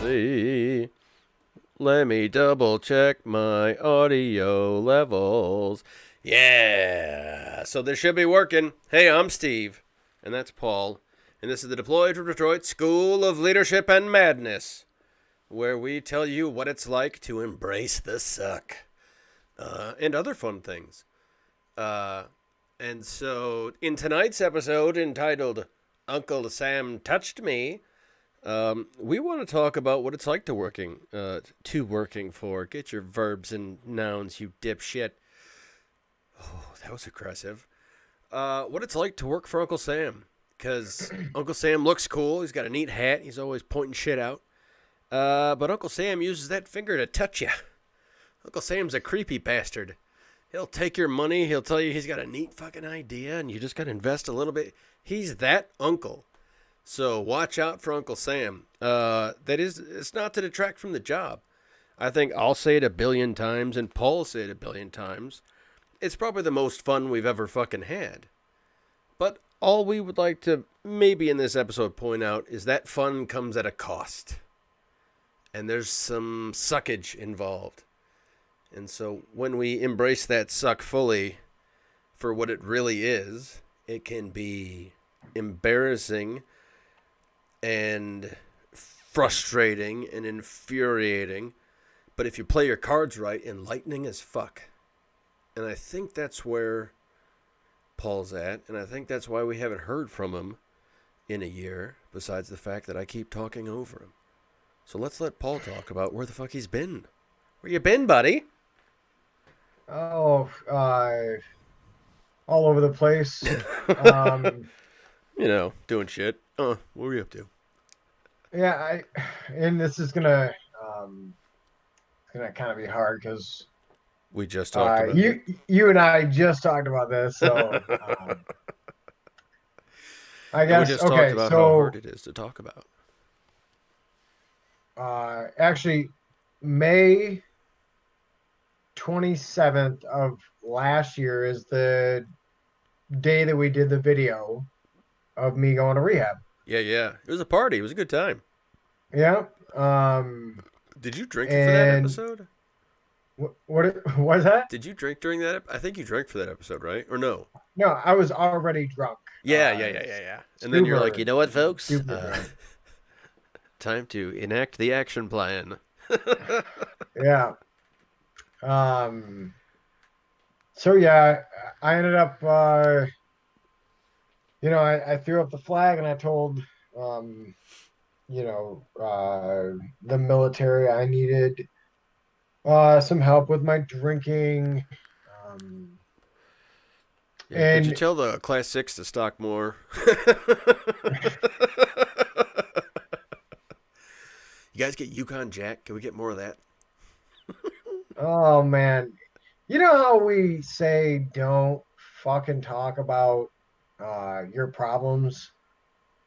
see. Let me double check my audio levels. Yeah. So this should be working. Hey, I'm Steve. And that's Paul. And this is the Deployed from Detroit School of Leadership and Madness, where we tell you what it's like to embrace the suck and other fun things. And so, in tonight's episode entitled Uncle Sam Touched Me, we want to talk about what it's like to working for. Get your verbs and nouns, you dipshit. Oh, that was aggressive. What it's like to work for Uncle Sam. Because Uncle Sam looks cool. He's got a neat hat. He's always pointing shit out. But Uncle Sam uses that finger to touch you. Uncle Sam's a creepy bastard. He'll take your money. He'll tell you he's got a neat fucking idea, and you just got to invest a little bit. He's that uncle. So watch out for Uncle Sam. It's not to detract from the job. I think I'll say it a billion times, and Paul will say it a billion times. It's probably the most fun we've ever fucking had. But all we would like to maybe in this episode point out is that fun comes at a cost. And there's some suckage involved. And so when we embrace that suck fully for what it really is, it can be embarrassing and frustrating and infuriating. But if you play your cards right, enlightening as fuck. And I think that's where Paul's at. And I think that's why we haven't heard from him in a year, besides the fact that I keep talking over him. So let's let Paul talk about where the fuck he's been. Where you been, buddy? Oh, all over the place. Um, Doing shit. What were you up to? yeah, and this is gonna kind of be hard because We just talked about you and I just talked about this, so I and we guess just talked okay. about how So hard it is to talk about. actually, May 27th of last year is the day that we did the video of me going to rehab. Yeah. It was a party. It was a good time. Yeah. Did you drink for that And episode? what was that? Did you drink during that? I think you drank for that episode, right? Or no? No, I was already drunk. Yeah. And then you're like, you know what, folks? Super drunk. Time to enact the action plan. Yeah. So yeah, I ended up, I threw up the flag and I told, the military I needed some help with my drinking. Um, Yeah, could you and tell the Class 6 to stock more? You guys get Yukon Jack? Can we get more of that? oh man, you know how we say don't fucking talk about your problems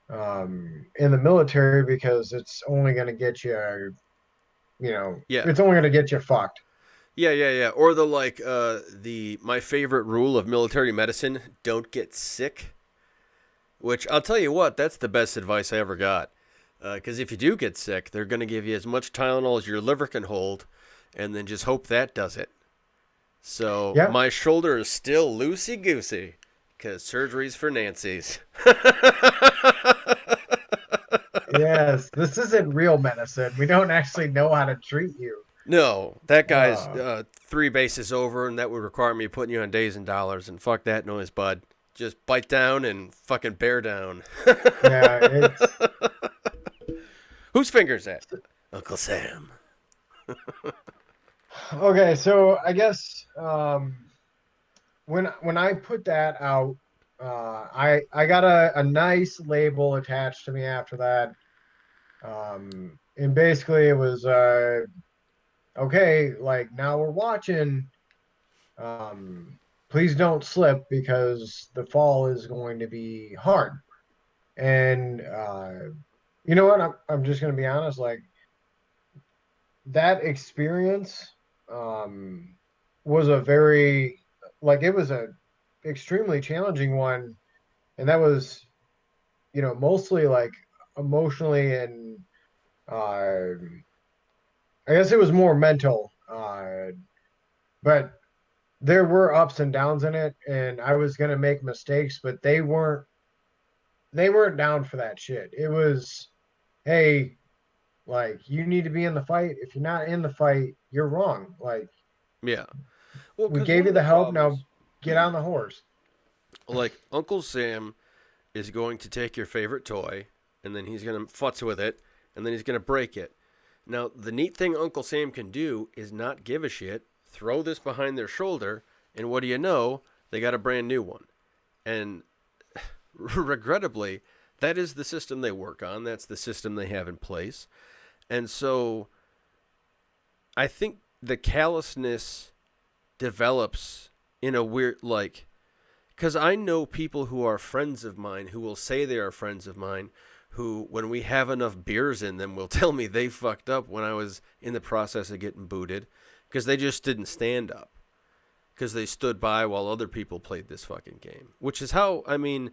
in the military because it's only going to get you, Yeah. it's only going to get you fucked. Yeah. Or my favorite rule of military medicine, don't get sick. Which I'll tell you what, that's the best advice I ever got. Because if you do get sick, they're going to give you as much Tylenol as your liver can hold, and then just hope that does it. So Yeah. my shoulder is still loosey goosey, because surgery's for Nancy's. Yes, this isn't real medicine. We don't actually know how to treat you. No, that guy's Uh, three bases over, and that would require me putting you on days and dollars. And fuck that noise, bud. Just bite down and fucking bear down. yeah, it's Whose finger's that? Uncle Sam. okay. So I guess when I put that out, I got a nice label attached to me after that. And basically it was okay, like now we're watching. Please don't slip because the fall is going to be hard. And you know what? I'm just going to be honest. Like that experience was a very, like it was a extremely challenging one, and that was, mostly like emotionally and Uh, I guess it was more mental, but there were ups and downs in it, and I was gonna make mistakes, but they weren't down for that shit. It was, hey, like you need to be in the fight. If you're not in the fight, you're wrong. Like Yeah. Well, we because gave one you of the the help, now problems, get on the horse. like Uncle Sam is going to take your favorite toy, and then he's going to futz with it, and then he's going to break it. Now, the neat thing Uncle Sam can do is not give a shit, throw this behind their shoulder, and what do you know? They got a brand new one. And regrettably, that is the system they work on. That's the system they have in place. And so I think the callousness develops in a weird, like, because I know people who are friends of mine who will say they are friends of mine who, when we have enough beers in them, will tell me they fucked up when I was in the process of getting booted because they just didn't stand up because they stood by while other people played this fucking game. Which is how, I mean,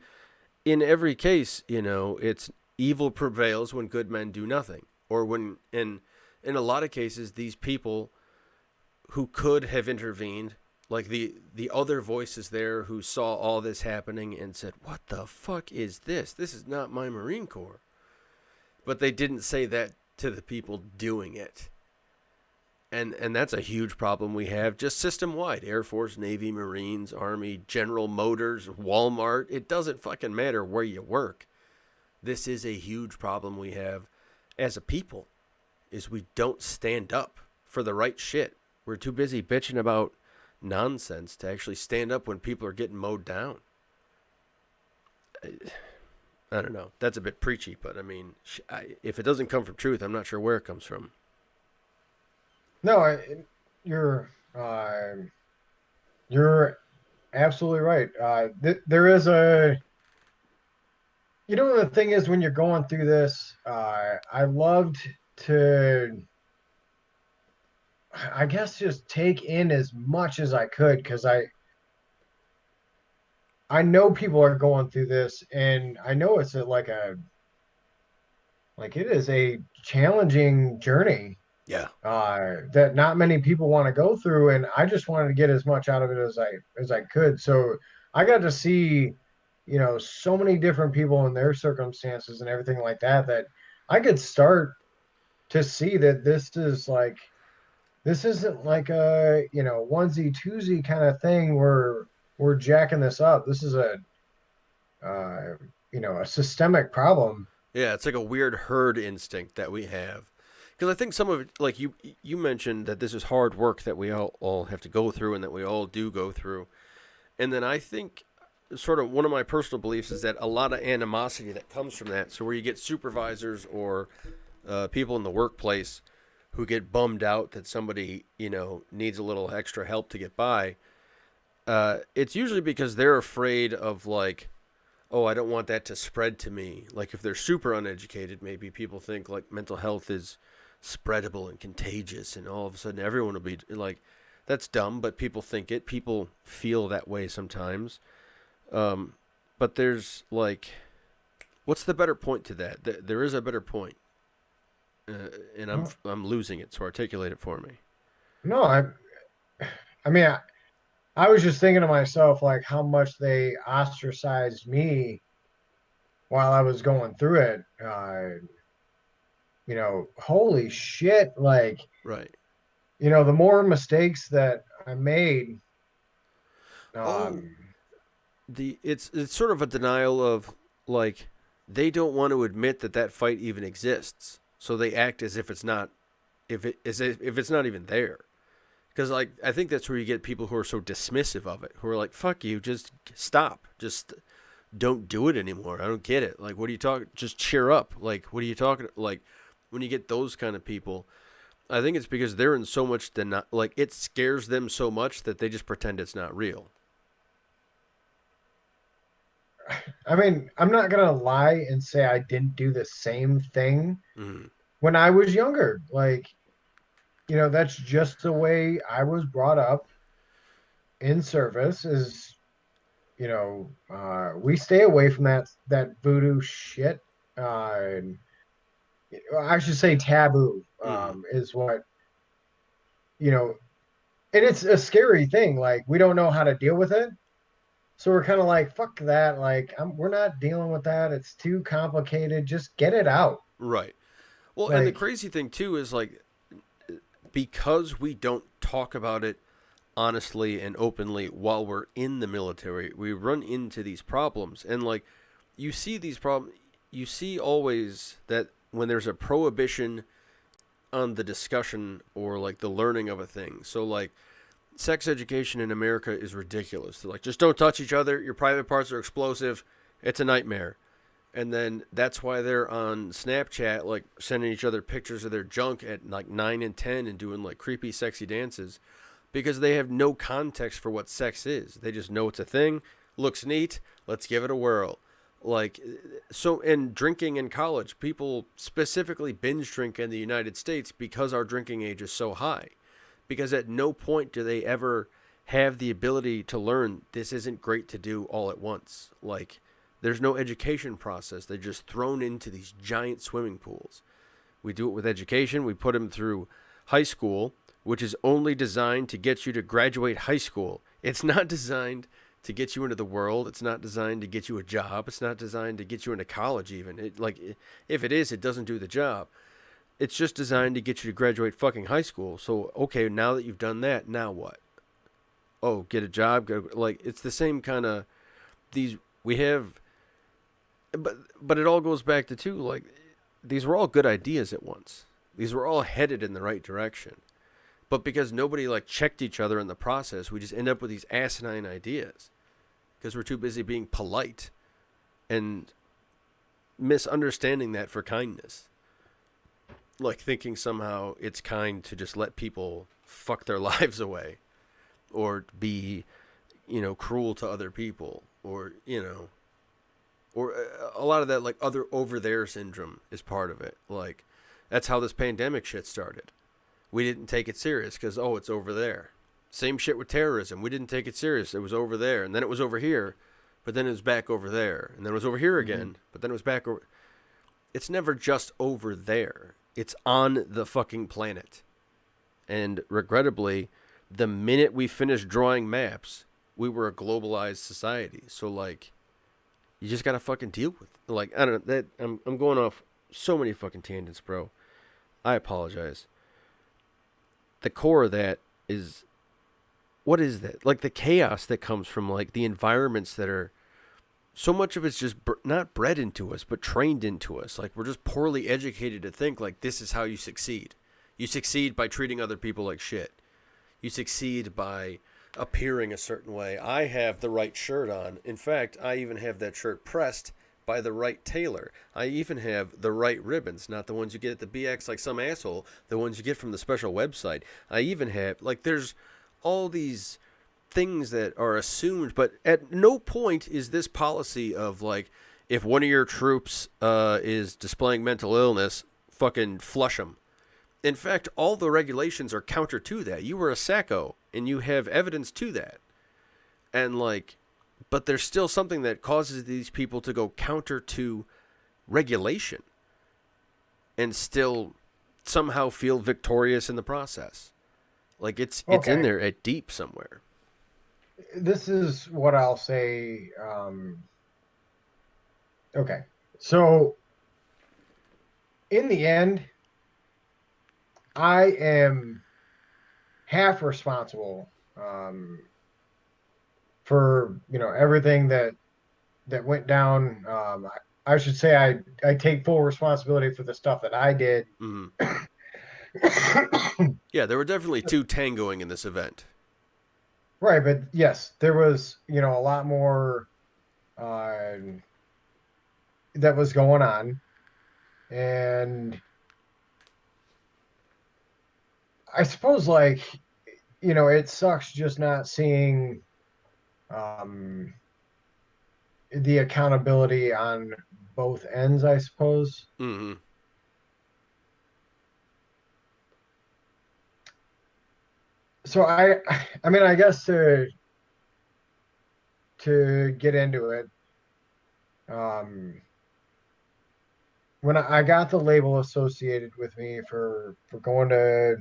in every case, it's evil prevails when good men do nothing. Or when, in a lot of cases, these people who could have intervened, like the other voices there who saw all this happening and said, "What the fuck is this? This is not my Marine Corps." But they didn't say that to the people doing it. And that's a huge problem we have just system wide. Air Force, Navy, Marines, Army, General Motors, Walmart. It doesn't fucking matter where you work. This is a huge problem we have as a people is we don't stand up for the right shit. We're too busy bitching about nonsense to actually stand up when people are getting mowed down. I don't know. That's a bit preachy, but I mean, if it doesn't come from truth, I'm not sure where it comes from. No, you're absolutely right. There is the thing is when you're going through this, I loved to, I guess, just take in as much as I could because I know people are going through this, and I know it's like it is a challenging journey Yeah. that not many people want to go through, and I just wanted to get as much out of it as I could. So I got to see, so many different people in their circumstances and everything like that that I could start to see that this isn't like a onesie twosie kind of thing where we're jacking this up. This is uh, a systemic problem. Yeah, it's like a weird herd instinct that we have. Because I think some of it, like you mentioned that this is hard work that we all have to go through and that we all do go through. And then I think sort of one of my personal beliefs is that a lot of animosity that comes from that. So where you get supervisors or people in the workplace who get bummed out that somebody needs a little extra help to get by, it's usually because they're afraid of like, oh, I don't want that to spread to me. Like if they're super uneducated, maybe people think like mental health is spreadable and contagious, and all of a sudden everyone will be like, that's dumb. But people think it. People feel that way sometimes. Um, but there's like, what's the better point to that? There is a better point, and I'm Well, I'm losing it. So articulate it for me. no, I mean, I was just thinking to myself, like, how much they ostracized me while I was going through it. Holy shit. Like, Right. the more mistakes that I made, Oh, um, it's sort of a denial of like they don't want to admit that that fight even exists, so they act as if it's not if it's not even there. Because like I think that's where you get people who are so dismissive of it, who are like, "Fuck you, just stop, just don't do it anymore." I don't get it. Like, what are you talking? Just cheer up. Like, what are you talking? Like, when you get those kind of people, I think it's because they're in so much like it scares them so much that they just pretend it's not real. I mean, I'm not gonna lie and say I didn't do the same thing Mm, when I was younger. Like, that's just the way I was brought up in service is, we stay away from that voodoo shit. I should say taboo, Mm-hmm. is what, you know, and it's a scary thing. Like, we don't know how to deal with it. So we're kind of like, fuck that. Like, we're not dealing with that. It's too complicated. Just get it out. Right. Well, and the Like, crazy thing too is like because we don't talk about it honestly and openly while we're in the military, we run into these problems. And like you see these problems, you see always that when there's a prohibition on the discussion or like the learning of a thing. So like sex education in America is ridiculous. They're like just don't touch each other. Your private parts are explosive. It's a nightmare. And then that's why they're on Snapchat, like sending each other pictures of their junk at like 9 and 10 and doing like creepy, sexy dances because they have no context for what sex is. They just know it's a thing, looks neat, let's give it a whirl. Like, so, and drinking in college, people specifically binge drink in the United States because our drinking age is so high. Because at no point do they ever have the ability to learn this isn't great to do all at once. Like, there's no education process. They're just thrown into these giant swimming pools. We do it with education. We put them through high school, which is only designed to get you to graduate high school. It's not designed to get you into the world. It's not designed to get you a job. It's not designed to get you into college even. If it is, it doesn't do the job. It's just designed to get you to graduate fucking high school. So, okay, now that you've done that, now what? Oh, get a job, like it's the same kind of these we have but it all goes back to too like these were all good ideas at once. These were all headed in the right direction. But because nobody like checked each other in the process, we just end up with these asinine ideas because we're too busy being polite and misunderstanding that for kindness. Like thinking somehow it's kind to just let people fuck their lives away or be, cruel to other people or, or a lot of that like other over there syndrome is part of it. Like that's how this pandemic shit started. We didn't take it serious because it's over there. Same shit with terrorism. We didn't take it serious. It was over there, and then it was over here, but then it was back over there, and then it was over here mhm. again, but then it was back over. It's never just over there. It's on the fucking planet. And regrettably, the minute we finished drawing maps, we were a globalized society. So like, you just gotta fucking deal with it. Like I don't know that I'm going off so many fucking tangents, bro. I apologize. The core of that is what is that? Like the chaos that comes from like the environments that are so much of it's just not bred into us, but trained into us. Like we're just poorly educated to think like this is how you succeed. You succeed by treating other people like shit. You succeed by appearing a certain way. I have the right shirt on. In fact, I even have that shirt pressed by the right tailor. I even have the right ribbons, not the ones you get at the BX like some asshole, the ones you get from the special website. I even have, like, there's all these things that are assumed, but at no point is this policy of, like, if one of your troops is displaying mental illness, fucking flush them. In fact, all the regulations are counter to that. You were a sacco, and you have evidence to that. And like, but there's still something that causes these people to go counter to regulation and still somehow feel victorious in the process. Like it's in Okay. there at deep somewhere. This is what I'll say. Okay. So, in the end, I am half responsible, for, everything that went down. I should say I take full responsibility for the stuff that I did. Mm-hmm. Yeah, there were definitely two tangoing in this event. Right, but yes, there was, a lot more, uh, that was going on, and I suppose, like, it sucks just not seeing, um, the accountability on both ends, I suppose. Mm-hmm. So I mean, I guess to get into it, um, when I got the label associated with me for going to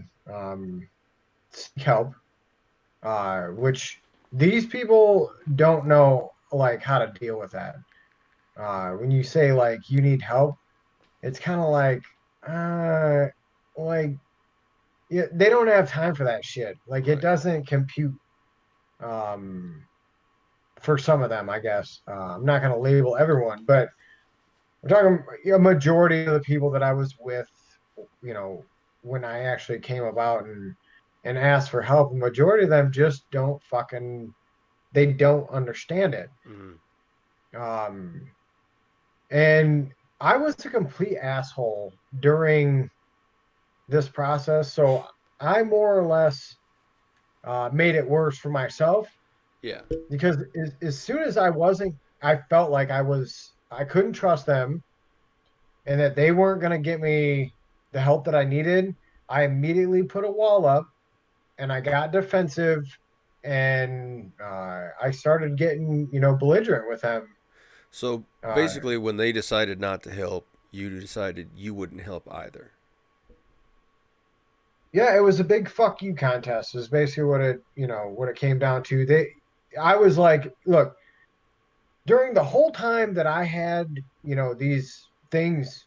seek help, which these people don't know like how to deal with that. When you say like you need help, it's kind of uh, like yeah, they don't have time for that shit. Like it Right. doesn't compute um, for some of them, I guess. I'm not going to label everyone, but we're talking a majority of the people that I was with, you know, when I actually came about and asked for help. A majority of them just don't fucking they don't understand it. Mm-hmm. Um, and I was a complete asshole during this process, so I more or less made it worse for myself Yeah. because as soon as I felt like I couldn't trust them and that they weren't going to get me the help that I needed. I immediately put a wall up and I got defensive and I started getting, belligerent with them. So Uh, basically, when they decided not to help, you decided you wouldn't help either. yeah, it was a big fuck you contest is basically what it came down to. I was like, look, during the whole time that I had, these things,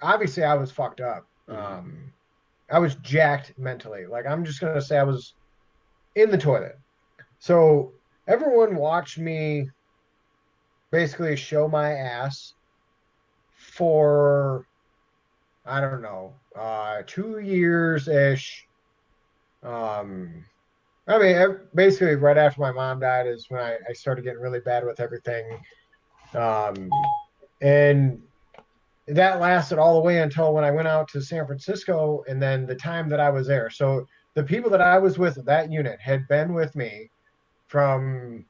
obviously I was fucked up. Mm-hmm. I was jacked mentally. Like I'm just gonna say I was in the toilet. So everyone watched me basically show my ass for I don't know, 2 years ish. Um, I mean, basically right after my mom died is when I started getting really bad with everything. Um, and that lasted all the way until when I went out to San Francisco and then the time that I was there. So the people that I was with that unit had been with me from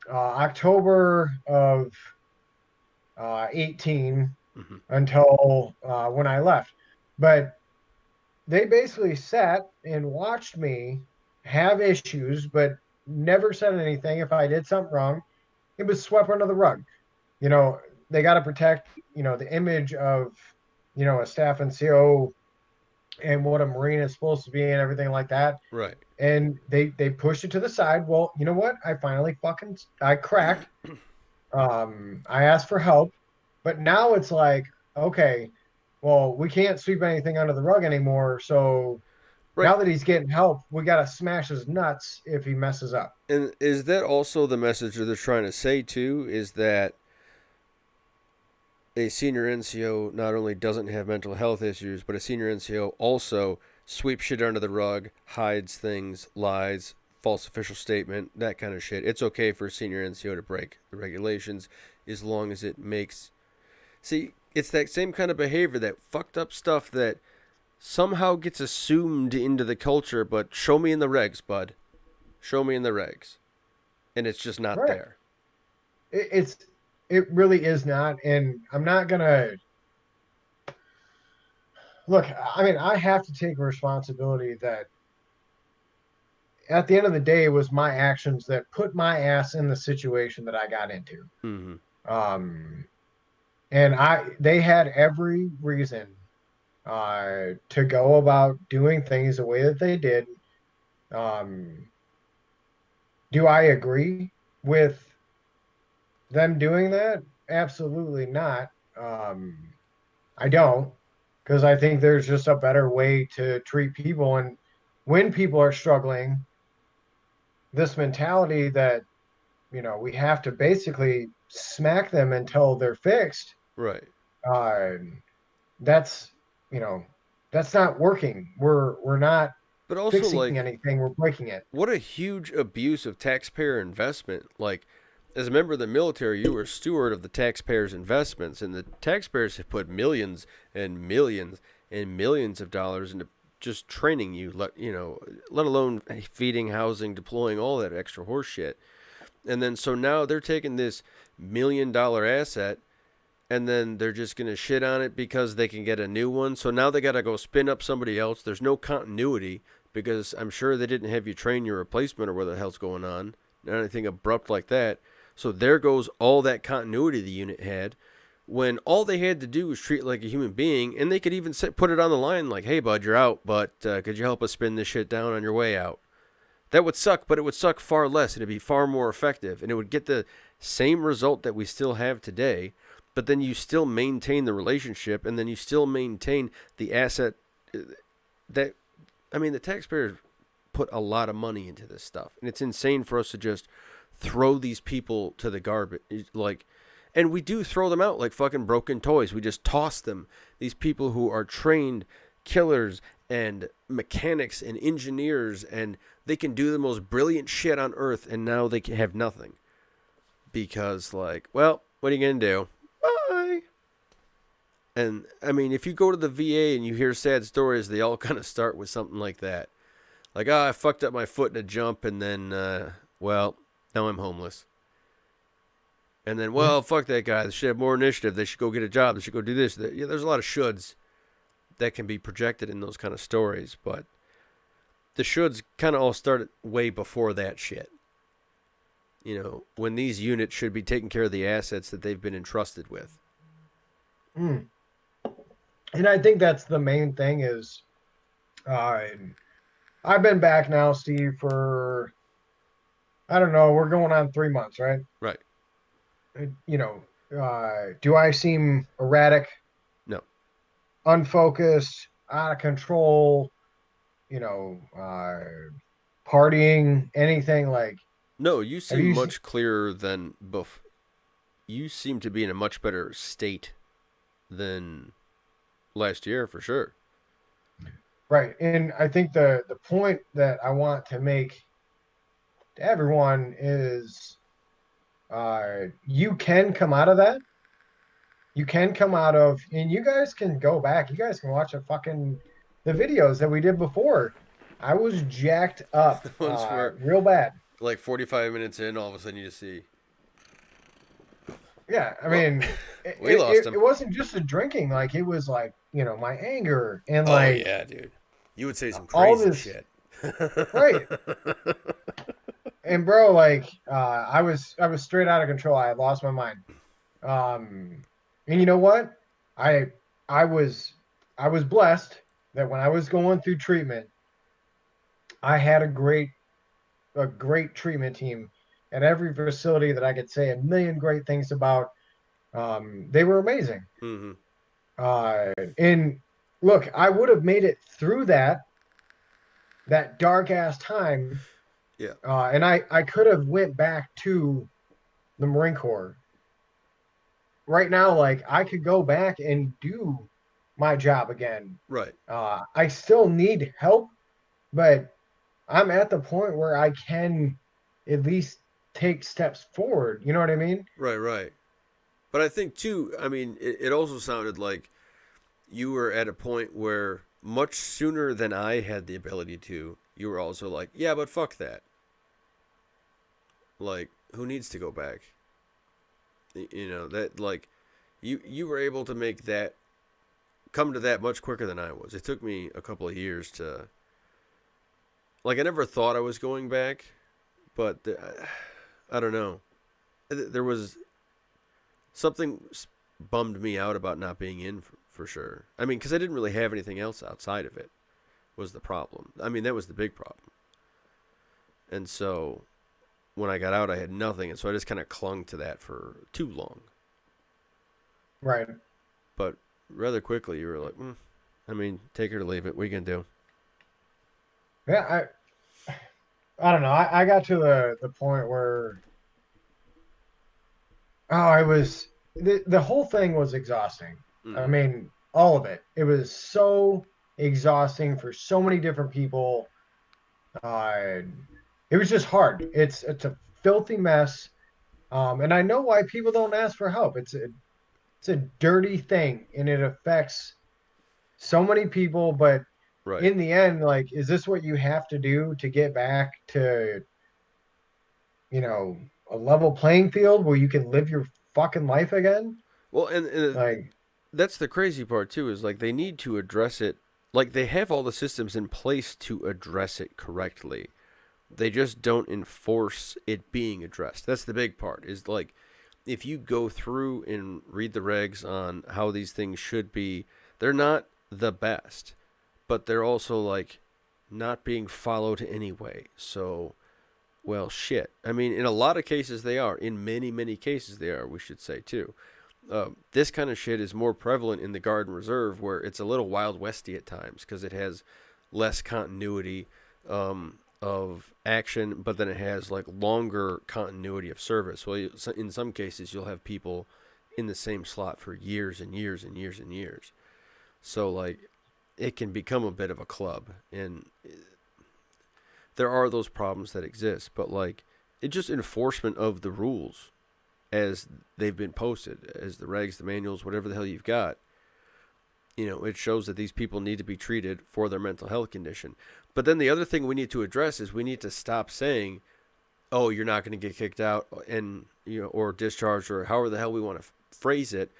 October of 18 Mm-hmm. until when I left. But they basically sat and watched me have issues, but never said anything. If I did something wrong, it was swept under the rug. You know, they got to protect, the image of, a staff NCO and what a Marine is supposed to be and everything like that. Right. And they pushed it to the side. Well, you know what? I cracked. I asked for help, but now it's like, okay, well, we can't sweep anything under the rug anymore. So Right. now that he's getting help, we got to smash his nuts if he messes up. And is that also the message that they're trying to say too? Is that a senior NCO not only doesn't have mental health issues, but a senior NCO also sweeps shit under the rug, hides things, lies, false official statement, that kind of shit. It's okay for a senior NCO to break the regulations as long as it makes. See, it's that same kind of behavior, that fucked up stuff that somehow gets assumed into the culture, but show me in the regs, bud. Show me in the regs. And it's just not Right. there. It's it really is not, and I'm not gonna look. I mean, I have to take responsibility that at the end of the day, it was my actions that put my ass in the situation that I got into. Mm-hmm. Um, and they had every reason to go about doing things the way that they did. Um, do I agree with them doing that? Absolutely not. Um, I don't, because I think there's just a better way to treat people. And when people are struggling, this mentality that, we have to basically smack them until they're fixed, Right. uh, that's, you know, that's not working. We're not But also, fixing like, anything, we're breaking it. what a huge abuse of taxpayer investment. Like, as a member of the military, you were a steward of the taxpayers' investments, and the taxpayers have put millions and millions and millions of dollars into just training you, let alone feeding, housing, deploying, all that extra horse shit. And then so now they're taking this $1 million asset and then they're just going to shit on it because they can get a new one. So now they got to go spin up somebody else. There's no continuity because I'm sure they didn't have you train your replacement or what the hell's going on. Not anything abrupt like that. So there goes all that continuity the unit had. when all they had to do was treat it like a human being, and they could even put it on the line like, hey, bud, you're out, but could you help us spin this shit down on your way out? That would suck, but it would suck far less, and it'd be far more effective, and it would get the same result that we still have today, but then you still maintain the relationship, and then you still maintain the asset that, I mean, the taxpayers put a lot of money into this stuff, and it's insane for us to just throw these people to the garbage, like, and we do throw them out like fucking broken toys. We just toss them. These people who are trained killers and mechanics and engineers, and they can do the most brilliant shit on earth, and now they can have nothing because, like, well, what are you gonna do? Bye. And I mean, if you go to the VA and you hear sad stories, they all kind of start with something like that. Like, oh, I fucked up my foot in a jump, and then, well, now I'm homeless. And then, well, fuck that guy. They should have more initiative. They should go get a job. They should go do this. Yeah, there's a lot of shoulds that can be projected in those kind of stories, but the shoulds kind of all started way before that shit. You know, when these units should be taking care of the assets that they've been entrusted with. Mm. And I think that's the main thing is, I've been back now, Steve, for, I don't know, we're going on 3 months, right? Right. You know, do I seem erratic? No. Unfocused, out of control, you know, partying, anything like? No, you seem much clearer than before. You seem to be in a much better state than last year, for sure. Right. And I think the point that I want to make to everyone is you can come out of that. You can come out of, and you guys can go back. You guys can watch the videos that we did before. I was jacked up real bad. Like 45 minutes in, all of a sudden you just see. Yeah, I mean, we lost him. It wasn't just the drinking. Like, it was like, you know, my anger and oh, like. Yeah, dude. You would say some crazy shit. Right. And bro, like, I was straight out of control. I had lost my mind. And you know what? I was blessed that when I was going through treatment, I had a great treatment team at every facility that I could say a million great things about. They were amazing. Mm-hmm. And look, I would have made it through that dark ass time. Yeah. And I could have went back to the Marine Corps. Right now, like, I could go back and do my job again. Right. I still need help, but I'm at the point where I can at least take steps forward. You know what I mean? Right. But I think, too, I mean, it also sounded like you were at a point where much sooner than I had the ability to, you were also like, yeah, but fuck that. Like, who needs to go back? You know, that, like, you were able to make that, come to that much quicker than I was. It took me a couple of years to, like, I never thought I was going back, but I don't know. There was something bummed me out about not being in for sure. I mean, because I didn't really have anything else outside of it was the problem. I mean, that was the big problem. And so when I got out, I had nothing, and so I just kind of clung to that for too long. Right. But rather quickly, you were like, I mean, take it or leave it. What are you going to do? Yeah, I don't know. I got to the point where, I was, the whole thing was exhausting. I mean, all of it. It was so exhausting for so many different people. It was just hard. It's a filthy mess. And I know why people don't ask for help. It's a dirty thing, and it affects so many people, but right. In the end, like, is this what you have to do to get back to, you know, a level playing field where you can live your fucking life again? Well, and like, that's the crazy part too, is like they need to address it. Like, they have all the systems in place to address it correctly. They just don't enforce it being addressed. That's the big part, is like, if you go through and read the regs on how these things should be, they're not the best, but they're also like not being followed anyway. So, well, shit. I mean, in a lot of cases they are. In many, many cases they are, we should say, too. This kind of shit is more prevalent in the Guard and Reserve, where it's a little Wild Westy at times because it has less continuity of action, but then it has like longer continuity of service. Well, in some cases, you'll have people in the same slot for years and years and years and years. So like, it can become a bit of a club, and there are those problems that exist. But like, it's just enforcement of the rules as they've been posted, as the regs, the manuals, whatever the hell you've got. You know, it shows that these people need to be treated for their mental health condition. But then the other thing we need to address is we need to stop saying, "Oh, you're not going to get kicked out," and or discharged, or however the hell we want to phrase it.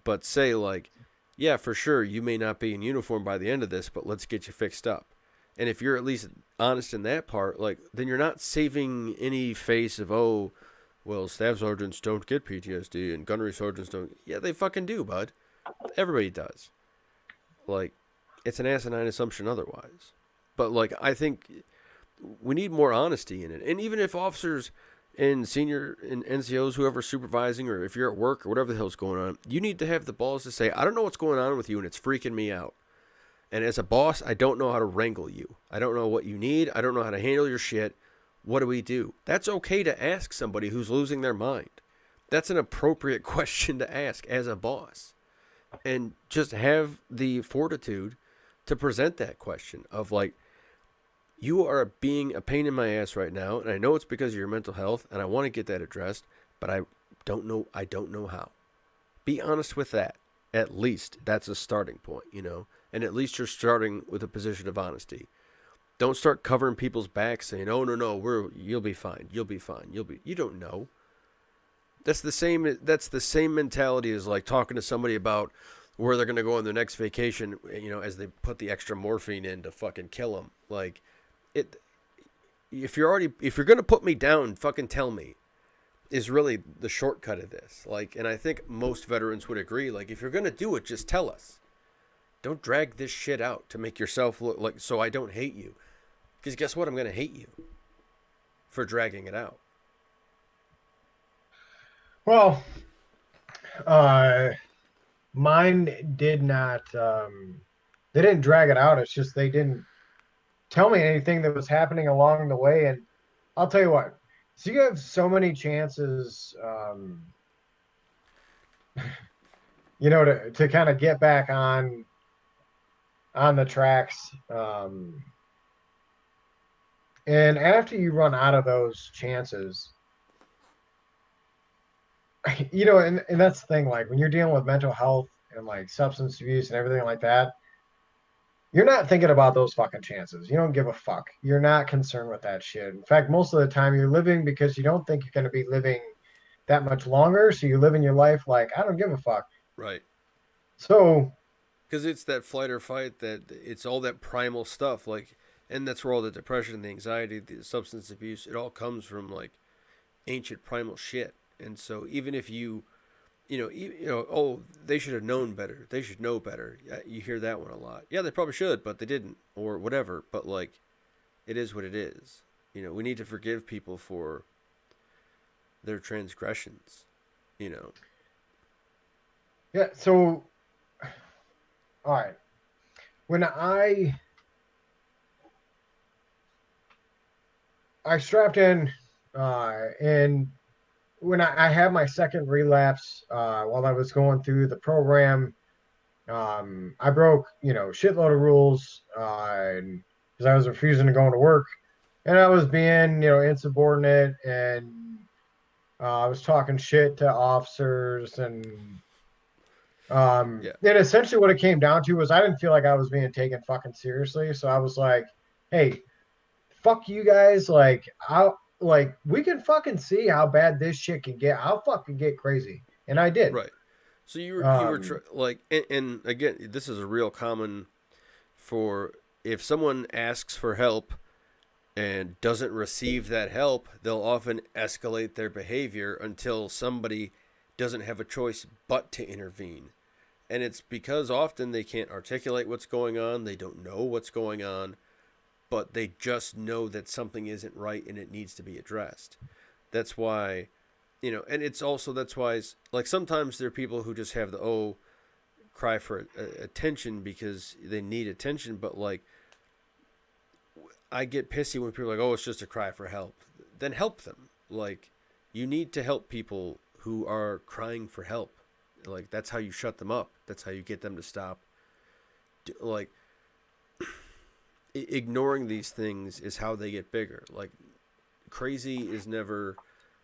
But say like, "Yeah, for sure, you may not be in uniform by the end of this, but let's get you fixed up." And if you're at least honest in that part, like, then you're not saving any face of, "Oh, well, staff sergeants don't get PTSD and gunnery sergeants don't." Yeah, they fucking do, bud. Everybody does. Like, it's an asinine assumption otherwise. But like, I think we need more honesty in it. And even if officers and senior and NCOs, whoever's supervising, or if you're at work or whatever the hell's going on, you need to have the balls to say, "I don't know what's going on with you and it's freaking me out. And as a boss, I don't know how to wrangle you. I don't know what you need. I don't know how to handle your shit. What do we do?" That's okay to ask somebody who's losing their mind. That's an appropriate question to ask as a boss. And just have the fortitude to present that question of like, "You are being a pain in my ass right now, and I know it's because of your mental health, and I want to get that addressed, but I don't know how." Be honest with that. At least that's a starting point, and at least you're starting with a position of honesty. Don't start covering people's backs saying, "Oh, no, you'll be fine. You'll be fine. You don't know." That's the same mentality as like talking to somebody about where they're going to go on their next vacation, as they put the extra morphine in to fucking kill them. Like, if you're going to put me down, fucking tell me, is really the shortcut of this. Like, and I think most veterans would agree, like, if you're going to do it, just tell us. Don't drag this shit out to make yourself look like, so I don't hate you. Because guess what? I'm going to hate you for dragging it out. Well, mine did not. They didn't drag it out. It's just they didn't tell me anything that was happening along the way. And I'll tell you what. So you have so many chances, to kind of get back on the tracks. And after you run out of those chances, and that's the thing, like when you're dealing with mental health and like substance abuse and everything like that, you're not thinking about those fucking chances. You don't give a fuck. You're not concerned with that shit. In fact, most of the time you're living because you don't think you're going to be living that much longer. So you're living your life like, I don't give a fuck. Right. So. Because it's that flight or fight, that it's all that primal stuff. Like, and that's where all the depression, the anxiety, the substance abuse, it all comes from like ancient primal shit. And so even if oh, they should have known better. They should know better. You hear that one a lot. Yeah, they probably should, but they didn't, or whatever. But like, it is what it is. We need to forgive people for their transgressions. Yeah. So, all right. When I strapped in, and when I had my second relapse, while I was going through the program, I broke, shitload of rules, because I was refusing to go into work, and I was being, insubordinate, and I was talking shit to officers, and then essentially what it came down to was I didn't feel like I was being taken fucking seriously, so I was like, "Hey, fuck you guys, we can fucking see how bad this shit can get. I'll fucking get crazy." And I did. Right. So you were like, and again, this is a real common for if someone asks for help and doesn't receive that help, they'll often escalate their behavior until somebody doesn't have a choice but to intervene. And it's because often they can't articulate what's going on, they don't know what's going on, but they just know that something isn't right and it needs to be addressed. That's why, and it's also that's why, like sometimes there are people who just have the cry for attention because they need attention, but like I get pissy when people are like, oh, it's just a cry for help. Then help them. Like, you need to help people who are crying for help. Like, that's how you shut them up. That's how you get them to stop. Like, ignoring these things is how they get bigger. Like, crazy is never,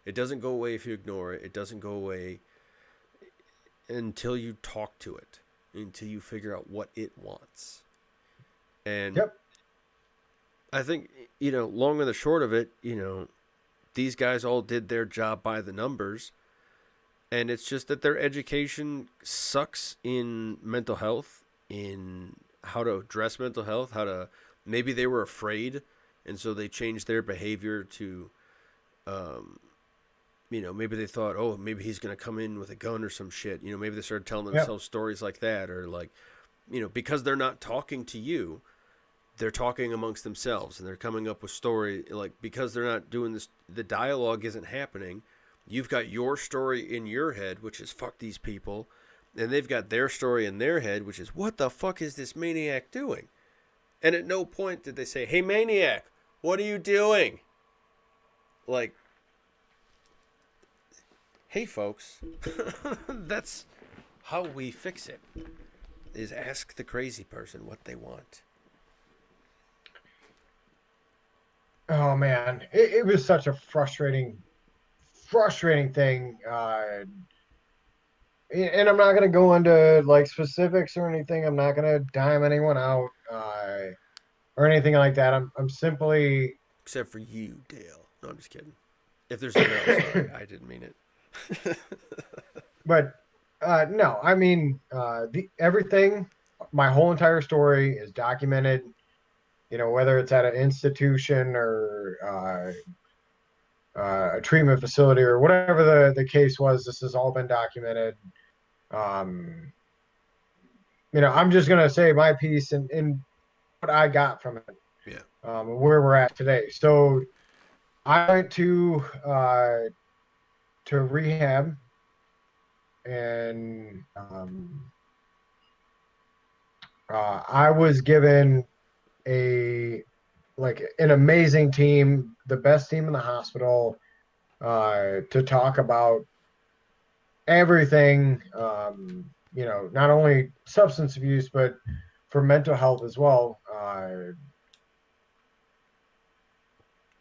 it doesn't go away if you ignore it. It doesn't go away until you talk to it, until you figure out what it wants. And Yep. I think, long and the short of it, these guys all did their job by the numbers. And it's just that their education sucks in mental health, in how to address mental health, maybe they were afraid. And so they changed their behavior to, maybe they thought, oh, maybe he's going to come in with a gun or some shit. Maybe they started telling themselves stories like that, or like, because they're not talking to you, they're talking amongst themselves and they're coming up with story, like, because they're not doing this, the dialogue isn't happening. You've got your story in your head, which is fuck these people, and they've got their story in their head, which is what the fuck is this maniac doing? And at no point did they say, hey, maniac, what are you doing? Like, hey, folks, that's how we fix it, is ask the crazy person what they want. Oh man, it was such a frustrating thing. And I'm not gonna go into like specifics or anything. I'm not gonna dime anyone out or anything like that. I'm simply. Except for you, Dale. No, I'm just kidding. If there's a girl, sorry, I didn't mean it. But no, I mean everything. My whole entire story is documented. Whether it's at an institution or a treatment facility or whatever the case was, this has all been documented. Um, I'm just gonna say my piece and what I got from it. Yeah. Where we're at today. So I went to rehab, and I was given an amazing team, the best team in the hospital, to talk about everything. Not only substance abuse, but for mental health as well.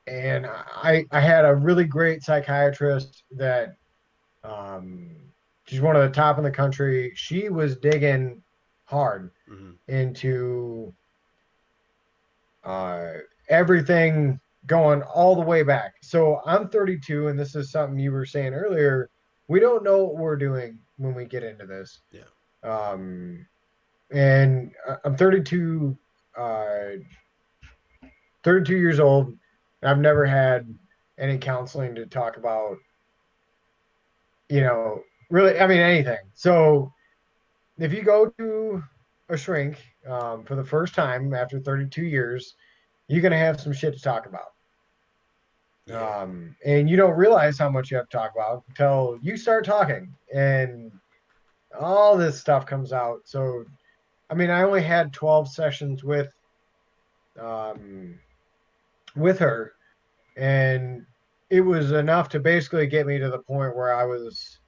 And I had a really great psychiatrist that she's one of the top in the country. She was digging hard into everything going all the way back. So I'm 32, and this is something you were saying earlier. We don't know what we're doing when we get into this. Yeah. And I'm 32, 32 years old. I've never had any counseling to talk about, really, I mean, anything. So if you go to a shrink for the first time after 32 years, you're going to have some shit to talk about. Yeah. And you don't realize how much you have to talk about until you start talking and all this stuff comes out. So, I mean, I only had 12 sessions with her, and it was enough to basically get me to the point where I was,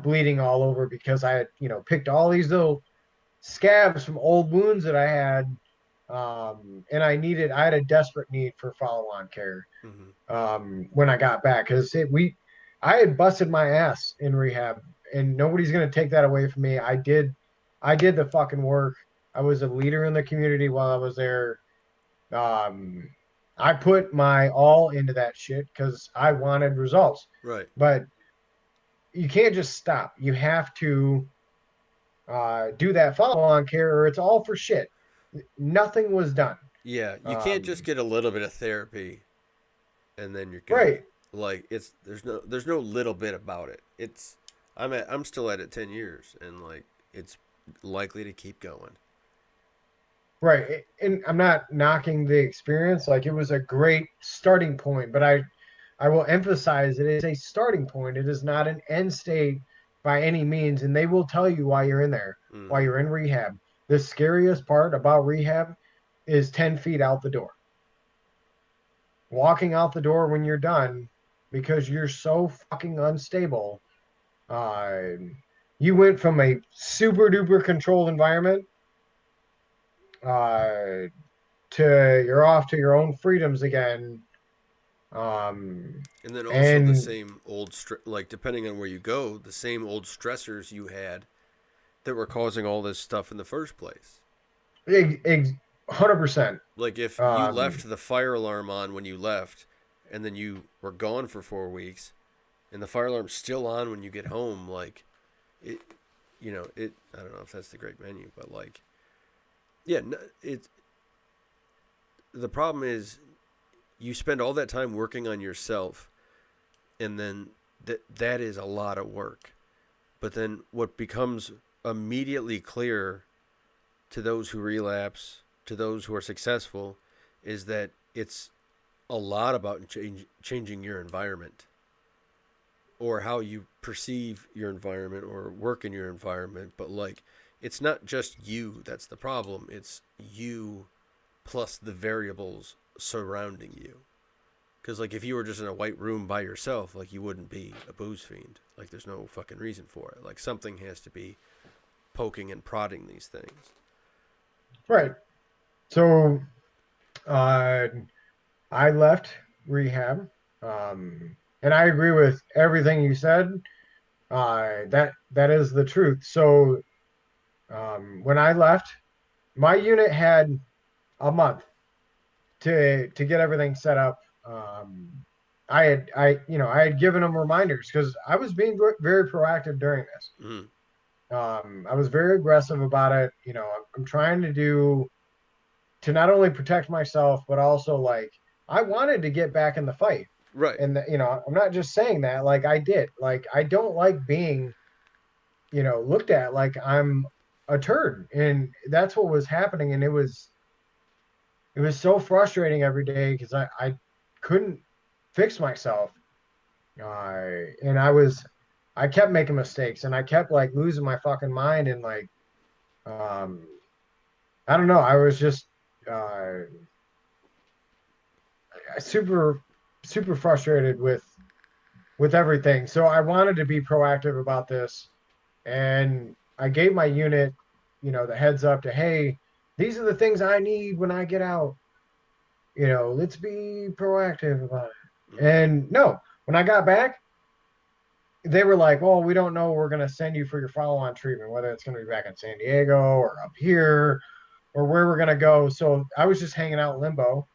bleeding all over because I had, picked all these little scabs from old wounds that I had. And I had a desperate need for follow-on care when I got back, because I had busted my ass in rehab, and nobody's gonna take that away from me. I did the fucking work. I was a leader in the community while I was there. I put my all into that shit because I wanted results. Right. But you can't just stop. You have to do that follow-on care, or it's all for shit. Nothing was done. Yeah, you can't just Um, get a little bit of therapy and then you're good. right, Like it's there's no little bit about it. I'm still at it 10 years and like it's likely to keep going. right. And I'm not knocking the experience. Like it was a great starting point, but I will emphasize it is a starting point. It is not an end state by any means. And they will tell you why you're in there, why Mhm. you're in rehab. The scariest part about rehab is 10 feet out the door. Walking out the door when you're done because you're so fucking unstable. Uh, you went from a super duper controlled environment uh, to you're off to your own freedoms again. Um, And then also the and same like depending on where you go, the same old stressors you had that were causing all this stuff in the first place. 100%. Like if you Um, left the fire alarm on when you left and then you were gone for 4 weeks and the fire alarm's still on when you get home, like it it I don't know if that's the great menu, but like yeah, no, it the problem is you spend all that time working on yourself and then that is a lot of work. But then what becomes immediately clear to those who relapse, to those who are successful, is that it's a lot about changing your environment or how you perceive your environment or work in your environment. But like, it's not just you that's the problem, it's you plus the variables surrounding you. Because like if you were just in a white room by yourself, like you wouldn't be a booze fiend. Like there's no fucking reason for it. Like something has to be poking and prodding these things. right. So uh, I left rehab. And I agree with everything you said. That is the truth. So when I left, my unit had a month to get everything set up. I had given them reminders because I was being very proactive during this. Mm. I was very aggressive about it. I'm trying to not only protect myself but also like I wanted to get back in the fight. Right. And I'm not just saying that. Like I did. Like I don't like being looked at like I'm a turd, and that's what was happening. And it was so frustrating every day because I couldn't fix myself. And I kept making mistakes and I kept like losing my fucking mind and like um I don't know, I was just uh super super frustrated with everything. So I wanted to be proactive about this, and I gave my unit, the heads up to, hey, these are the things I need when I get out. Let's be proactive about it. Mm-hmm. And no, when I got back, they were like, well, we don't know. We're going to send you for your follow on treatment, whether it's going to be back in San Diego or up here or where we're going to go. So I was just hanging out in limbo,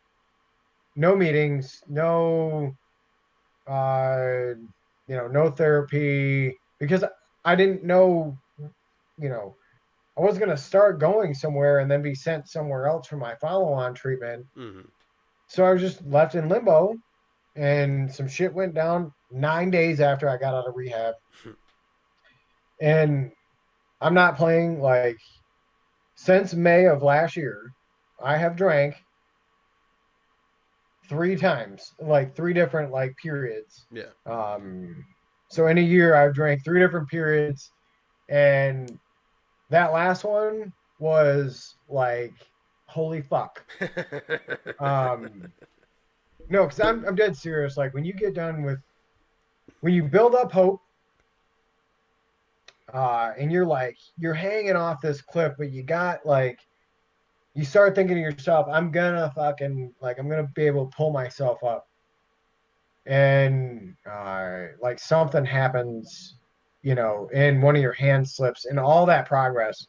no meetings, uh, no therapy because I didn't know, you know, I was going to start going somewhere and then be sent somewhere else for my follow on treatment. Mm-hmm. So I was just left in limbo, and some shit went down 9 days after I got out of rehab. And I'm not playing like since May of last year. I have drank 3 times, like 3 different like periods. Yeah. Um, so in a year, I've drank 3 different periods, and that last one was like, holy fuck. Um, no, because I'm dead serious. Like when you get done with when you build up hope, and you're hanging off this cliff, but you got like you start thinking to yourself, I'm gonna be able to pull myself up, and like something happens, and one of your hands slips, and all that progress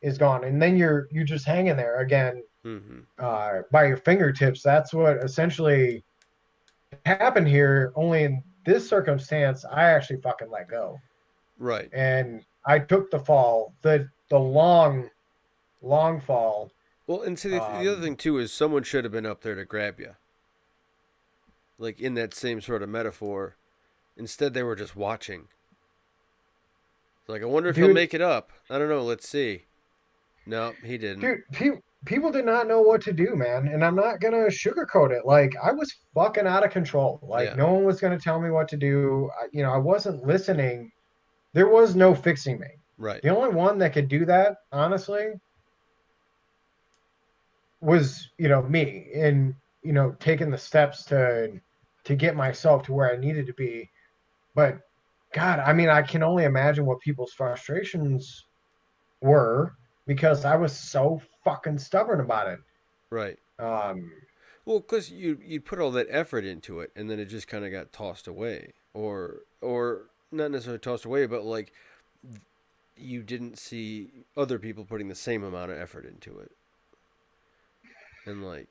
is gone, and then you're just hanging there again, Mm-hmm. by your fingertips. That's what essentially happened here. Only in this circumstance, I actually fucking let go, Right. and I took the fall, the long fall, Well, and see, the other Um, thing too is someone should have been up there to grab you, like in that same sort of metaphor. Instead, they were just watching. Like, I wonder if he'll dude, make it up. I don't know. Let's see. No, he didn't. people did not know what to do, man. And I'm not gonna sugarcoat it. Like I was fucking out of control. Like Yeah, no one was gonna tell me what to do. I wasn't listening. There was no fixing me. right. The only one that could do that, honestly, was me, and taking the steps to get myself to where I needed to be. But God, I mean, I can only imagine what people's frustrations were because I was so fucking stubborn about it. Right. Um, Well, because you put all that effort into it, and then it just kind of got tossed away, or not necessarily tossed away, but like you didn't see other people putting the same amount of effort into it, and like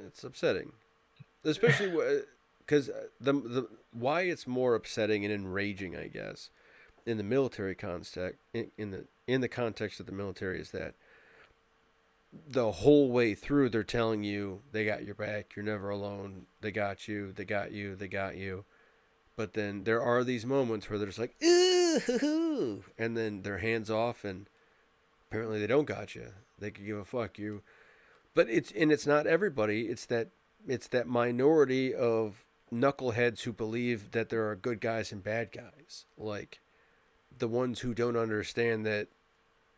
it's upsetting, especially because the why it's more upsetting and enraging, I guess, in the military context, in the context of the military, is that the whole way through they're telling you they got your back, you're never alone, they got you, they got you, they got you. But then there are these moments where they're just like, ooh, and then their hands off, and apparently they don't got you. They could give a fuck you. But it's not everybody. It's that minority of knuckleheads who believe that there are good guys and bad guys. Like the ones who don't understand that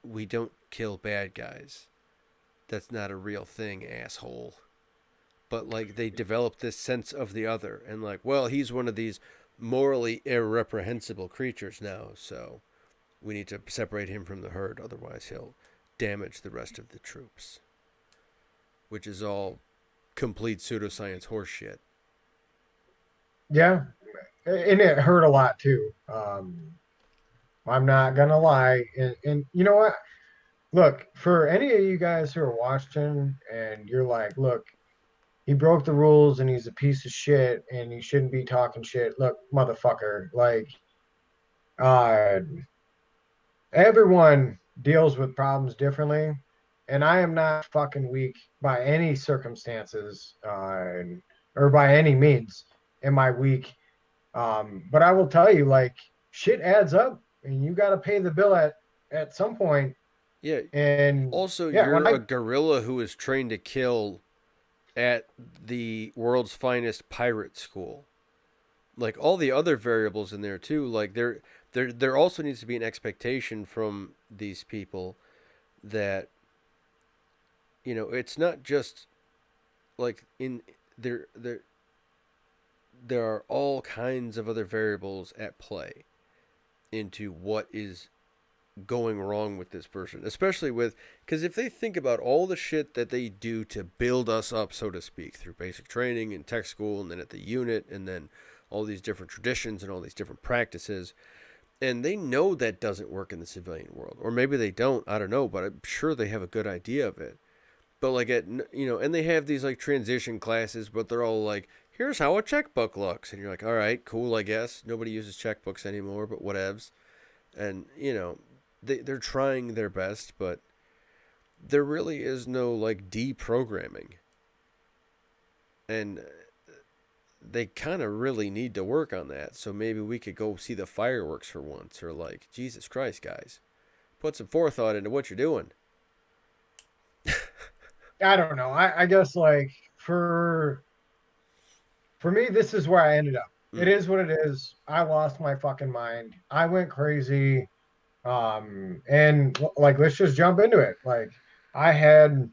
we don't kill bad guys. That's not a real thing, asshole. But like they develop this sense of the other, and like, well, he's one of these morally irreprehensible creatures now, so we need to separate him from the herd, otherwise he'll damage the rest of the troops, which is all complete pseudoscience horseshit. yeah, and it hurt a lot too. I'm not gonna lie, and you know what? Look, for any of you guys who are watching and you're like, look, he broke the rules and he's a piece of shit and he shouldn't be talking shit. Look, motherfucker, like, uh, everyone deals with problems differently, and I am not fucking weak by any circumstances, or by any means am I weak. But I will tell you, like, shit adds up, and you got to pay the bill at some point. Yeah. And Also, yeah, when you're a gorilla who is trained to kill at the world's finest pirate school. Like all the other variables in there too. Like there also needs to be an expectation from these people that it's not just like in there there are all kinds of other variables at play into what is going wrong with this person, especially with because if they think about all the shit that they do to build us up, so to speak, through basic training and tech school, and then at the unit, and then all these different traditions and all these different practices, and they know that doesn't work in the civilian world, or maybe they don't, I don't know, but I'm sure they have a good idea of it. But like and they have these like transition classes, but they're all like, here's how a checkbook looks, and you're like, all right, cool, I guess nobody uses checkbooks anymore, but whatevs. And they're trying their best, but there really is no like deprogramming, and they kind of really need to work on that. So maybe we could go see the fireworks for once, or like, Jesus Christ, guys, put some forethought into what you're doing. I don't know. I guess like for me, this is where I ended up. It Mm, is what it is. I lost my fucking mind. I went crazy. And like, let's just jump into it. Like, I had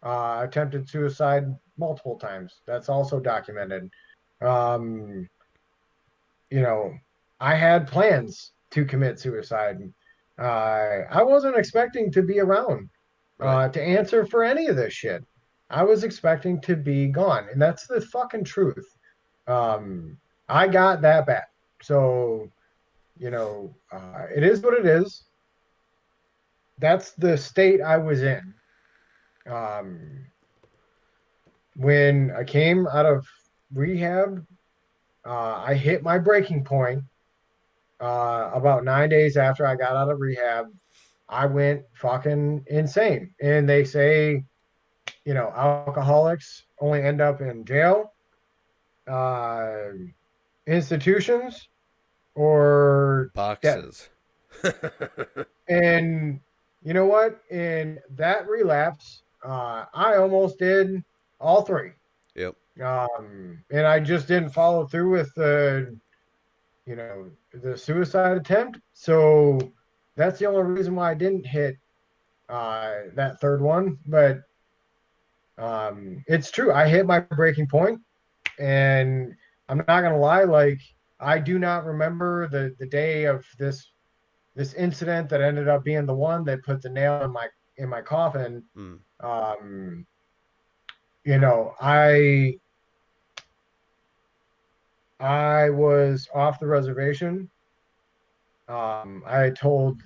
attempted suicide multiple times. That's also documented. Um, you know, I had plans to commit suicide. I wasn't expecting to be around right. to answer for any of this shit. I was expecting to be gone, and that's the fucking truth. I got that bad. So, it is what it is. That's the state I was in. Um, when I came out of rehab, I hit my breaking point about 9 days after I got out of rehab. I went fucking insane. And they say, alcoholics only end up in jail, uh, institutions, or dead. Boxes. And you know what? In that relapse, I almost did all three. Yep. And I just didn't follow through with the suicide attempt. So that's the only reason why I didn't hit that third one. But it's true. I hit my breaking point, and I'm not gonna lie. Like, I do not remember the day of this incident that ended up being the one that put the nail in my coffin. Mm. Um, you know, I was off the reservation. I told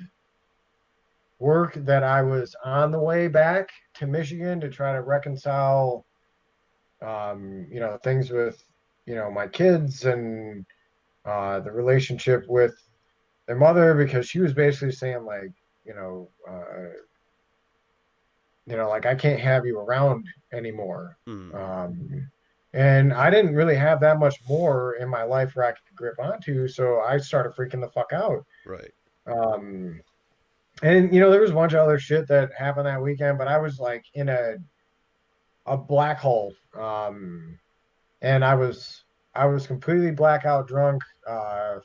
work that I was on the way back to Michigan to try to reconcile, things with, my kids and the relationship with their mother, because she was basically saying like, you know, uh, like I can't have you around anymore. Mm. And I didn't really have that much more in my life where I could grip onto, so I started freaking the fuck out. Right. Um, and there was a bunch of other shit that happened that weekend, but I was like in a black hole. And I was completely blackout drunk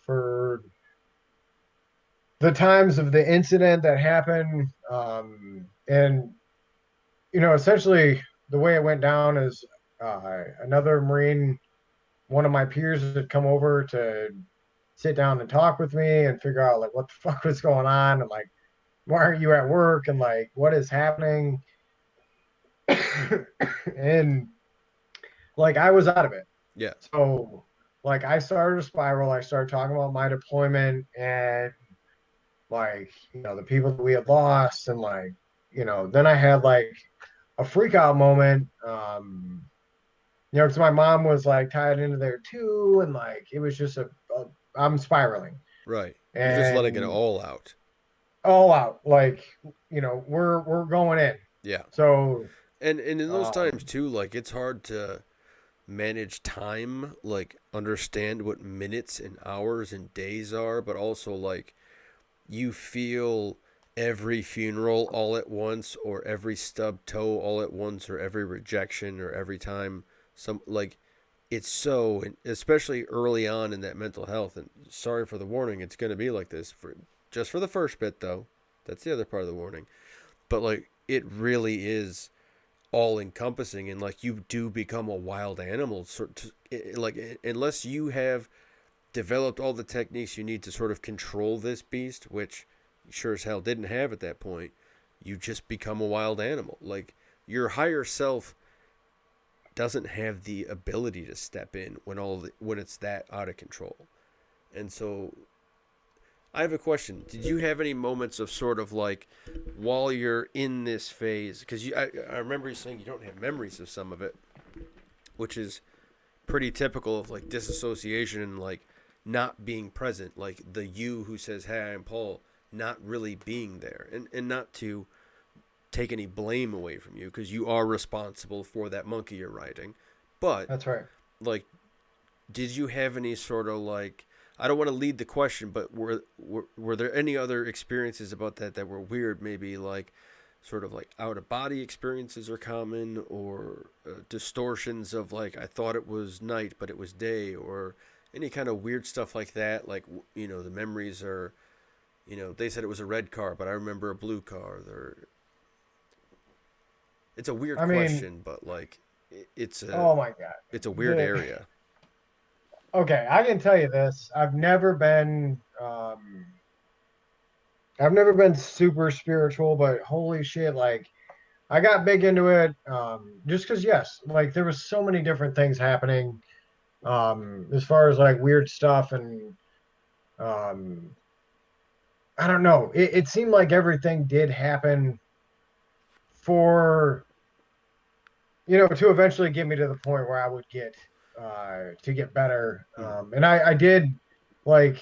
for the times of the incident that happened. And essentially the way it went down is another Marine, one of my peers, had come over to sit down and talk with me and figure out like what the fuck was going on, and like, why aren't you at work, and like what is happening. And like I was out of it. Yeah. So like I started a spiral. I started talking about my deployment and like, the people that we had lost, and like, then I had like a freak out moment. Because my mom was like tied into there too, and like it was just I'm spiraling Right. You're just letting it and all out. all out. Like, we're going in. Yeah. So, And in those times um, too, like it's hard to manage time, like understand what minutes and hours and days are, but also like you feel every funeral all at once, or every stub toe all at once, or every rejection, or every time some like it's so, and especially early on in that mental health. And sorry for the warning, it's going to be like this for just for the first bit though. That's the other part of the warning. But like it really is all encompassing, and like you do become a wild animal like unless you have developed all the techniques you need to sort of control this beast, which you sure as hell didn't have at that point. You just become a wild animal. Like your higher self doesn't have the ability to step in when it's that out of control. And so I have a question. Did you have any moments of sort of like while you're in this phase? Because I remember you saying you don't have memories of some of it, which is pretty typical of like disassociation and like not being present. Like the you who says, "Hey, I'm Paul," not really being there, and not to take any blame away from you because you are responsible for that monkey you're riding. But that's right. like, did you have any sort of like, I don't want to lead the question, but were there any other experiences about that were weird? Maybe like sort of like out of body experiences are common, or distortions of like I thought it was night but it was day, or any kind of weird stuff like that. Like the memories are, they said it was a red car, but I remember a blue car. It's a weird I mean, question, but like it's a oh my God. it's a weird The area. Okay, I can tell you this. I've never been super spiritual, but holy shit, like I got big into it. Just because, yes, like there was so many different things happening. As far as like weird stuff, and um, I don't know. It seemed like everything did happen for to eventually get me to the point where I would get to get better. Hmm. And I did, like,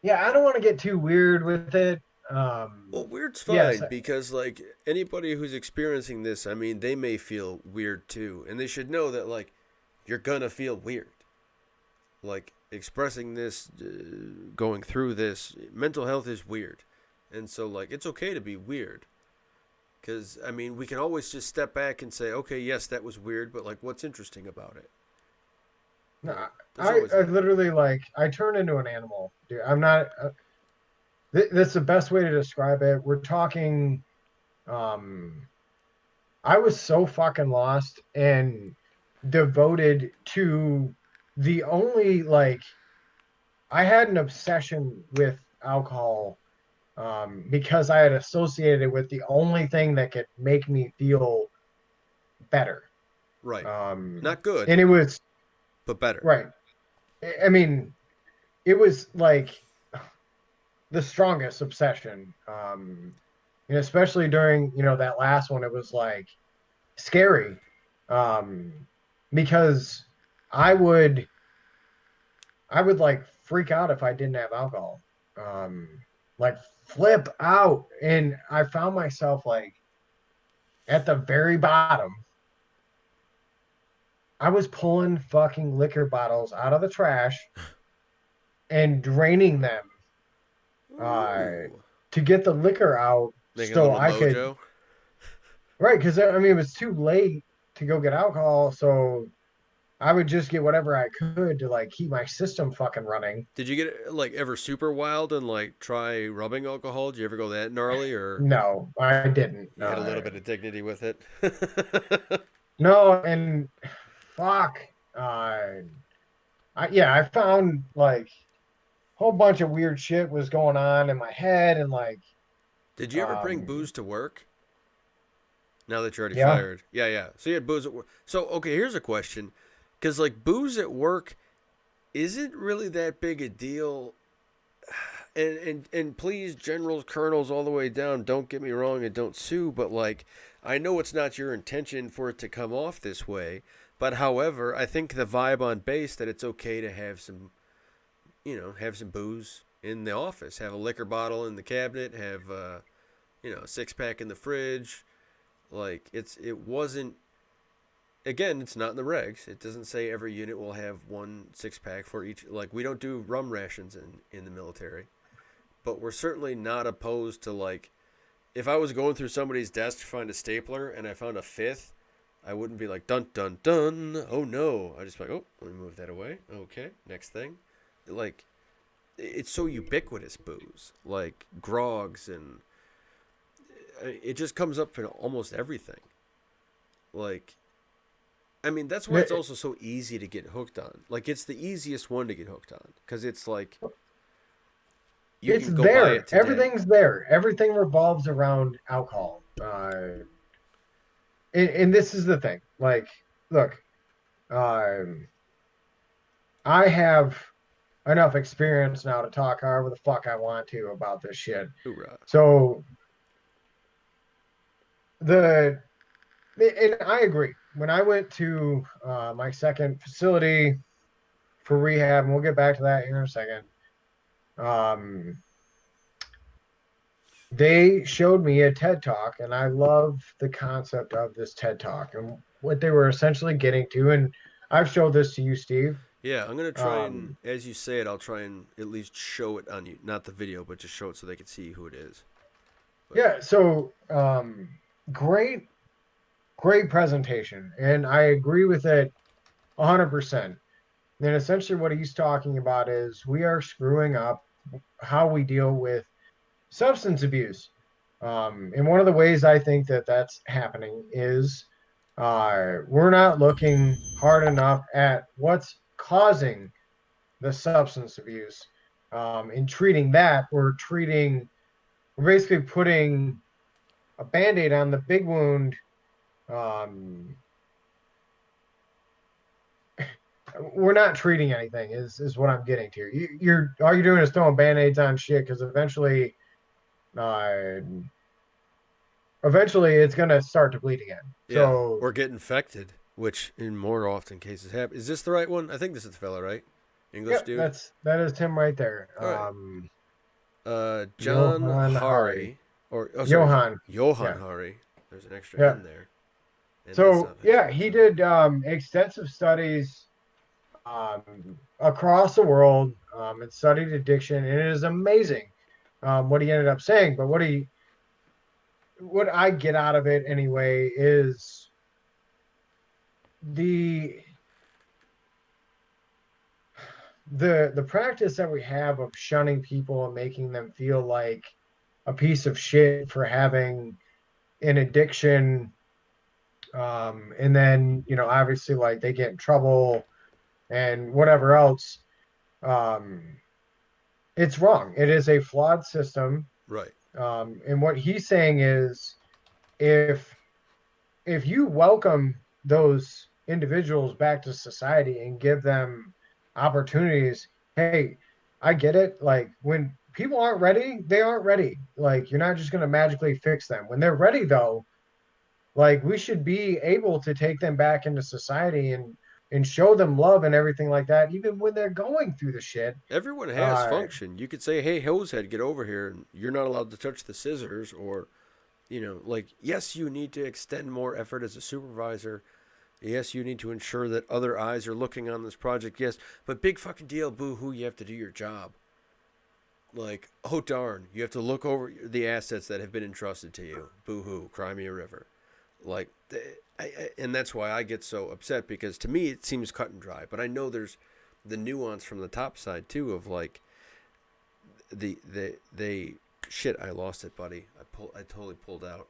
yeah, I don't want to get too weird with it. Well, weird's Yes, fine because like anybody who's experiencing this, I mean, they may feel weird too, and they should know that like you're gonna feel weird. Like expressing this, going through this, mental health is weird, and so like it's okay to be weird. Because I mean, we can always just step back and say, okay, yes, that was weird, but like, what's interesting about it? You no, know, there's always I that. literally like I turn into an animal, dude. I'm not. That's the best way to describe it. We're talking. Um, I was so fucking lost and devoted to the only like I had an obsession with alcohol because I had associated it with the only thing that could make me feel better. Right. Um, Not good, and it was but better. right. I mean, it was like the strongest obsession. And especially during, that last one, it was like scary. Um, because I would, I would like freak out if I didn't have alcohol. Um, like flip out. And I found myself like at the very bottom. I was pulling fucking liquor bottles out of the trash and draining them uh, Ooh. to get the liquor out Making a so little I could, mojo. right? Because I mean, it was too late to go get alcohol. So I would just get whatever I could to like keep my system fucking running. Did you get like ever super wild and like try rubbing alcohol? Did you ever go that gnarly, or No, I didn't. you had a little bit of dignity with it? No, and fuck. Uh, yeah, I found like a whole bunch of weird shit was going on in my head, and like, Did you ever bring um, booze to work? Now that you're already yeah, fired. Yeah, yeah. So you had booze at work. So, okay, here's a question. Because, like, booze at work isn't really that big a deal. And please, generals, colonels, all the way down, don't get me wrong and don't sue. But, like, I know it's not your intention for it to come off this way. But, however, I think the vibe on base that it's okay to have some, have some booze in the office. Have a liquor bottle in the cabinet. Have, a six pack in the fridge. Like it wasn't. Again, it's not in the regs. It doesn't say every unit will have one six pack for each. Like we don't do rum rations in the military, but we're certainly not opposed to like. If I was going through somebody's desk to find a stapler and I found a fifth, I wouldn't be like dun dun dun. Oh no! I just be like, oh, let me move that away. Okay, next thing. Like it's so ubiquitous booze, like grogs and it just comes up in almost everything. Like I mean, that's why it's also so easy to get hooked on. Like, it's the easiest one to get hooked on because it's like you it's can go buy there. it today. Everything's there. Everything revolves around alcohol. And this is the thing. Like, look, um, I have enough experience now to talk however the fuck I want to about this shit. Hoorah! So the and I agree. When I went to my second facility for rehab, and we'll get back to that here in a second. Um, they showed me a TED talk, and I love the concept of this TED talk and what they were essentially getting to. And I've showed this to you, Steve. Yeah, I'm gonna try and, Um, as you say it, I'll try and at least show it on you, not the video, but just show it so they can see who it is. But yeah, so great, great presentation, and I agree with it 100%. And essentially, what he's talking about is we are screwing up how we deal with substance abuse. And one of the ways I think that that's happening is we're not looking hard enough at what's causing the substance abuse. In treating that, we're basically putting a band aid on the big wound. Um, we're not treating anything, is what I'm getting to. You're all you're doing is throwing band aids on shit because uh, eventually it's going to start to bleed again. yeah, So or get infected, which in more often cases happen. Is this the right one? I think this is the fella, right? English yeah, dude. that is Tim right there. All right. John Johan Hari. Hari, or oh sorry, Johan. Johan Yeah. Hari. There's an extra Yeah. N there, and that's So not his yeah, real he John. did extensive studies across the world and studied addiction, and it is amazing what he ended up saying. But what I get out of it anyway is the the practice that we have of shunning people and making them feel like a piece of shit for having an addiction, and then obviously like they get in trouble and whatever else. um, it's wrong. It is a flawed system. Right. And what he's saying is, if you welcome those individuals back to society and give them opportunities, hey, I get it. Like when people aren't ready, they aren't ready. Like you're not just going to magically fix them. When they're ready, though, like we should be able to take them back into society and show them love and everything like that, even when they're going through the shit. Everyone has Uh, function. You could say, "Hey, hosehead, get over here," and you're not allowed to touch the scissors, or like, yes, you need to extend more effort as a supervisor. Yes, you need to ensure that other eyes are looking on this project. Yes, but big fucking deal, boo hoo, you have to do your job. Like, oh darn, you have to look over the assets that have been entrusted to you. Boo hoo, cry me a river. Like, and that's why I get so upset, because to me it seems cut and dry. But I know there's the nuance from the top side too of like they shit. I lost it, buddy. I totally pulled out.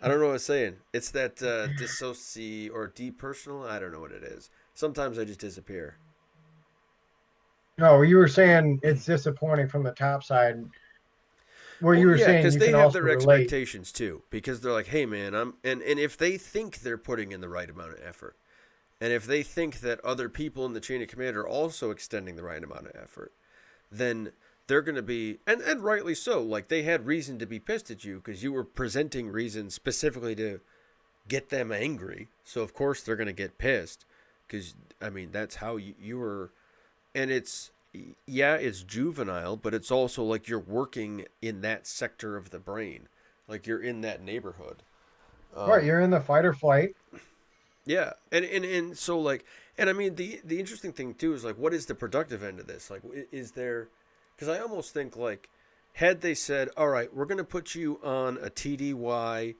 I don't know what I was saying. It's that dissociate or depersonal. I don't know what it is. Sometimes I just disappear. no, you were saying it's disappointing from the top side, where Well, you were yeah, saying because you they can have also their relate. expectations too. Because they're like, hey man, and if they think they're putting in the right amount of effort, and if they think that other people in the chain of command are also extending the right amount of effort, then they're going to be, and rightly so, like they had reason to be pissed at you because you were presenting reasons specifically to get them angry. So of course they're going to get pissed because I mean that's how you were, and it's, yeah, it's juvenile, but it's also like you're working in that sector of the brain, like you're in that neighborhood. Right, Um, you're in the fight or flight. yeah, and so like, and I mean the interesting thing too is like, what is the productive end of this? Like, is there? Because I almost think like, had they said, all right, we're gonna put you on a TDY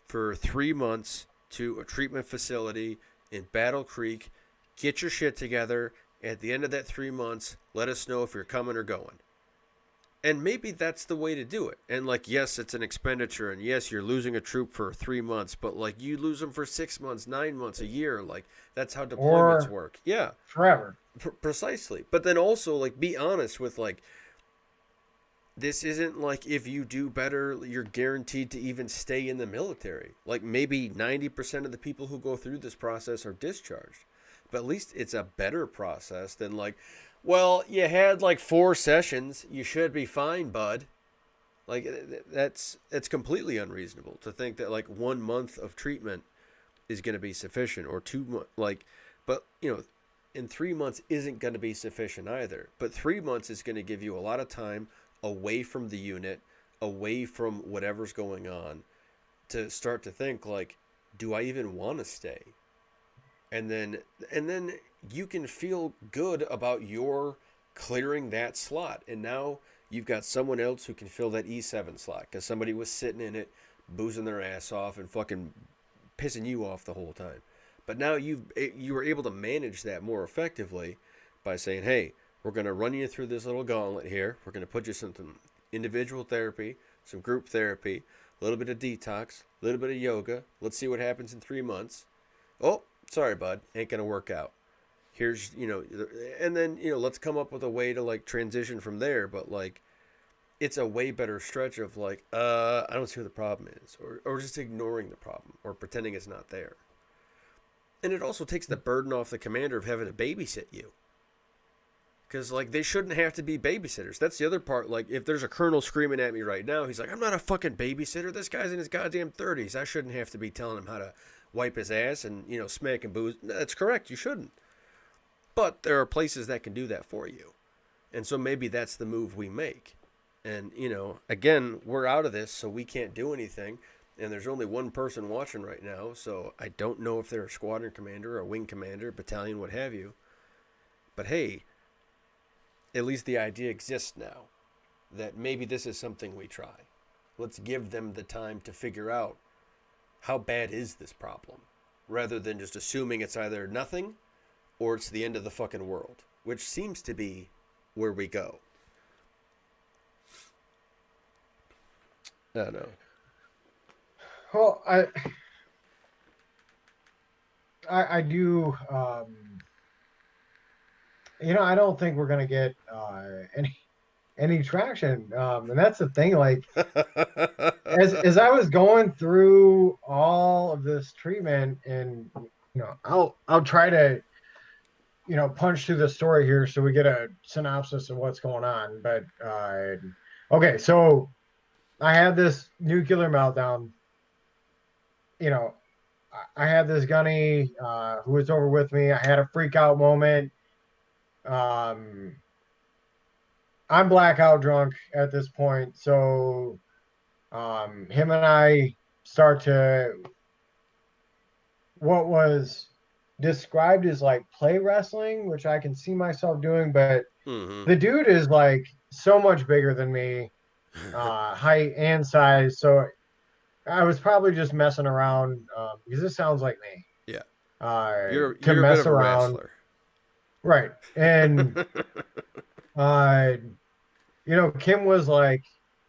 for 3 months to a treatment facility in Battle Creek, get your shit together. At the end of that 3 months, let us know if you're coming or going. And maybe that's the way to do it. And like, yes, it's an expenditure, and yes, you're losing a troop for 3 months, but like you lose them for 6 months, 9 months, a year. Like that's how deployments Or work. Yeah, forever. precisely. But then also like be honest with like, this isn't like if you do better, you're guaranteed to even stay in the military. Like maybe 90% of the people who go through this process are discharged. But at least it's a better process than like, well, you had like 4 sessions, you should be fine, bud. Like that's completely unreasonable to think that like 1 month of treatment is going to be sufficient, or 2 months. Like, but in 3 months isn't going to be sufficient either. But 3 months is going to give you a lot of time away from the unit, away from whatever's going on, to start to think like, do I even want to stay? And then and then you can feel good about your clearing that slot. And now you've got someone else who can fill that E7 slot because somebody was sitting in it, boozing their ass off and fucking pissing you off the whole time. But now you were able to manage that more effectively by saying, "Hey, we're going to run you through this little gauntlet here. We're going to put you some individual therapy, some group therapy, a little bit of detox, a little bit of yoga. Let's see what happens in 3 months. Oh, sorry, bud, ain't going to work out. Here's, and then, let's come up with a way to like transition from there. But like, it's a way better stretch of like, I don't see what the problem is, or just ignoring the problem or pretending it's not there. And it also takes the burden off the commander of having to babysit you. Because, like, they shouldn't have to be babysitters. That's the other part. Like, if there's a colonel screaming at me right now, he's like, I'm not a fucking babysitter. This guy's in his goddamn 30s. I shouldn't have to be telling him how to wipe his ass and, smack and booze. That's correct. You shouldn't. But there are places that can do that for you. And so maybe that's the move we make. And, again, we're out of this, so we can't do anything. And there's only one person watching right now, so I don't know if they're a squadron commander, a wing commander, battalion, what have you. But hey, at least the idea exists now that maybe this is something we try. Let's give them the time to figure out how bad is this problem, rather than just assuming it's either nothing or it's the end of the fucking world, which seems to be where we go. I don't know. Well, I do. I don't think we're gonna get any traction. And that's the thing. Like, as I was going through all of this treatment, and I'll try to punch through the story here so we get a synopsis of what's going on. But okay, so I had this nuclear meltdown. I had this gunny who was over with me. I had a freak out moment. I'm blackout drunk at this point, so him and I start to what was described as like play wrestling, which I can see myself doing, but the dude is like so much bigger than me, height and size. So I was probably just messing around because this sounds like me. Yeah. You're a bit of a wrestler. Right. And Kim was like,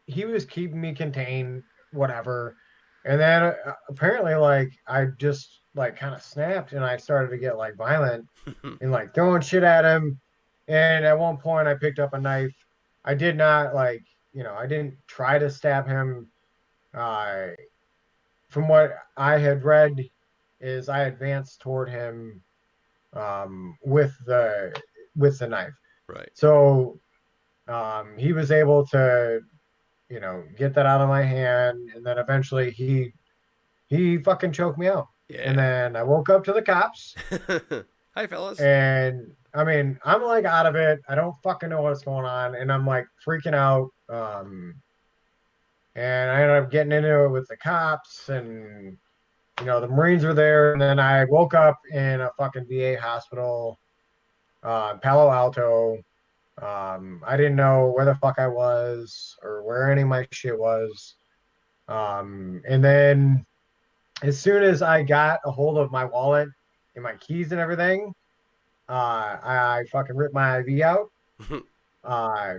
he was keeping me contained, whatever. And then apparently, like, I just like kind of snapped and I started to get like violent and like throwing shit at him. And at one point, I picked up a knife. I did not I didn't try to stab him. From what I had read, is I advanced toward him with the knife. Right. So he was able to, get that out of my hand, and then eventually he fucking choked me out. Yeah. And then I woke up to the cops. Hi, fellas. And I mean, I'm like out of it. I don't fucking know what's going on, and I'm like freaking out. And I ended up getting into it with the cops, and the Marines were there. And then I woke up in a fucking VA hospital, Palo Alto. I didn't know where the fuck I was or where any of my shit was. And then as soon as I got a hold of my wallet and my keys and everything, I fucking ripped my IV out.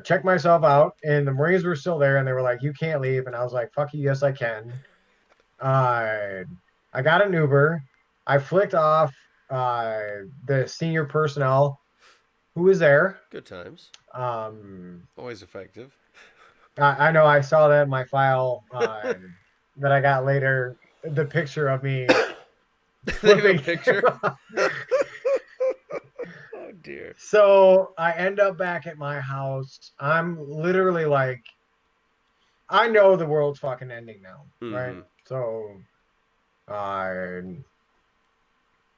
Checked myself out, and the Marines were still there, and they were like, "You can't leave." And I was like, "Fuck you, yes I can." I got an Uber. I flicked off the senior personnel who was there. Good times. Always effective. I know. I saw that in my file that I got later. The picture of me. They have a picture. Oh dear. So I end up back at my house. I'm literally like, I know the world's fucking ending now, right? So,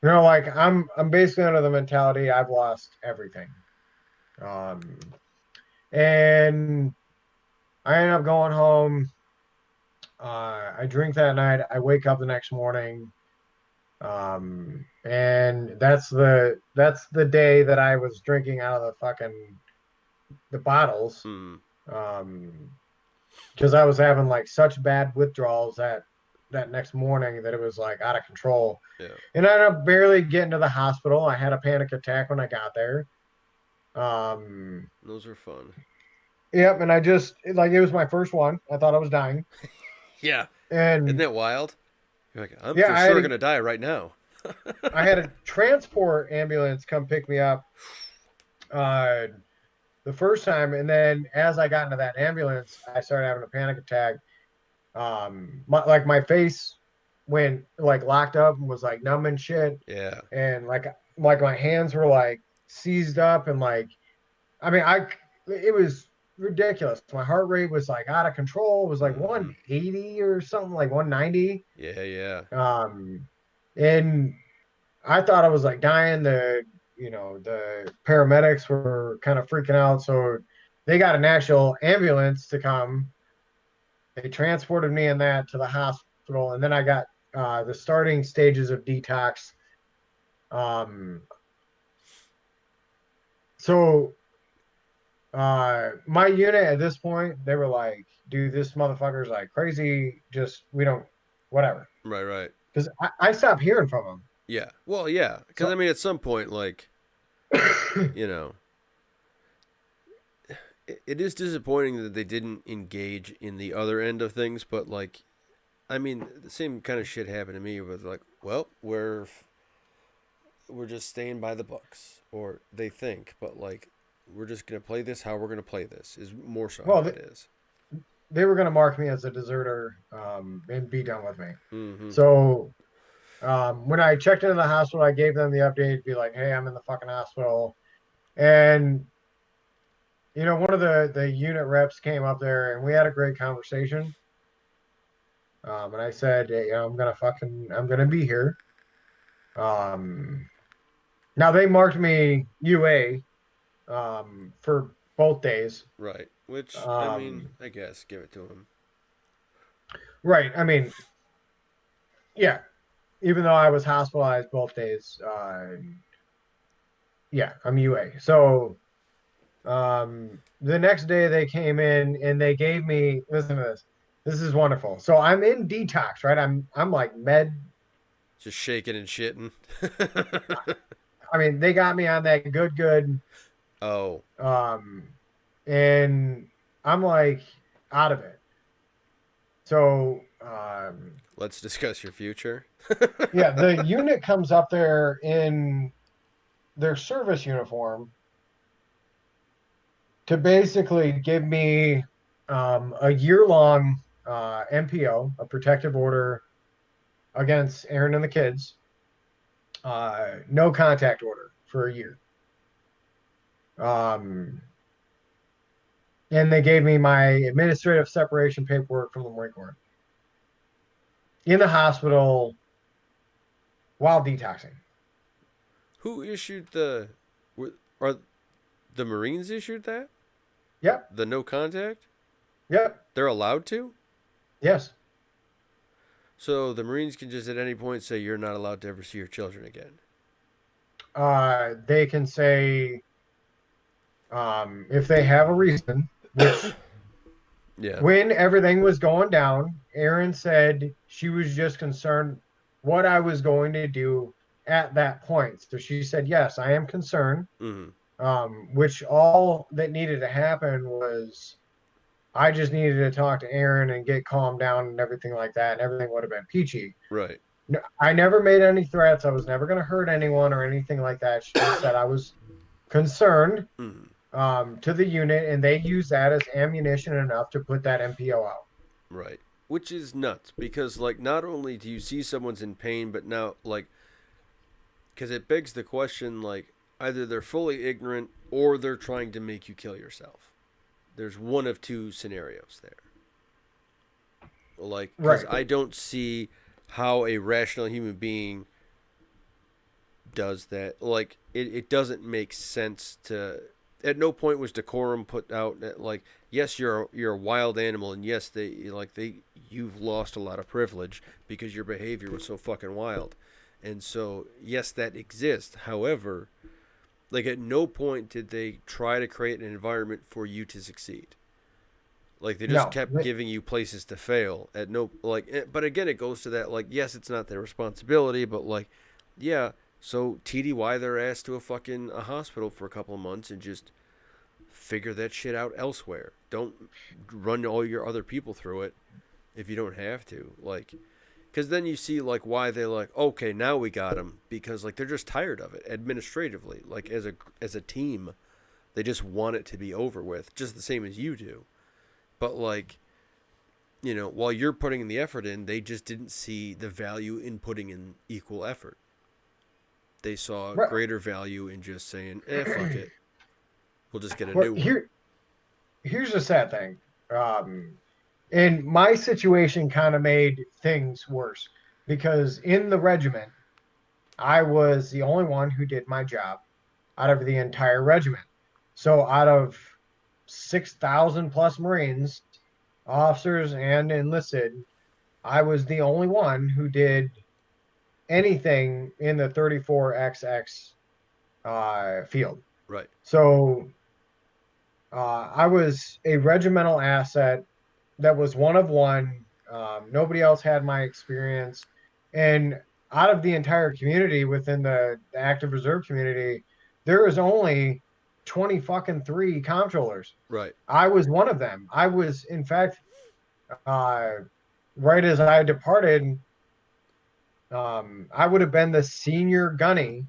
like I'm basically under the mentality I've lost everything, and I end up going home. I drink that night. I wake up the next morning. And that's the day that I was drinking out of the bottles. Because I was having like such bad withdrawals that next morning that it was like out of control. Yeah. And I ended up barely getting to the hospital. I had a panic attack when I got there. Those are fun. Yep, and I just it was my first one. I thought I was dying. Yeah. And isn't that wild? You're like, I'm for sure gonna die right now. I had a transport ambulance come pick me up the first time, and then as I got into that ambulance, I started having a panic attack. My face went like locked up and was like numb and shit. Yeah. And like my hands were like seized up, and like, I mean, it was ridiculous. My heart rate was like out of control. It was like 180 or something, like 190. Yeah. And I thought I was like dying. The the paramedics were kind of freaking out. So they got an actual ambulance to come. They transported me in that to the hospital. And then I got the starting stages of detox. So my unit at this point, they were like, dude, this motherfucker's like crazy. Just, we don't, whatever. Right. Because I stopped hearing from Yeah. Well, yeah. Because him. I mean, at some point, like, So, you know, it is disappointing that they didn't engage in the other end of things. But like, I mean, the same kind of shit happened to me. With like, well, we're just staying by the books, or they think, but like, we're just gonna play this how we're gonna play this is more so well, how it is. they were going to mark me as a deserter and be done with me. Mm-hmm. So when I checked into the hospital, I gave them the update, be like, hey, I'm in the fucking hospital. And, one of the unit reps came up there and we had a great conversation. And I said, hey, I'm going to be here. Um, Now they marked me UA for both days. Right. Which I mean, Um, I guess give it to him. right. I mean, yeah, even though I was hospitalized both days, yeah, I'm UA. So the next day they came in and they gave me, listen to this. This is wonderful. So I'm in detox, right? I'm like med. Just shaking and shitting. I mean, they got me on that good. Oh, Um, and I'm like out of it. So let's discuss your future. yeah, the unit comes up there in their service uniform to basically give me a year-long MPO, a protective order against Aaron and the kids, no contact order for a year. And they gave me my administrative separation paperwork from the Marine Corps in the hospital while detoxing. Who issued the? Are the Marines issued that? Yep. The no contact? Yep. They're allowed to? Yes. So the Marines can just at any point say you're not allowed to ever see your children again. They can say if they have a reason, which Yeah. when everything was going down, Erin said she was just concerned what I was going to do at that point. So she said, yes, I am concerned. Mm-hmm. Which all that needed to happen was I just needed to talk to Aaron and get calmed down and everything like that, and everything would have been peachy. Right. No, I never made any threats. I was never going to hurt anyone or anything like that. She just said I was concerned Mm-hmm. to the unit, and they used that as ammunition enough to put that MPO out. Right. Which is nuts because like not only do you see someone's in pain, but now like because it begs the question like either they're fully ignorant or they're trying to make you kill yourself. There's one of two scenarios there. Like because Right. I don't see how a rational human being does that. Like it doesn't make sense to. At no point was decorum put out. Like yes, you're a wild animal, and yes, you've lost a lot of privilege because your behavior was so fucking wild, and so yes, that exists. However, like at no point did they try to create an environment for you to succeed. Like they just No. kept giving you places to fail at no like. But again, it goes to that like yes, it's not their responsibility, but like yeah. So TDY their ass to a hospital for a couple of months and just figure that shit out elsewhere. Don't run all your other people through it if you don't have to. Like, because then you see like why they're like okay now we got them because like they're just tired of it administratively. Like as a team, they just want it to be over with, just the same as you do. But like while you're putting in the effort in, they just didn't see the value in putting in equal effort. They saw Right. greater value in just saying, fuck it. We'll just get a Well, new one. here's the sad thing. And my situation kind of made things worse because in the regiment, I was the only one who did my job. out of the entire regiment. So out of 6,000 plus Marines, officers and enlisted, I was the only one who did anything in the 34XX field. Right. So I was a regimental asset that was one of one. Nobody else had my experience. And out of the entire community within the active reserve community, there is only 20 fucking three comptrollers. Right. I was one of them. I was, in fact, uh, right as I departed, I would have been the senior gunny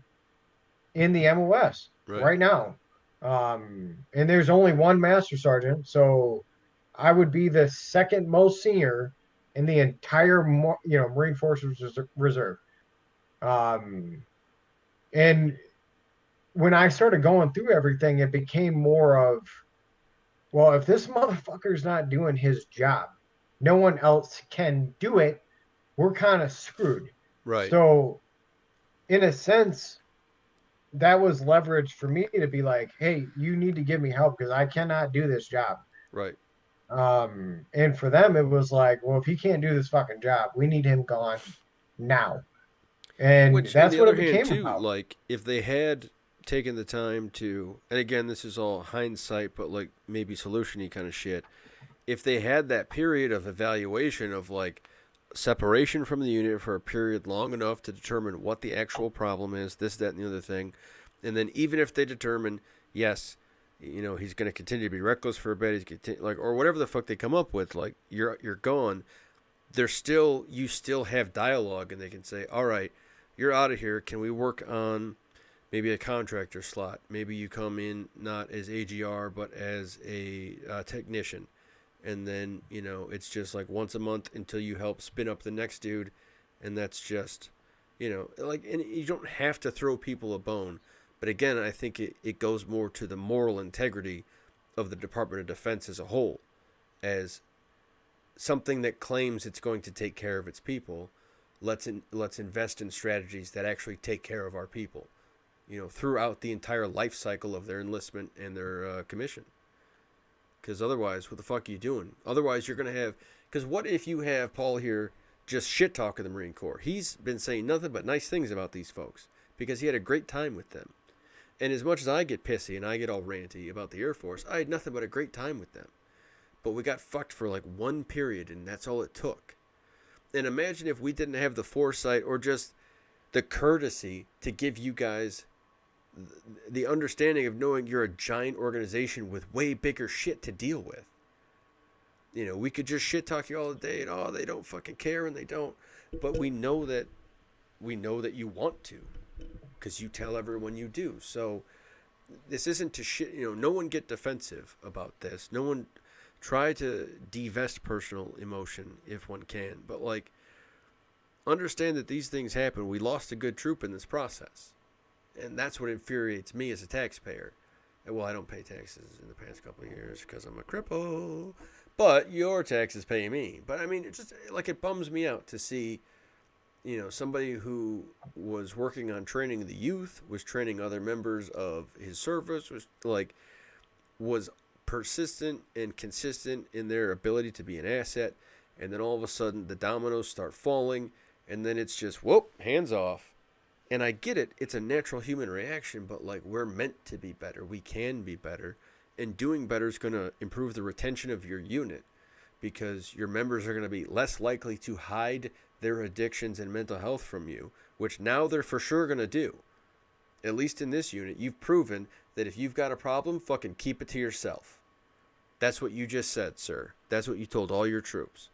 in the MOS Right. right now. And there's only one master sergeant, so I would be the second most senior in the entire, Marine Forces Reserve. Um, and when I started going through everything, it became more of, well, if this motherfucker's not doing his job, no one else can do it. We're kind of screwed. Right. So, in a sense, that was leverage for me to be like, hey, you need to give me help because I cannot do this job. Right. And for them, it was like, well, if he can't do this fucking job, we need him gone now. And Which, on that's the what other it hand, became too, about. like if they had taken the time to, and again, this is all hindsight, but like maybe solutiony kind of shit. If they had that period of evaluation of like separation from the unit for a period long enough to determine what the actual problem is, this, that, and the other thing, and then even if they determine, yes, he's going to continue to be reckless for a bit, like, or whatever the fuck they come up with, like you're gone. You still have dialogue, and they can say, all right, you're out of here. Can we work on maybe a contractor slot? Maybe you come in not as AGR but as a technician, and then it's just like once a month until you help spin up the next dude, and that's just like, and you don't have to throw people a bone, but again, I think it goes more to the moral integrity of the Department of Defense as a whole, as something that claims it's going to take care of its people. Let's invest in strategies that actually take care of our people, throughout the entire life cycle of their enlistment and their commission. Because otherwise, what the fuck are you doing? Otherwise, you're gonna have. Because what if you have Paul here just shit talking the Marine Corps? He's been saying nothing but nice things about these folks because he had a great time with them. And as much as I get pissy and I get all ranty about the Air Force, I had nothing but a great time with them. But we got fucked for like one period, and that's all it took. And imagine if we didn't have the foresight or just the courtesy to give you guys the understanding of knowing you're a giant organization with way bigger shit to deal with. We could just shit talk you all the day, and they don't fucking care, and they don't. But we know that you want to, because you tell everyone you do. So this isn't to shit. No one get defensive about this. No one try to divest personal emotion if one can. But like, understand that these things happen. We lost a good troop in this process, and that's what infuriates me as a taxpayer. Well, I don't pay taxes in the past couple of years because I'm a cripple, but your taxes pay me. But I mean, it's just like, it bums me out to see, somebody who was working on training the youth, was training other members of his service, was persistent and consistent in their ability to be an asset, and then all of a sudden the dominoes start falling, and then it's just whoop, hands off. And I get it, it's a natural human reaction, but like, we're meant to be better. We can be better. And doing better is going to improve the retention of your unit, because your members are going to be less likely to hide their addictions and mental health from you, which now they're for sure going to do. At least in this unit, you've proven that if you've got a problem, fucking keep it to yourself. That's what you just said, sir. That's what you told all your troops.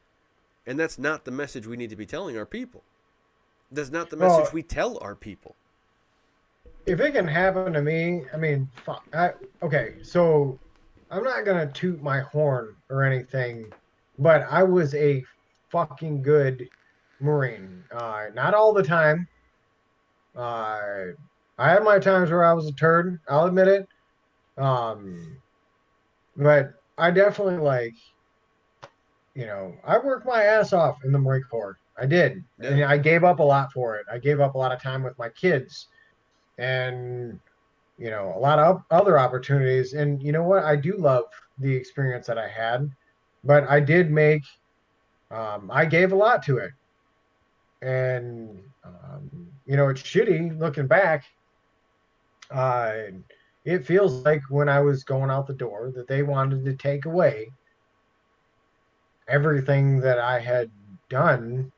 And that's not the message we need to be telling our people. That's not the message Well, we tell our people. if it can happen to me, I mean, fuck. Okay, so I'm not going to toot my horn or anything, but I was a fucking good Marine. Not all the time. Uh, I had my times where I was a turd. I'll admit it. Um, but I definitely I worked my ass off in the Marine Corps. I did, Yeah. and I gave up a lot for it. I gave up a lot of time with my kids, and a lot of other opportunities. And you know what? I do love the experience that I had, but I did make, I gave a lot to it. And, it's shitty looking back. Uh, it feels like when I was going out the door that they wanted to take away everything that I had done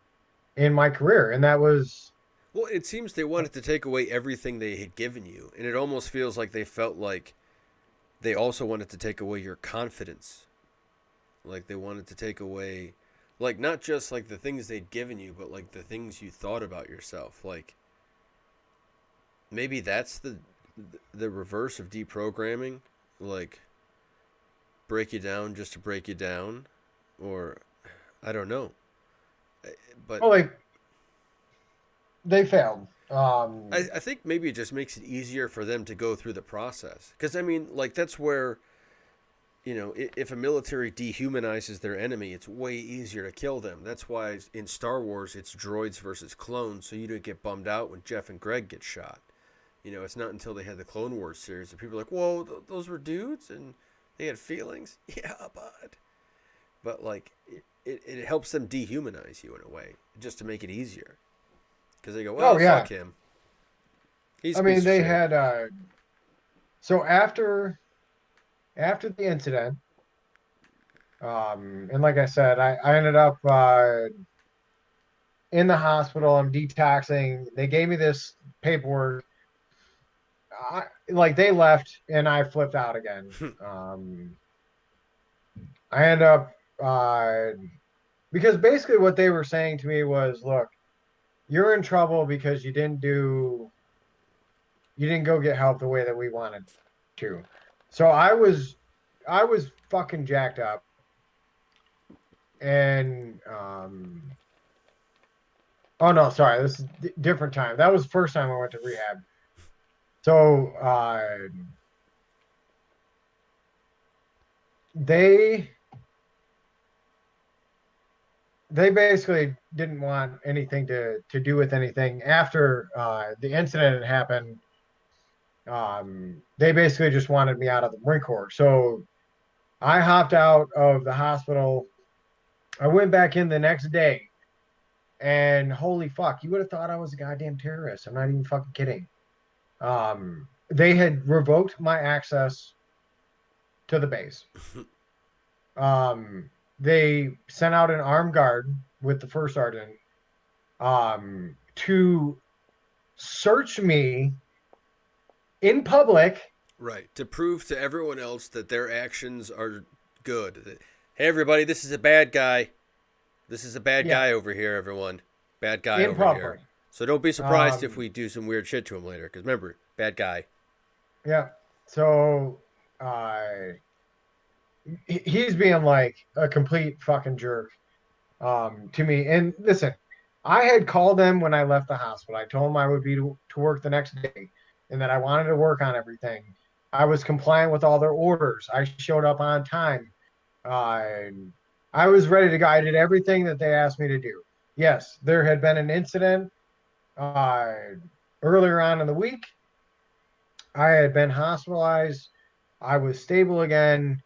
in my career. And that was, Well, it seems they wanted to take away everything they had given you, and it almost feels like they felt like they also wanted to take away your confidence. Like they wanted to take away, like not just like the things they'd given you, but like the things you thought about yourself. Like maybe that's the reverse of deprogramming. Like break you down just to break you down, or I don't know. But well, like they failed. I think maybe it just makes it easier for them to go through the process. Because, I mean, like, that's where, if a military dehumanizes their enemy, it's way easier to kill them. That's why in Star Wars, it's droids versus clones, so you don't get bummed out when Jeff and Greg get shot. It's not until they had the Clone Wars series that people are like, whoa, those were dudes and they had feelings? Yeah, but like, it helps them dehumanize you in a way, just to make it easier. Because they go, oh well, yeah, fuck him. He's I a mean piece of they shit. had. So after the incident, and like I said, I ended up in the hospital. I'm detoxing. They gave me this paperwork. Like they left, and I flipped out again. I end up because basically what they were saying to me was, look, you're in trouble because you didn't go get help the way that we wanted to. So I was fucking jacked up, and oh no, sorry, this is different time. That was the first time I went to rehab. So they they basically didn't want anything to do with anything after the incident had happened. They basically just wanted me out of the Marine Corps. So I hopped out of the hospital. I went back in the next day, and holy fuck, you would have thought I was a goddamn terrorist. I'm not even fucking kidding. They had revoked my access to the base. They sent out an armed guard with the first sergeant to search me in public. Right. To prove to everyone else that their actions are good. Hey, everybody, this is a bad guy. This is a bad Yeah, guy over here, everyone. Bad guy in over here. public. So don't be surprised if Um, we do some weird shit to him later. Because remember, bad guy. yeah. So uh, he's being like a complete fucking jerk to me. And listen, I had called them when I left the hospital. I told them I would be to work the next day and that I wanted to work on everything. I was compliant with all their orders. I showed up on time. Uh, I was ready to go. I did everything that they asked me to do. Yes, there had been an incident uh, earlier on in the week. I had been hospitalized. I was stable again,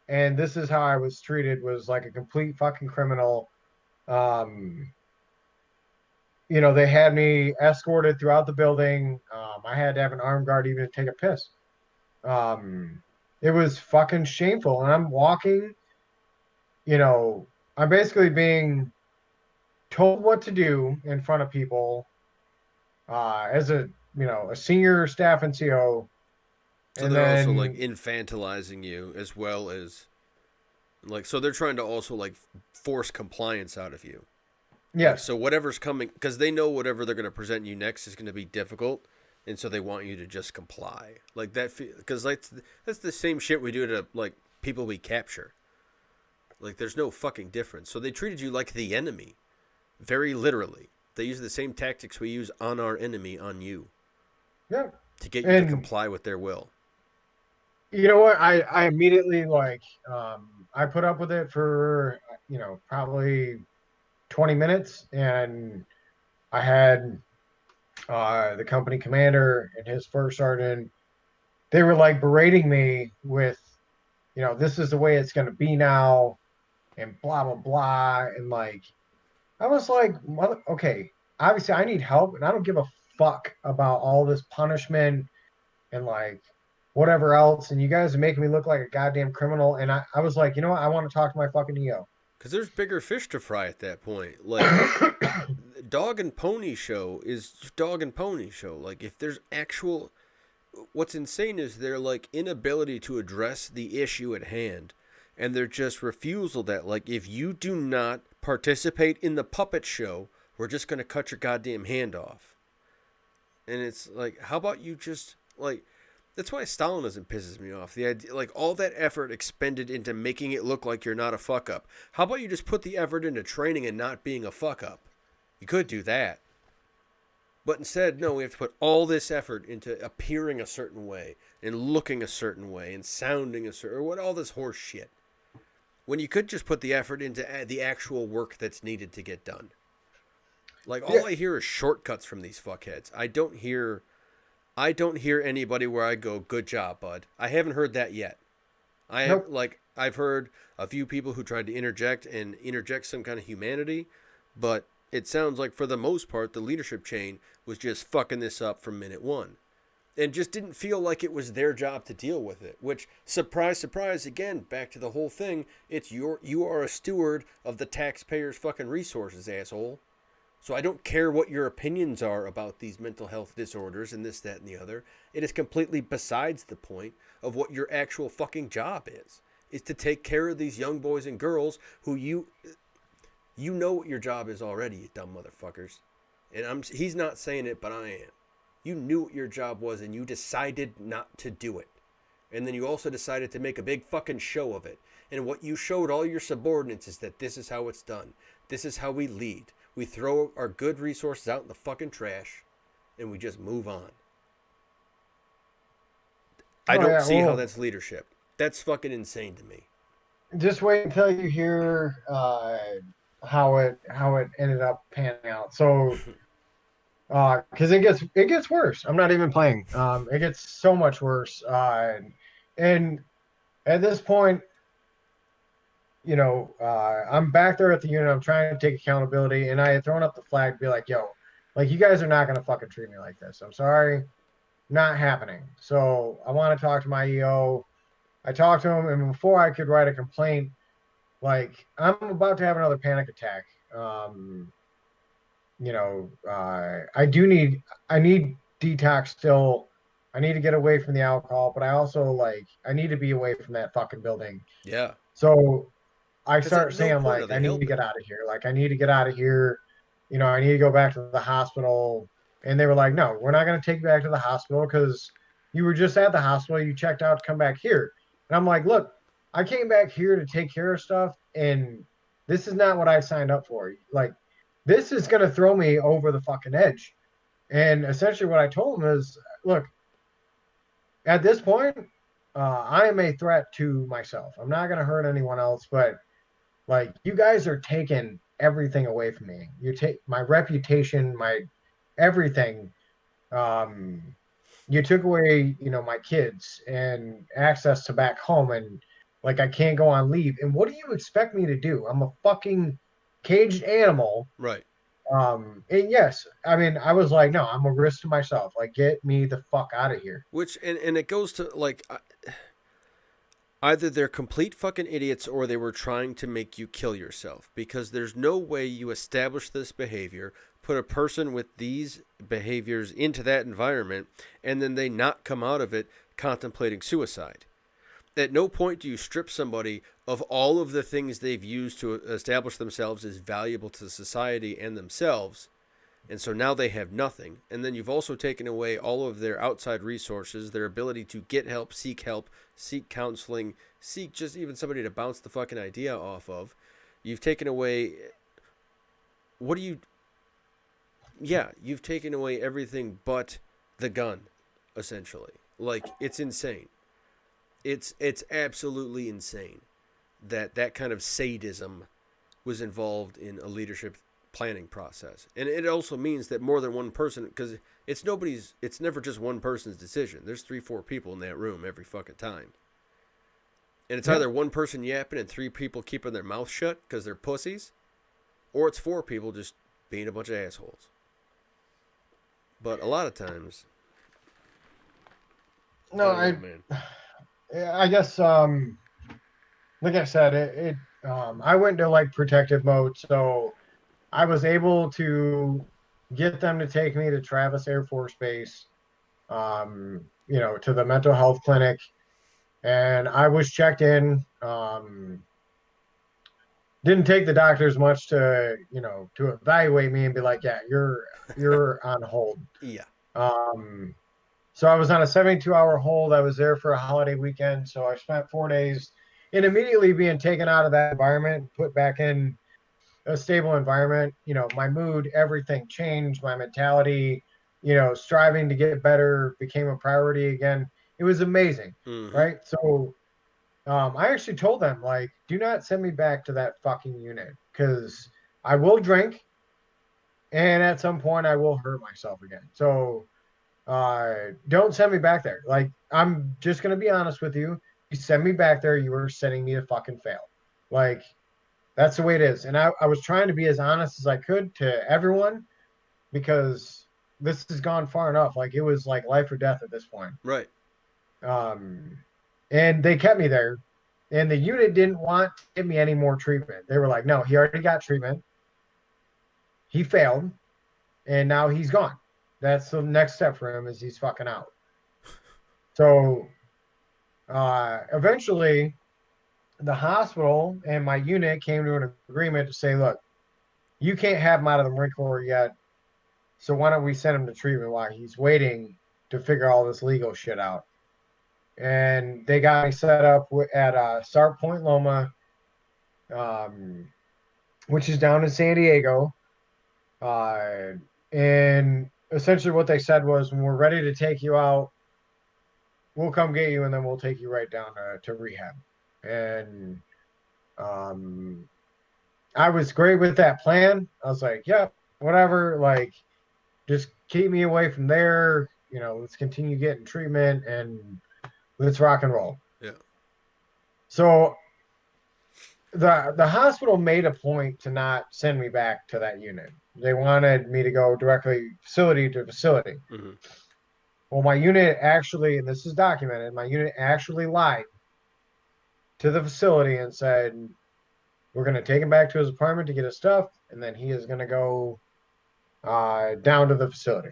and this is how I was treated, was like a complete fucking criminal. Um, they had me escorted throughout the building. I had to have an armed guard even to take a piss. Um, it was fucking shameful. And I'm walking, you know, I'm basically being told what to do in front of people as a senior staff NCO. So And they're also like then, infantilizing you as well as like so they're trying to also like force compliance out of you. Like yes, so whatever's coming because they know whatever they're going to present you next is going to be difficult and so they want you to just comply. Like that because like that's the same shit we do to like people we capture. Like there's no fucking difference. So they treated you like the enemy, very literally. They use the same tactics we use on our enemy on you yeah. to get you to And comply with their will. you know what? I immediately I put up with it for probably 20 minutes, and I had the company commander and his first sergeant. they were like berating me with, this is the way it's going to be now, and blah blah blah, and like I was like, okay, obviously I need help, and I don't give a fuck about all this punishment and like whatever else, and you guys are making me look like a goddamn criminal, and I was like, you know what, I want to talk to my fucking EO. Because there's bigger fish to fry at that point. Like, dog and pony show is dog and pony show. Like, if there's actual, what's insane is their like inability to address the issue at hand, and their just refusal that like if you do not participate in the puppet show, we're just gonna cut your goddamn hand off. And it's like, how about you just like. That's why Stalinism pisses me off. The idea, like all that effort expended into making it look like you're not a fuck up. How about you just put the effort into training and not being a fuck up? You could do that. But instead, no, we have to put all this effort into appearing a certain way and looking a certain way and sounding a certain, or what, all this horse shit. When you could just put the effort into the actual work that's needed to get done. Like all I hear is shortcuts from these fuckheads. I don't hear anybody where I go, good job, bud. I haven't heard that yet. Nope. I've heard a few people who tried to interject some kind of humanity, but it sounds like for the most part the leadership chain was just fucking this up from minute one. And just didn't feel like it was their job to deal with it. Which, surprise, surprise, again, back to the whole thing, you are a steward of the taxpayers' fucking resources, asshole. So I don't care what your opinions are about these mental health disorders and this, that, and the other. It is completely besides the point of what your actual fucking job is to take care of these young boys and girls who you know what your job is already, you dumb motherfuckers. And he's not saying it, but I am. You knew what your job was and you decided not to do it. And then you also decided to make a big fucking show of it. And what you showed all your subordinates is that this is how it's done. This is how we lead. We throw our good resources out in the fucking trash and we just move on. I don't see how that's leadership. That's fucking insane to me. Just wait until you hear how it ended up panning out. So because it gets worse. I'm not even playing. It gets so much worse. And at this point, I'm back there at the unit. I'm trying to take accountability, and I had thrown up the flag to be like, yo, like you guys are not gonna fucking treat me like this. I'm sorry, not happening. So I want to talk to my EO. I talked to him, and before I could write a complaint, like I'm about to have another panic attack. I need detox still. I need to get away from the alcohol, but I also like I need to be away from that fucking building. Yeah. So I Because at start no saying point like are they I need to helping. get out of here. Like I need to get out of here. I need to go back to the hospital. And they were like, no, we're not going to take you back to the hospital because you were just at the hospital. You checked out to come back here. And I'm like, look, I came back here to take care of stuff, and this is not what I signed up for. Like, this is going to throw me over the fucking edge. And essentially, what I told him is, look, at this point, I am a threat to myself. I'm not going to hurt anyone else, but like, you guys are taking everything away from me. You take my reputation, my everything. Um, you took away, my kids and access to back home, and like I can't go on leave. And what do you expect me to do? I'm a fucking caged animal. Right. And yes, I mean, I was like, no, I'm a risk to myself. Like, get me the fuck out of here. Which, and it goes to, like, either they're complete fucking idiots or they were trying to make you kill yourself. Because there's no way you establish this behavior, put a person with these behaviors into that environment, and then they not come out of it contemplating suicide. At no point do you strip somebody of all of the things they've used to establish themselves as valuable to society and themselves. And so now they have nothing. And then you've also taken away all of their outside resources, their ability to get help, seek counseling, seek just even somebody to bounce the fucking idea off of. You've taken away. What do you. Yeah, you've taken away everything but the gun, essentially. Like, it's insane. It's absolutely insane that kind of sadism was involved in a leadership planning process. And it also means that more than one person, because it's never just one person's decision. There's 3, 4 people in that room every fucking time. And it's either one person yapping and 3 people keeping their mouth shut because they're pussies, or it's 4 people just being a bunch of assholes. But a lot of times, No, I guess like I said, I went to like protective mode, so I was able to get them to take me to Travis Air Force Base, to the mental health clinic, and I was checked in. Didn't take the doctors much to evaluate me and be like, yeah, you're on hold. yeah. Um, so I was on a 72-hour hold. I was there for a holiday weekend, so I spent 4 days and immediately being taken out of that environment, put back in a stable environment. My mood, everything changed. My mentality, striving to get better became a priority again. It was amazing, Mm-hmm. right? So I actually told them, like, do not send me back to that fucking unit because I will drink and at some point I will hurt myself again. So don't send me back there. Like, I'm just gonna be honest with you. You send me back there, you were sending me to fucking fail. Like, that's the way it is. And I was trying to be as honest as I could to everyone because this has gone far enough. Like, it was like life or death at this point. Right. Um, and they kept me there. And the unit didn't want to give me any more treatment. They were like, no, he already got treatment. He failed, and now he's gone. That's the next step for him is he's fucking out. So eventually, the hospital and my unit came to an agreement to say, look, you can't have him out of the Marine Corps yet. So why don't we send him to treatment while he's waiting to figure all this legal shit out? And they got me set up at Start Point Loma, which is down in San Diego. And essentially what they said was, when we're ready to take you out, we'll come get you and then we'll take you right down to rehab. And I was great with that plan. I was like, yeah, whatever. Like, just keep me away from there. Let's continue getting treatment and let's rock and roll. Yeah. So the hospital made a point to not send me back to that unit. They wanted me to go directly facility to facility. Mm-hmm. Well, my unit actually, and this is documented, my unit actually lied to the facility and said, we're going to take him back to his apartment to get his stuff, and then he is going to go down to the facility.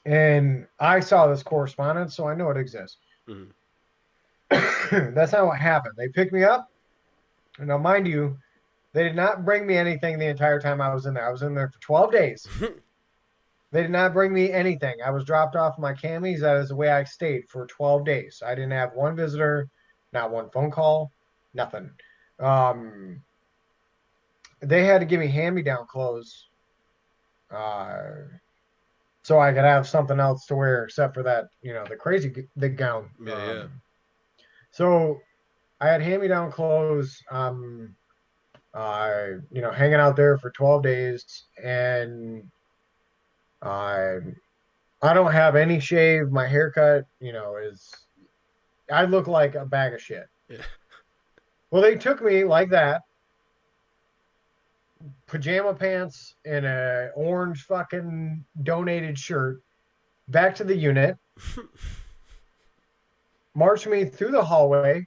And I saw this correspondence, so I know it exists. Mm-hmm. That's not what happened. They picked me up. And now, mind you, they did not bring me anything the entire time I was in there. I was in there for 12 days. They did not bring me anything. I was dropped off my camis. That is the way I stayed for 12 days. I didn't have one visitor, not one phone call, nothing. They had to give me hand-me-down clothes so I could have something else to wear except for that, the crazy big gown. Yeah. So I had hand-me-down clothes, hanging out there for 12 days, and I don't have any shave. My haircut, I look like a bag of shit. Yeah. Well, they took me like that, pajama pants and a orange fucking donated shirt, back to the unit, marched me through the hallway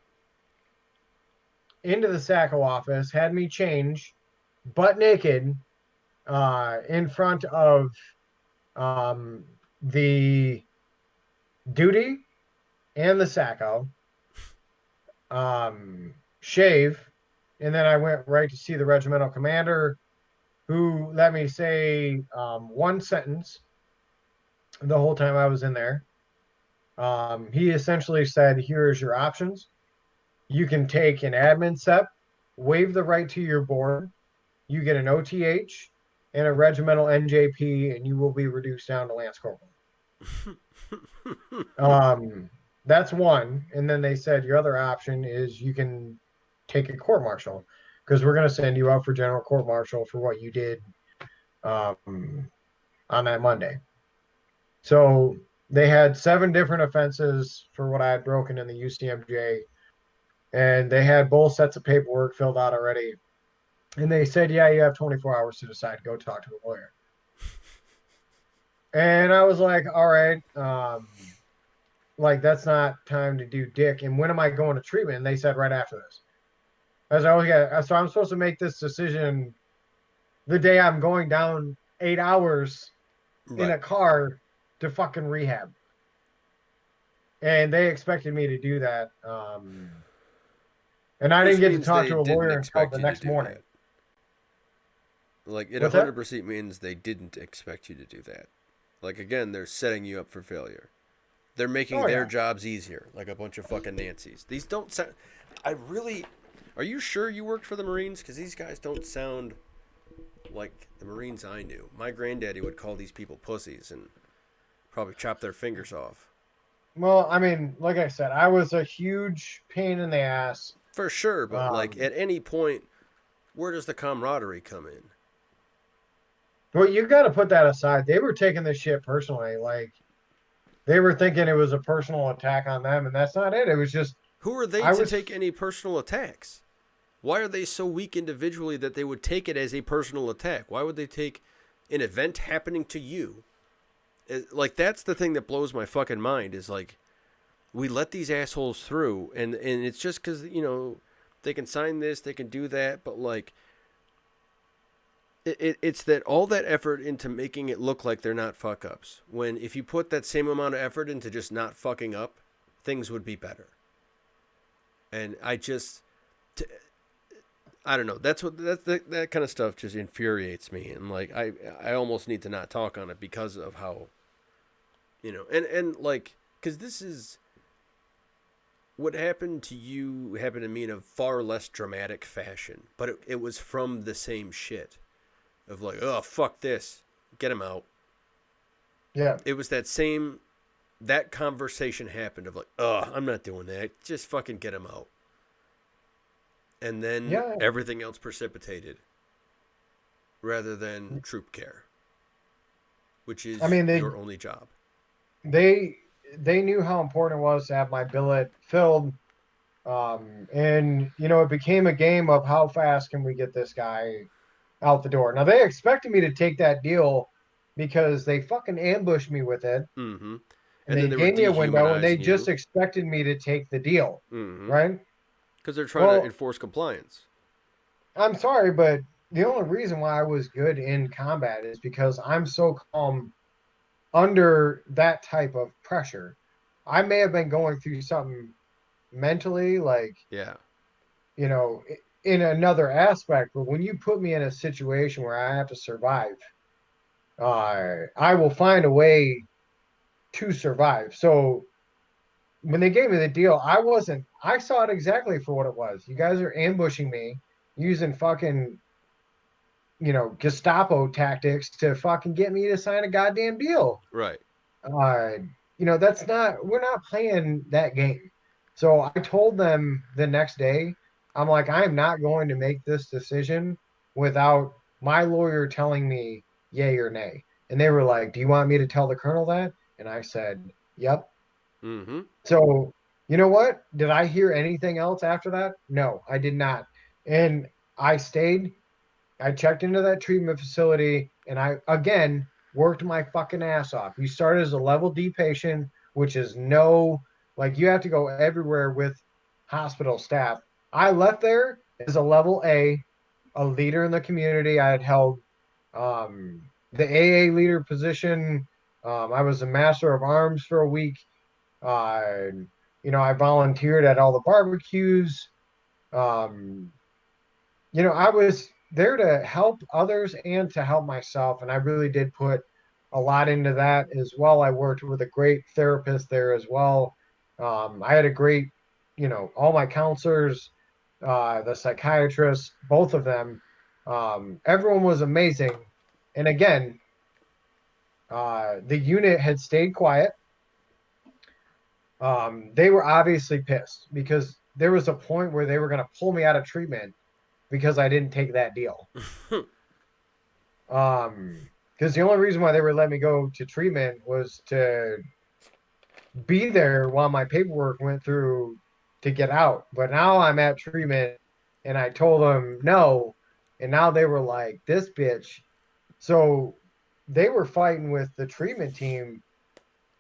into the SACO office, had me change butt naked in front of the duty and the SACO, shave, and then I went right to see the regimental commander, who let me say one sentence the whole time I was in there. He essentially said, here's your options. You can take an admin SEP, waive the right to your board, you get an OTH and a regimental NJP, and you will be reduced down to Lance Corporal. That's one. And then they said your other option is you can take a court martial, because we're going to send you out for general court martial for what you did on that Monday. So they had 7 different offenses for what I had broken in the UCMJ, and they had both sets of paperwork filled out already. And they said, "Yeah, you have 24 hours to decide. Go talk to a lawyer." And I was like, "All right, like that's not time to do dick. And when am I going to treatment?" And they said right after this. As I was, yeah, so I'm supposed to make this decision the day I'm going down 8 hours in Right. a car to fucking rehab, and they expected me to do that. And I didn't Which get to means talk they to a didn't lawyer until expect the you to next do morning. that. Like, it What's that? 100% means they didn't expect you to do that. Like, again, they're setting you up for failure. They're making Oh their yeah. jobs easier, like a bunch of fucking Nancy's. These don't sound. I really. Are you sure you worked for the Marines? Because these guys don't sound like the Marines I knew. My granddaddy would call these people pussies and probably chop their fingers off. Well, I mean, like I said, I was a huge pain in the ass. For sure, but like Um, at any point, where does the camaraderie come in? but you got to put that aside. They were taking this shit personally. Like they were thinking it was a personal attack on them, and that's not it. It was just Who are they I to was. take any personal attacks? Why are they so weak individually that they would take it as a personal attack? Why would they take an event happening to you? Like, that's the thing that blows my fucking mind is like, we let these assholes through, and it's just because, they can sign this, they can do that, but like, it's that all that effort into making it look like they're not fuck ups. When if you put that same amount of effort into just not fucking up, things would be better. And I don't know. That kind of stuff just infuriates me, and like I almost need to not talk on it because of how, and like, because this is what happened to you happened to me in a far less dramatic fashion, but it was from the same shit of like, oh fuck this, get him out. Yeah. It was that conversation happened of like, oh, I'm not doing that, just fucking get him out, and then Yeah. everything else precipitated rather than troop care, which I is mean, your only job. they they knew how important it was to have my billet filled. And it became a game of how fast can we get this guy out the door. Now they expected me to take that deal because they fucking ambushed me with it, Mm-hmm. and And then they they were gave me a window, and they dehumanizing just you. expected me to take the deal, Mm-hmm. right? Because they're trying to Well, enforce compliance. I'm sorry, but the only reason why I was good in combat is because I'm so calm under that type of pressure. I may have been going through something mentally, like, Yeah. you know, in another aspect, but when you put me in a situation where I have to survive, I will find a way to survive. So when they gave me the deal, I saw it exactly for what it was. You guys are ambushing me using fucking, Gestapo tactics to fucking get me to sign a goddamn deal. Right. Uh, we're not playing that game. So I told them the next day, I'm like, I'm not going to make this decision without my lawyer telling me yay or nay. And they were like, "Do you want me to tell the colonel that?" And I said, "Yep." Mm-hmm. So, you know what? Did I hear anything else after that? No, I did not. And I stayed. I checked into that treatment facility and I, again, worked my fucking ass off. You start as a level D patient, which is like you have to go everywhere with hospital staff. I left there as a level a leader in the community. I had held the AA leader position. I was a master of arms for a week. Uh, I volunteered at all the barbecues. Um, I was there to help others and to help myself. And I really did put a lot into that as well. I worked with a great therapist there as well. I had a great, all my counselors, the psychiatrists, both of them, everyone was amazing. And again, the unit had stayed quiet. They were obviously pissed because there was a point where they were going to pull me out of treatment because I didn't take that deal. Because the only reason why they were letting me go to treatment was to be there while my paperwork went through to get out. But now I'm at treatment and I told them no. And now they were like, this bitch. So they were fighting with the treatment team.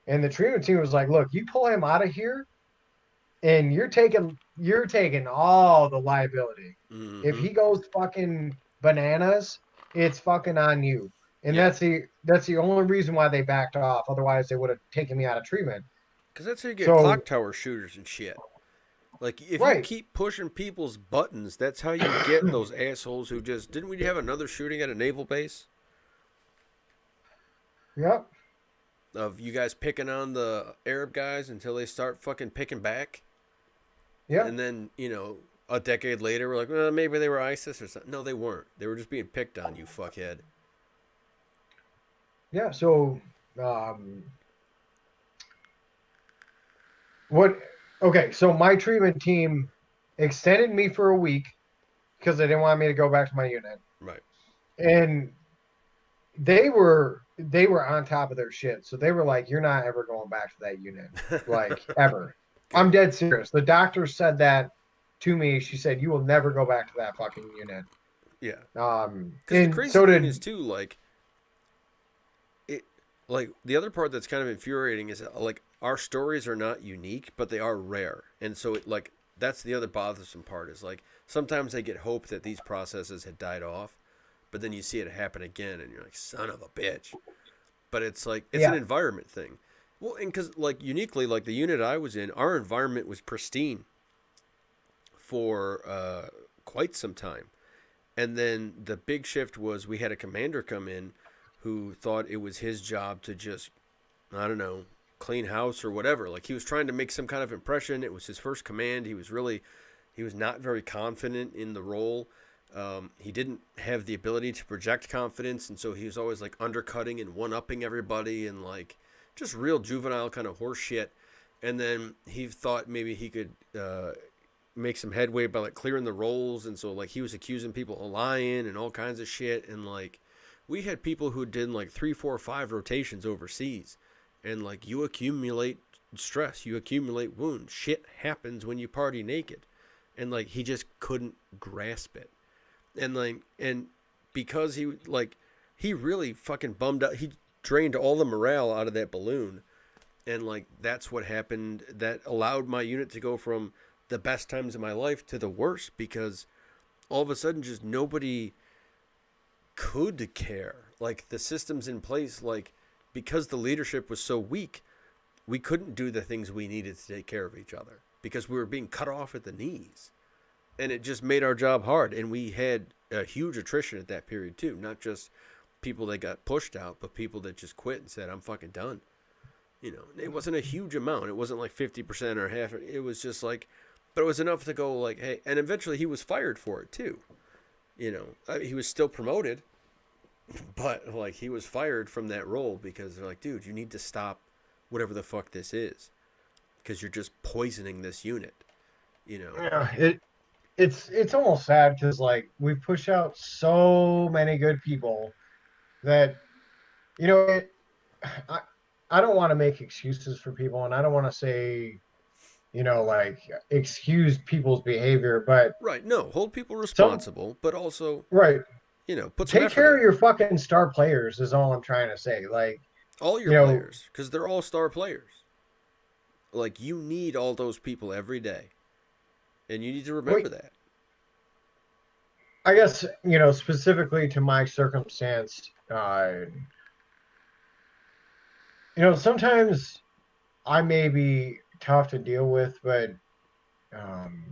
And the treatment team was like, look, you pull him out of here and you're taking all the liability. If Mm-hmm. he goes fucking bananas, it's fucking on you. And Yeah. that's the only reason why they backed off. Otherwise, they would have taken me out of treatment. Because that's how you get So clock tower shooters and shit. Like, if you right, keep pushing people's buttons, that's how you get those assholes who just. Didn't we have another shooting at a naval base? yep, Of you guys picking on the Arab guys until they start fucking picking back? yep, And then, a decade later, we're like, well, maybe they were ISIS or something. No, they weren't. They were just being picked on, you fuckhead. yeah. So um, what? Okay, so my treatment team extended me for a week because they didn't want me to go back to my unit, Right. and they were on top of their shit. So they were like, "You're not ever going back to that unit, like ever." I'm Good. dead serious. The doctor said that to me. She said, "You will never go back to that fucking unit." Yeah. Because the And crazy so thing did is, too, it, the other part that's kind of infuriating is like, our stories are not unique, but they are rare. And so, that's the other bothersome part is like, sometimes I get hope that these processes had died off, but then you see it happen again and you're like, son of a bitch. But it's like, it's an yeah, environment thing. Well, and because, like, uniquely, like the unit I was in, our environment was pristine for quite some time. And then the big shift was we had a commander come in who thought it was his job to just, I don't know, clean house or whatever. Like, he was trying to make some kind of impression. It was his first command. He was not very confident in the role. He didn't have the ability to project confidence, and so he was always like undercutting and one upping everybody and like just real juvenile kind of horse shit. And then he thought maybe he could make some headway by like clearing the rolls, and so like he was accusing people of lying and all kinds of shit. And like, we had people who did like 3, 4, 5 rotations overseas, and like, you accumulate stress, you accumulate wounds, shit happens when you party naked. And like, he just couldn't grasp it. And like, and because he really fucking bummed out, he drained all the morale out of that balloon. And like, that's what happened that allowed my unit to go from the best times of my life to the worst, because all of a sudden just nobody could care. Like, the systems in place, like, because the leadership was so weak, we couldn't do the things we needed to take care of each other because we were being cut off at the knees. And it just made our job hard. And we had a huge attrition at that period too, not just people that got pushed out, but people that just quit and said, I'm fucking done. It wasn't a huge amount. It wasn't like 50% or half. It was just like, but it was enough to go like, hey. And eventually he was fired for it too. He was still promoted, but like, he was fired from that role because they're like, dude, you need to stop whatever the fuck this is, because you're just poisoning this unit. You know. yeah. It's almost sad because like we push out so many good people that you know it. I I don't want to make excuses for people, and I don't want to say like excuse people's behavior, but Right. No, hold people some responsible, but also, right. put some Take effort care of in. your fucking star players is all I'm trying to say. Like All your you know, players, because they're all star players. Like, you need all those people every day, and you need to remember wait. that. I guess specifically to my circumstance. Sometimes I may be tough to deal with, but um,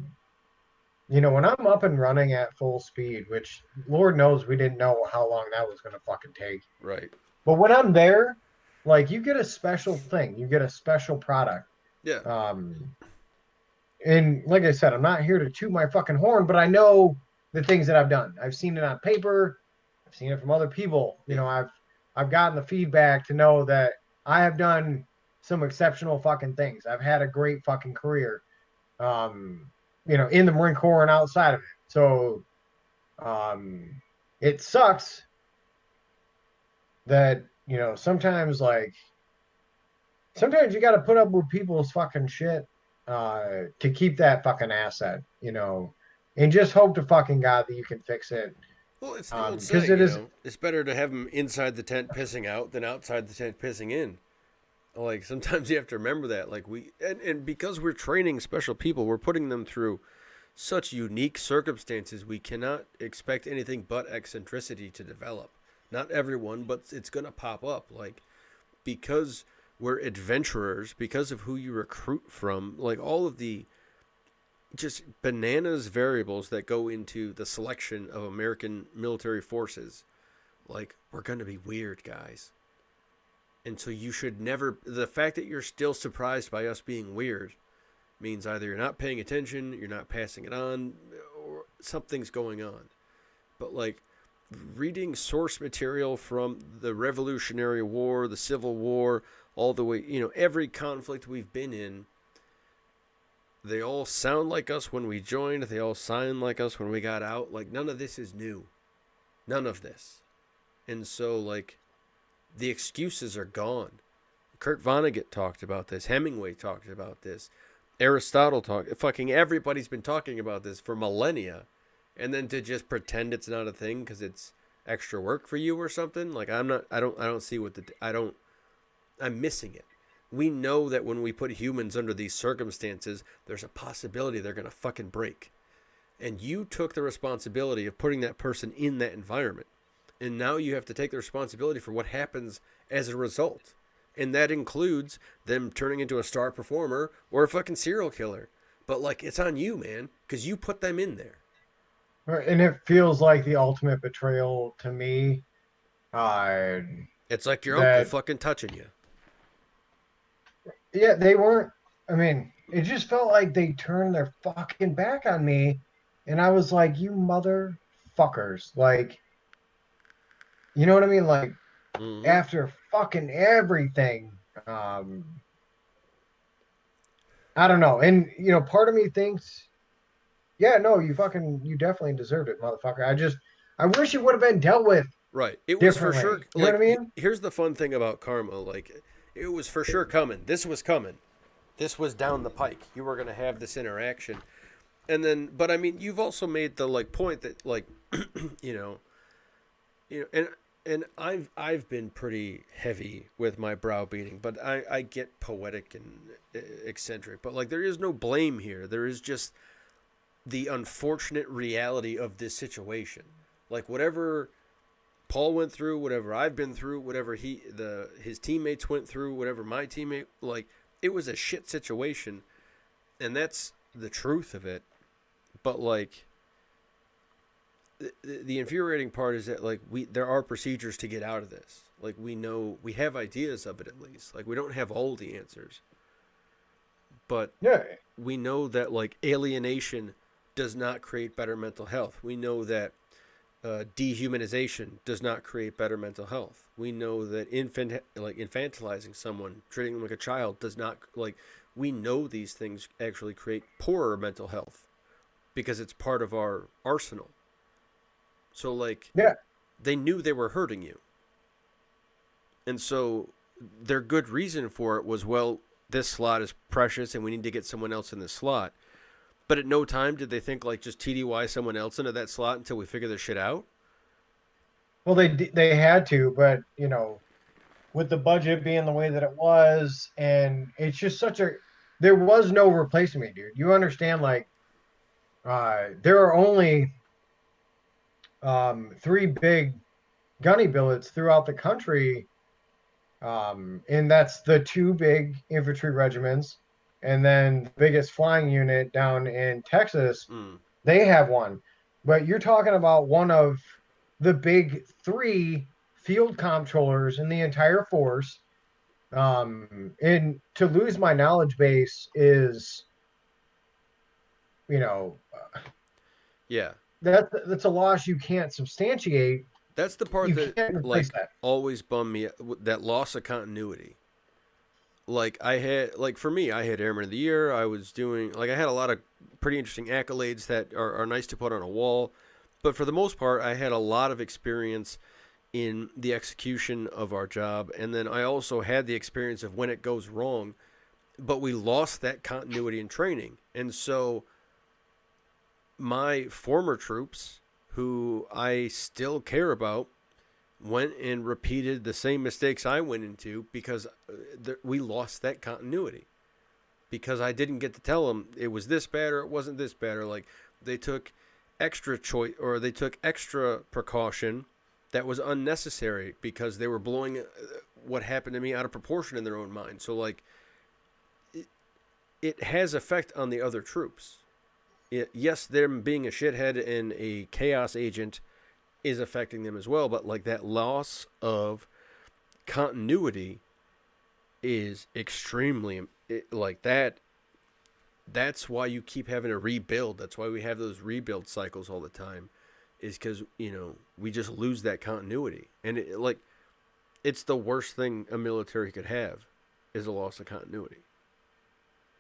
when I'm up and running at full speed, which Lord knows we didn't know how long that was going to fucking take. Right. But when I'm there, like you get a special thing, you get a special product. Yeah. Um, and like I said, I'm not here to toot my fucking horn, but I know the things that I've done. I've seen it on paper. I've seen it from other people. Yeah. I've gotten the feedback to know that I have done some exceptional fucking things. I've had a great fucking career. In the Marine Corps and outside of it. So um, it sucks that, sometimes like sometimes you got to put up with people's fucking shit to keep that fucking asset, and just hope to fucking God that you can fix it. Well, it's the old Because saying, it is, it's better to have them inside the tent pissing out than outside the tent pissing in. Like sometimes you have to remember that. Like and because we're training special people, we're putting them through such unique circumstances. We cannot expect anything but eccentricity to develop. Not everyone, but it's gonna pop up. Like because we're adventurers, because of who you recruit from, like all of the just bananas variables that go into the selection of American military forces. Like we're gonna be weird, guys. And so you should never. The fact that you're still surprised by us being weird means either you're not paying attention, you're not passing it on, or something's going on. But like reading source material from the Revolutionary War, the Civil War, all the way, every conflict we've been in, they all sound like us when we joined, they all sound like us when we got out. Like none of this is new. None of this. And so like the excuses are gone. Kurt Vonnegut talked about this. Hemingway talked about this. Aristotle talked. Fucking everybody's been talking about this for millennia, and then to just pretend it's not a thing because it's extra work for you or something. Like I'm not. I don't. I don't see what the. I don't. I'm missing it. We know that when we put humans under these circumstances, there's a possibility they're gonna fucking break. And you took the responsibility of putting that person in that environment. And now you have to take the responsibility for what happens as a result. And that includes them turning into a star performer or a fucking serial killer. But like it's on you, man, because you put them in there. and it feels like the ultimate betrayal to me. Uh, It's like your uncle that fucking touching you. Yeah, they weren't. I mean, it just felt like they turned their fucking back on me, and I was like, "You motherfuckers!" Like, you know what I mean? Like, Mm-hmm. after fucking everything, um, I don't know. And part of me thinks, yeah, no, you definitely deserved it, motherfucker. I wish it would have been dealt with Right. It was for sure. differently. You know what I Like, mean? here's the fun thing about karma. Like, it was for sure coming. This was coming. This was down the pike. You were going to have this interaction. And then, but I mean, you've also made the like point that like, you know, and I've been pretty heavy with my browbeating, but I get poetic and eccentric. But like, there is no blame here. There is just the unfortunate reality of this situation. Like whatever Paul went through, whatever I've been through, whatever his teammates went through, whatever my teammate like, it was a shit situation, and that's the truth of it. But like the infuriating part is that like there are procedures to get out of this. Like we know we have ideas of it at least. Like we don't have all the answers, but Yeah. we know that like alienation does not create better mental health. We know that dehumanization does not create better mental health. We know that infantilizing someone, treating them like a child, does not like. We know these things actually create poorer mental health because it's part of our arsenal. So like Yeah. they knew they were hurting you. And so their good reason for it was, well, this slot is precious and we need to get someone else in this slot. But at no time did they think like just TDY someone else into that slot until we figure this shit out. Well, they had to, but with the budget being the way that it was, and it's just there was no replacing me, dude. You understand? Like, there are only three big gunny billets throughout the country, and that's the two big infantry regiments, and then the biggest flying unit down in Texas. Mm. They have one, but you're talking about one of the big three field comptrollers in the entire force. And to lose my knowledge base is, you know, Yeah. that's a loss you can't substantiate. That's the part You that can't replace like that. always bummed me, that loss of continuity. Like I had, like for me, I had Airman of the Year. I was doing like I had a lot of pretty interesting accolades that are nice to put on a wall. But for the most part, I had a lot of experience in the execution of our job. And then I also had the experience of when it goes wrong, but we lost that continuity in training. And so my former troops, who I still care about, went and repeated the same mistakes I went into because we lost that continuity. Because I didn't get to tell them it was this bad or it wasn't this bad, or like they took extra choice or they took extra precaution that was unnecessary because they were blowing what happened to me out of proportion in their own mind. So like it has effect on the other troops. Yes, them being a shithead and a chaos agent is affecting them as well, but like that loss of continuity is extremely like that. That's why you keep having to rebuild. That's why we have those rebuild cycles all the time, is because we just lose that continuity, and it's the worst thing a military could have, is a loss of continuity.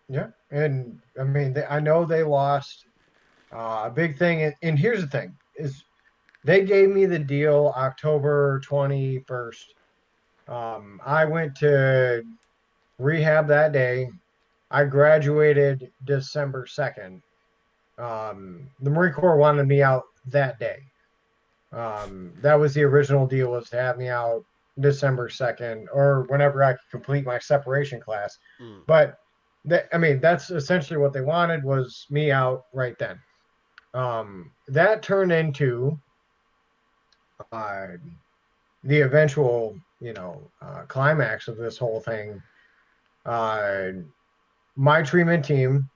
Yeah, and I mean, I know they lost a big thing, and here's the thing: is they gave me the deal October 21st. I went to rehab that day. I graduated December 2nd. The Marine Corps wanted me out that day. That was the original deal, was to have me out December 2nd or whenever I could complete my separation class. Mm. But I mean, that's essentially what they wanted, was me out right then. That turned into uh, the eventual, climax of this whole thing. Uh, my treatment team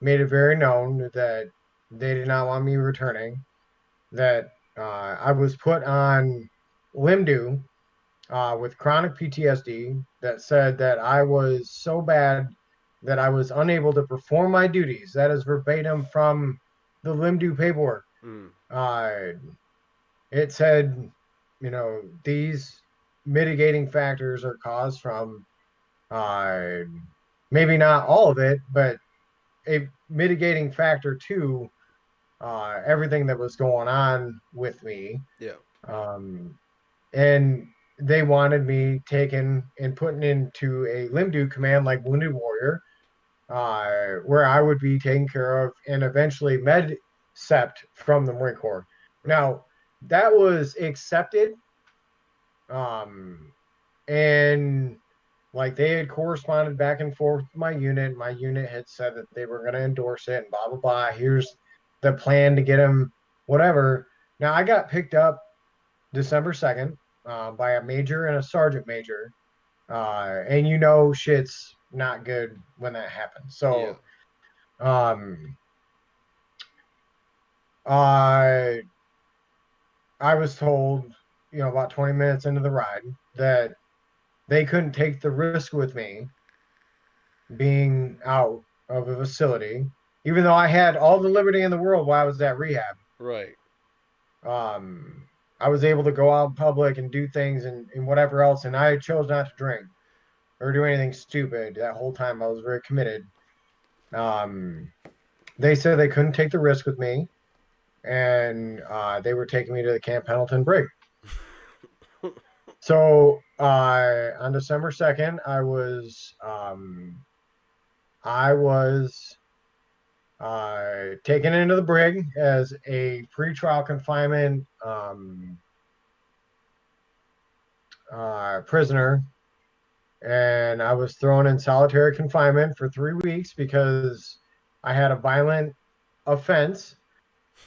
made it very known that they did not want me returning, that I was put on Limdu with chronic PTSD, that said that I was so bad that I was unable to perform my duties. That is verbatim from the Limdu paperwork. Mm. Uh, it said, these mitigating factors are caused from uh, maybe not all of it, but a mitigating factor to everything that was going on with me. Yeah. Um, and they wanted me taken and put into a Limdu command like Wounded Warrior, where I would be taken care of and eventually med sept from the Marine Corps. Right. Now, that was accepted. Um, and like they had corresponded back and forth with my unit. My unit had said that they were going to endorse it and blah, blah, blah. Here's the plan to get him, whatever. Now, I got picked up December 2nd by a major and a sergeant major. And shit's not good when that happens. Yeah. So, um, I I was told, about 20 minutes into the ride, that they couldn't take the risk with me being out of a facility, even though I had all the liberty in the world while I was at rehab. Right. Um, I was able to go out in public and do things and whatever else, and I chose not to drink or do anything stupid that whole time. I was very committed. Um, they said they couldn't take the risk with me, and they were taking me to the Camp Pendleton brig. So on December 2nd, I was taken into the brig as a pretrial confinement prisoner, and I was thrown in solitary confinement for 3 weeks because I had a violent offense,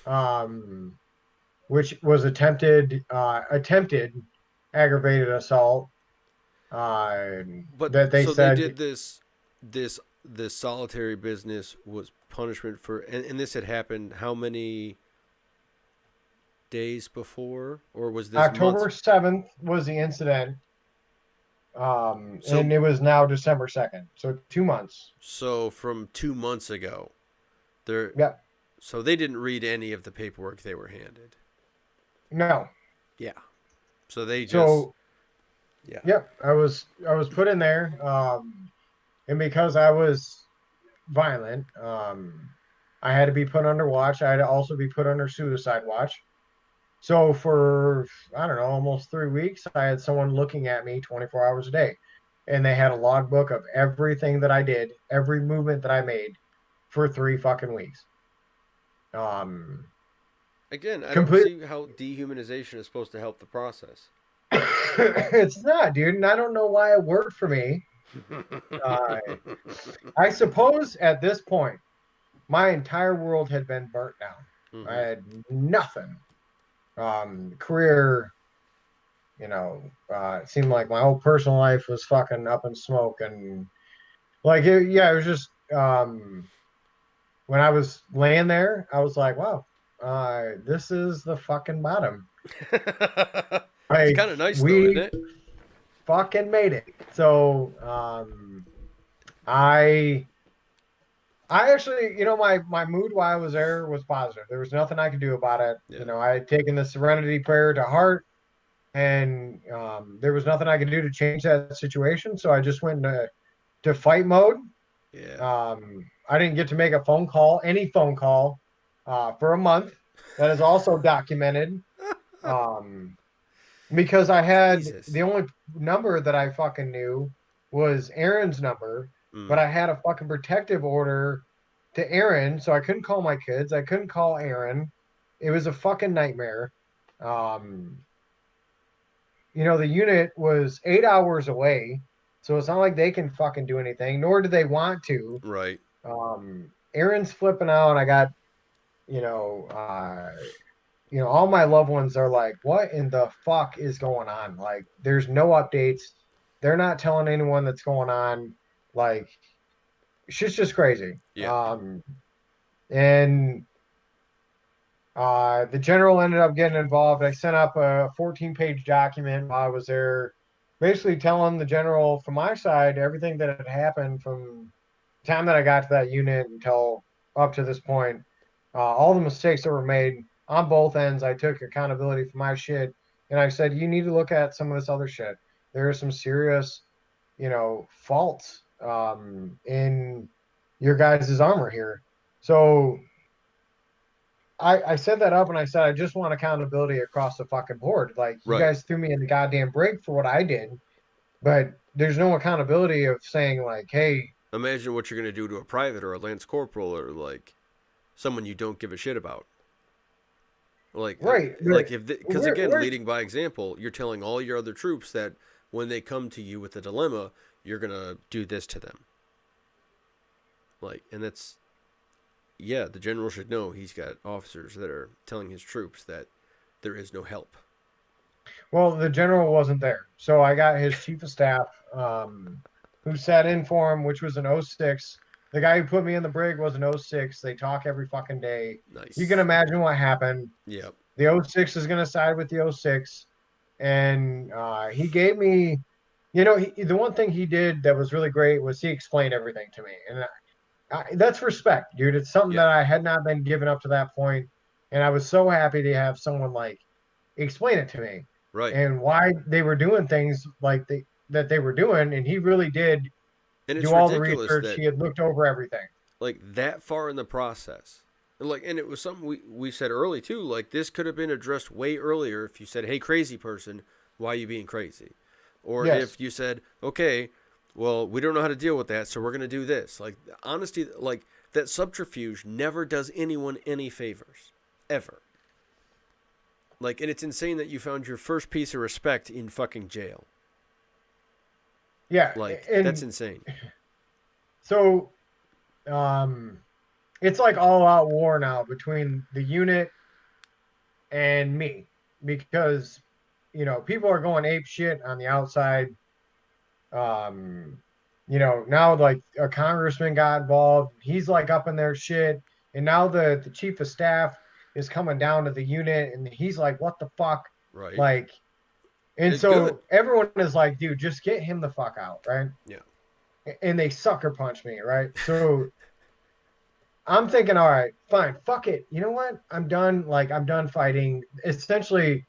um, which was attempted aggravated assault. Uh, But that they so they said. did this solitary business was punishment for, and this had happened how many days before, or was this months? October 7th was the incident, So and it was now December 2nd, so 2 months. so from 2 months ago, there. Yeah, So they didn't read any of the paperwork they were handed. no. Yeah. So they just So yeah. yeah, I was put in there, and because I was violent, I had to be put under watch. I had to also be put under suicide watch. So for, I don't know, almost 3 weeks, I had someone looking at me 24 hours a day. And they had a logbook of everything that I did, every movement that I made for 3 fucking weeks. Um, Again, I don't complete. see how dehumanization is supposed to help the process. It's not, dude. And I don't know why it worked for me. Uh, I suppose at this point, my entire world had been burnt down. I Hmm. had nothing. Career, it seemed like my whole personal life was fucking up in smoke. And like, yeah, it was just, when I was laying there, I was like, wow, this is the fucking bottom. It's Like, kind of nice though, isn't we it? fucking made it. So, I I actually, my mood while I was there was positive. There was nothing I could do about it. Yeah. I had taken the Serenity Prayer to heart, and there was nothing I could do to change that situation. So I just went to fight mode. Yeah. I didn't get to make a phone call, any phone call, for a month. That is also documented. Um, because I had the Jesus. only number that I fucking knew was Aaron's number, but Mm. I had a fucking protective order to Aaron, so I couldn't call my kids. I couldn't call Aaron. It was a fucking nightmare. Um, the unit was 8 hours away, so it's not like they can fucking do anything, nor do they want to. Right. Aaron's flipping out. I got, all my loved ones are like, what in the fuck is going on? Like, there's no updates. They're not telling anyone that's going on. Like, shit's just crazy. Yeah. And the general ended up getting involved. I sent up a 14-page document while I was there, basically telling the general from my side everything that had happened from the time that I got to that unit until up to this point, all the mistakes that were made on both ends. I took accountability for my shit, and I said, you need to look at some of this other shit. There are some serious, faults in your guys' armor here. So I set that up and I said, I just want accountability across the fucking board. Like, you Right. guys threw me in the goddamn break for what I did, but there's no accountability of saying, like, hey, Imagine what you're gonna do to a private or a lance corporal or like someone you don't give a shit about. right, Like if because again, where's leading by example, you're telling all your other troops that when they come to you with a dilemma, you're gonna do this to them. Like, and that's yeah, the general should know he's got officers that are telling his troops that there is no help. well, the general wasn't there. So I got his chief of staff, who sat in for him, which was an '06. The guy who put me in the brig was an '06. They talk every fucking day. You can Nice. imagine what happened. Yep. The '06 is going to side with the '06. And he gave me, the one thing he did that was really great was he explained everything to me. And that's respect, dude. It's something Yeah. that I had not been given up to that point. And I was so happy to have someone like explain it to me Right. and why they were doing things like that they were doing. And he really did And it's do all the ridiculous research. that He had looked over everything. like that far in the process. And it was something we said early too. Like this could have been addressed way earlier if you said, "Hey, crazy person, why are you being crazy?" Or Yes. if you said, "Okay, well, we don't know how to deal with that, so we're gonna do this." Like honesty, like that subterfuge never does anyone any favors, ever. Like, and it's insane that you found your first piece of respect in fucking jail. Yeah. Like that's And insane. so um, it's like all out war now between the unit and me because people are going ape shit on the outside. um Now, like, a congressman got involved. He's like up in their shit, and now the chief of staff is coming down to the unit, and he's like, what the fuck? Right. Like, and It's good. so everyone is like, dude, just get him the fuck out, right? Yeah. And they sucker punch me, right? So I'm thinking, all right, fine, fuck it. You know what? I'm done. Like, I'm done fighting. Essentially,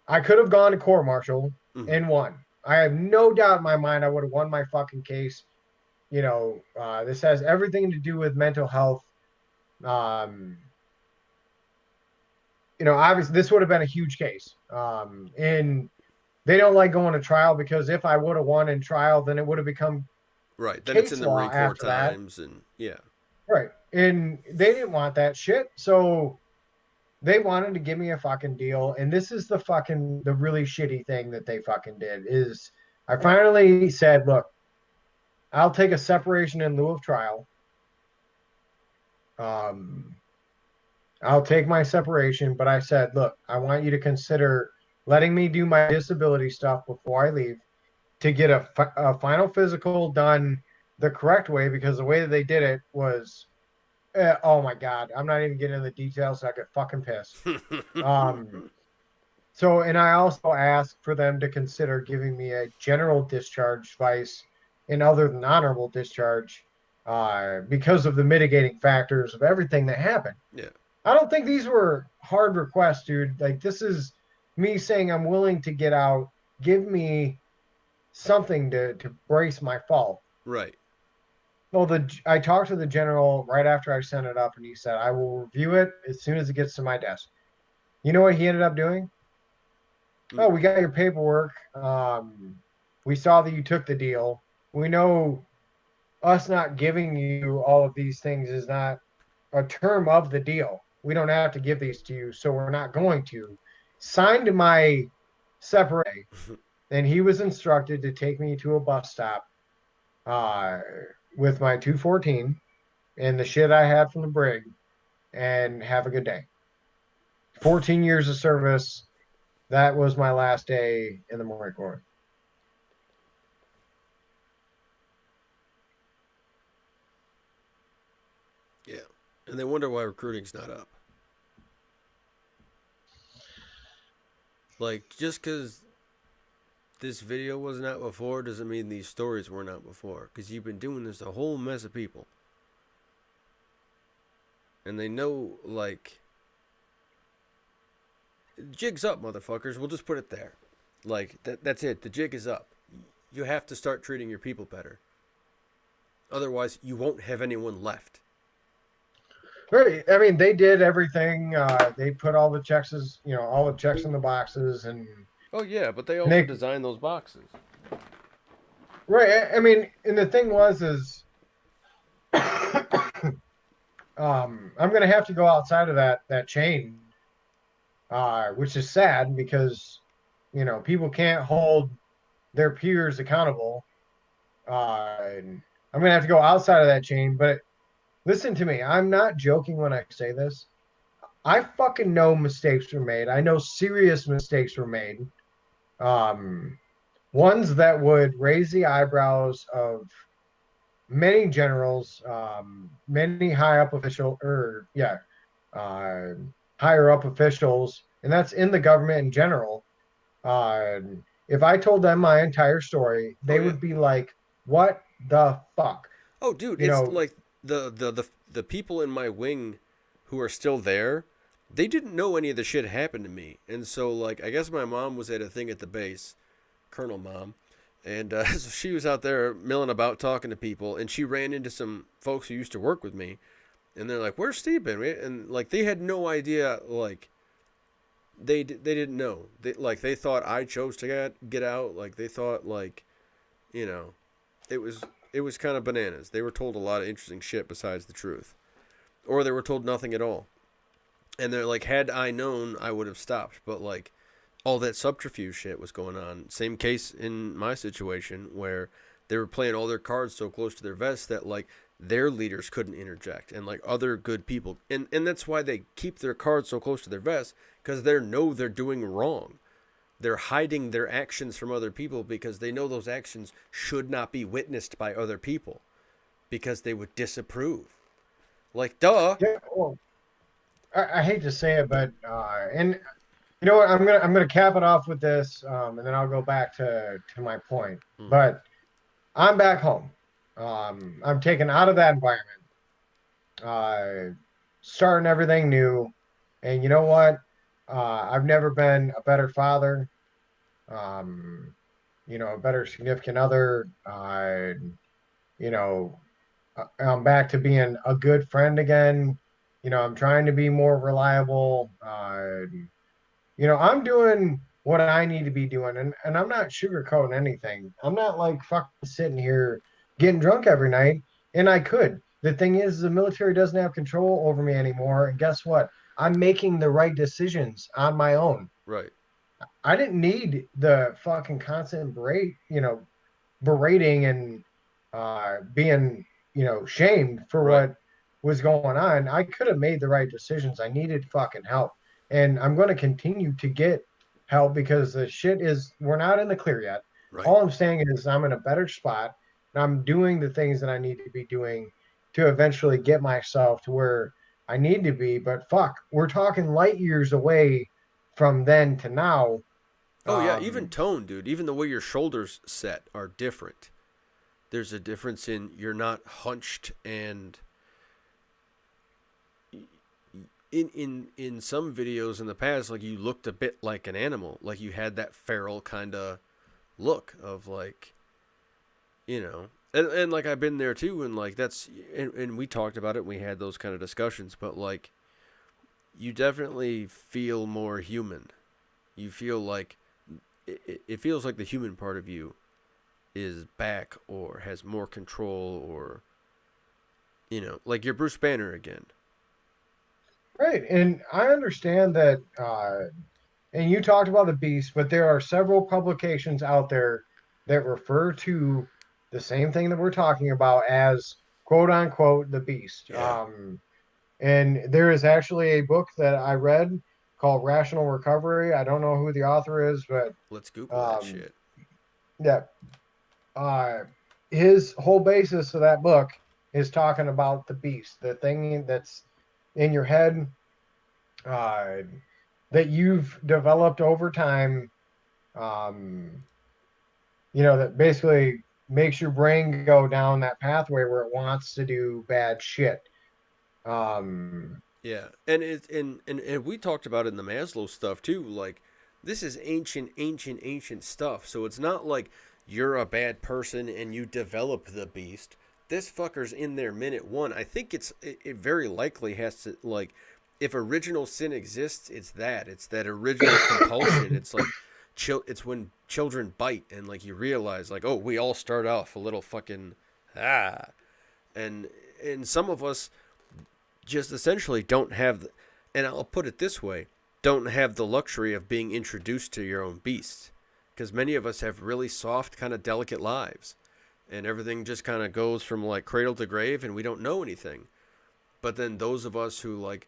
I could have gone to court martial Hmm. and won. I have no doubt in my mind I would have won my fucking case. This has everything to do with mental health. Um, obviously this would have been a huge case. And they don't like going to trial because if I would have won in trial, then it would have become Right. Then it's in case the law Marine Corps after that. times, and yeah. Right. And they didn't want that shit. So they wanted to give me a fucking deal. And this is the really shitty thing that they fucking did is I finally said, look, I'll take a separation in lieu of trial. Um, I'll take my separation, but I said, look, I want you to consider letting me do my disability stuff before I leave to get a final physical done the correct way because the way that they did it was, oh my God, I'm not even getting into the details. So I get fucking pissed. Um, so, and I also asked for them to consider giving me a general discharge vice and other than honorable discharge because of the mitigating factors of everything that happened. Yeah. I don't think these were hard requests, dude. Like this is me saying I'm willing to get out. Give me something to brace my fall. Right. Well, I talked to the general right after I sent it up, and he said I will review it as soon as it gets to my desk. You know what he ended up doing? Mm. Oh, we got your paperwork. We saw that you took the deal. We know us not giving you all of these things is not a term of the deal. We don't have to give these to you, so we're not going to. Signed my separate, then he was instructed to take me to a bus stop uh, with my 214 and the shit I had from the brig and have a good day. 14 years of service. That was my last day in the Marine Corps. Yeah. And they wonder why recruiting's not up. Like, just because this video wasn't out before doesn't mean these stories weren't out before. Because you've been doing this to a whole mess of people. And they know, like, jig's up, motherfuckers. We'll just put it there. Like, that's it. The jig is up. You have to start treating your people better. Otherwise, you won't have anyone left. Right. I mean, they did everything. They put all the checks all the checks in the boxes, and Oh, yeah, but they and also they designed those boxes. right. I mean, and the thing was is, I'm gonna have to go outside of that chain, which is sad because people can't hold their peers accountable. And I'm gonna have to go outside of that chain. But listen to me, I'm not joking when I say this. I fucking know mistakes were made. I know serious mistakes were made. Um, Ones that would raise the eyebrows of many generals, many uh, higher up officials, and that's in the government in general. Uh, if I told them my entire story, Oh, they yeah. would be like, "What the fuck?" Oh, dude, You it's know, like the people in my wing who are still there, they didn't know any of the shit happened to me. And so, like, I guess my mom was at a thing at the base, Colonel Mom, and so she was out there milling about talking to people, and she ran into some folks who used to work with me, and they're like, "Where's Steve been?" And like they had no idea. Like they didn't know. They thought I chose to get out. Like they thought you know it was kind of bananas. They were told a lot of interesting shit besides the truth, or they were told nothing at all. And they're like, had I known, I would have stopped. But like all that subterfuge shit was going on. Same case in my situation where they were playing all their cards so close to their vest that like their leaders couldn't interject and like other good people and that's why they keep their cards so close to their vest because they know they're doing wrong. They're hiding their actions from other people because they know those actions should not be witnessed by other people because they would disapprove. Like, duh. yeah, well, I hate to say it, but and you know what? I'm gonna cap it off with this, and then I'll go back to my point. Mm. But I'm back home. I'm taken out of that environment, uh, starting everything new. And you know what? I've never been a better father, um, a better significant other. You know, I'm back to being a good friend again. I'm trying to be more reliable. I'm doing what I need to be doing, and I'm not sugarcoating anything. I'm not like fucking sitting here getting drunk every night, and I could. The thing is, the military doesn't have control over me anymore, and guess what? I'm making the right decisions on my own. Right. I didn't need the fucking constant berating and being, shamed for Right. what was going on. I could have made the right decisions. I needed fucking help. And I'm going to continue to get help because the shit we're not in the clear yet. Right. All I'm saying is I'm in a better spot and I'm doing the things that I need to be doing to eventually get myself to where I need to be. But fuck, we're talking light years away from then to now. Oh yeah, even Um, tone, dude. Even the way your shoulders set are different. There's a difference in you're not hunched and in some videos in the past, like you looked a bit like an animal, like you had that feral kind of look of like, and like I've been there too, and like and we talked about it, and we had those kind of discussions, but like you definitely feel more human. You feel like it feels like the human part of you is back or has more control or like you're Bruce Banner again. right. And I understand that and you talked about the beast, but there are several publications out there that refer to the same thing that we're talking about as quote unquote the beast. Yeah. And there is actually a book that I read called Rational Recovery. I don't know who the author is, but Let's Google that um, shit. yeah, uh, his whole basis of that book is talking about the beast, the thing that's in your head uh, that you've developed over time. Um, that basically makes your brain go down that pathway where it wants to do bad shit. Um, Yeah, and and we talked about it in the Maslow stuff too. Like, this is ancient stuff. So it's not like you're a bad person and you develop the beast. This fucker's in there minute one. I think it very likely has to like, if original sin exists, it's that. It's that original compulsion. It's like, it's when children bite and like you realize like, oh, we all start off a little fucking ah, and some of us just essentially don't have, and I'll put it this way, don't have the luxury of being introduced to your own beast. Because many of us have really soft, kind of delicate lives. And everything just kind of goes from like cradle to grave and we don't know anything. But then those of us who like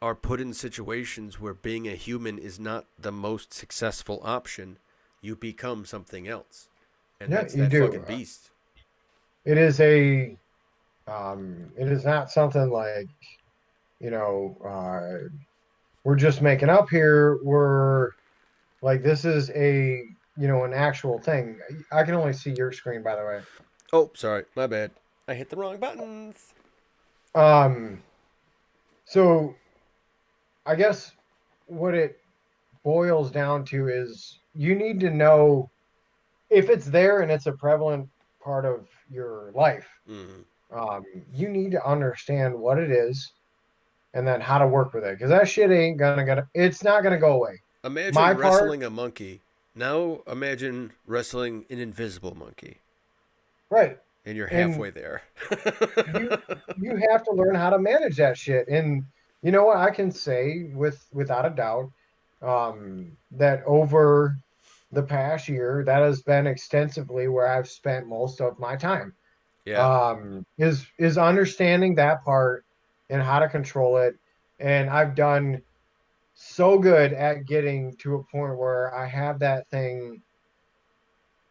are put in situations where being a human is not the most successful option, you become something else. And yeah, that's you that do. fucking beast. It is it is not something like, you know, uh, we're just making up here. We're like, this is an actual thing. I can only see your screen, by the way. Oh, sorry, my bad. I hit the wrong buttons. Um, so I guess what it boils down to is you need to know if it's there and it's a prevalent part of your life. Mm. Um, you need to understand what it is and then how to work with it because that shit ain't gonna get. It's not gonna go away. My Imagine part, wrestling a monkey. Now imagine wrestling an invisible monkey. right? And you're And halfway there. you you have to learn how to manage that shit. And you know what I can say without a doubt, that over the past year, that has been extensively where I've spent most of my time. Yeah. Is understanding that part and how to control it. And I've done so good at getting to a point where I have that thing,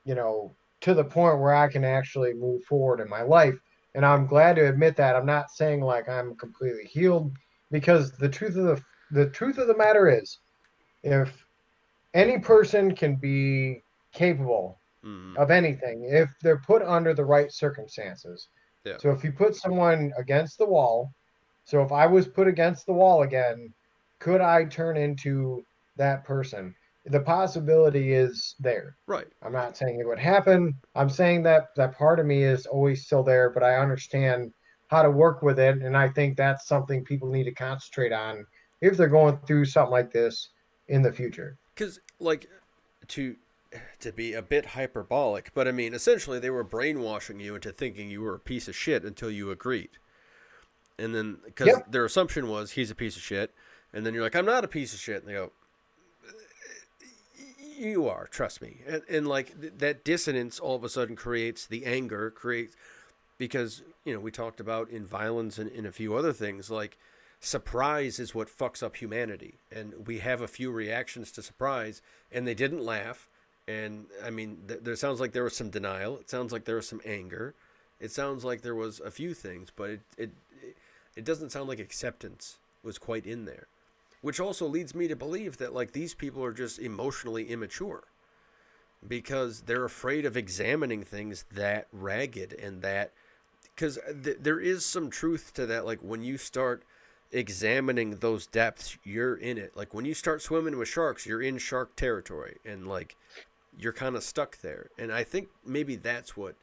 to the point where I can actually move forward in my life. And I'm glad to admit that. I'm not saying like I'm completely healed because the truth of the matter is if any person can be capable Mm. of anything if they're put under the right circumstances. Yeah. So if you put someone against the wall, so if I was put against the wall again, could I turn into that person? The possibility is there. Right. I'm not saying it would happen. I'm saying that that part of me is always still there, but I understand how to work with it. And I think that's something people need to concentrate on if they're going through something like this in the future. Because like to to be a bit hyperbolic, but I mean, essentially, they were brainwashing you into thinking you were a piece of shit until you agreed. And then, because Yep. their assumption was he's a piece of shit. And then you're like, I'm not a piece of shit. And they go, you are, trust me. And like that dissonance all of a sudden creates the anger, creates, because, we talked about in violence and in a few other things, like surprise is what fucks up humanity. And we have a few reactions to surprise, and they didn't laugh. And I mean, there sounds like there was some denial. It sounds like there was some anger. It sounds like there was a few things, but it doesn't sound like acceptance was quite in there. Which also leads me to believe that like these people are just emotionally immature because they're afraid of examining things that ragged and that because there is some truth to that. Like when you start examining those depths, you're in it. Like when you start swimming with sharks, you're in shark territory, and like you're kind of stuck there. And I think maybe that's what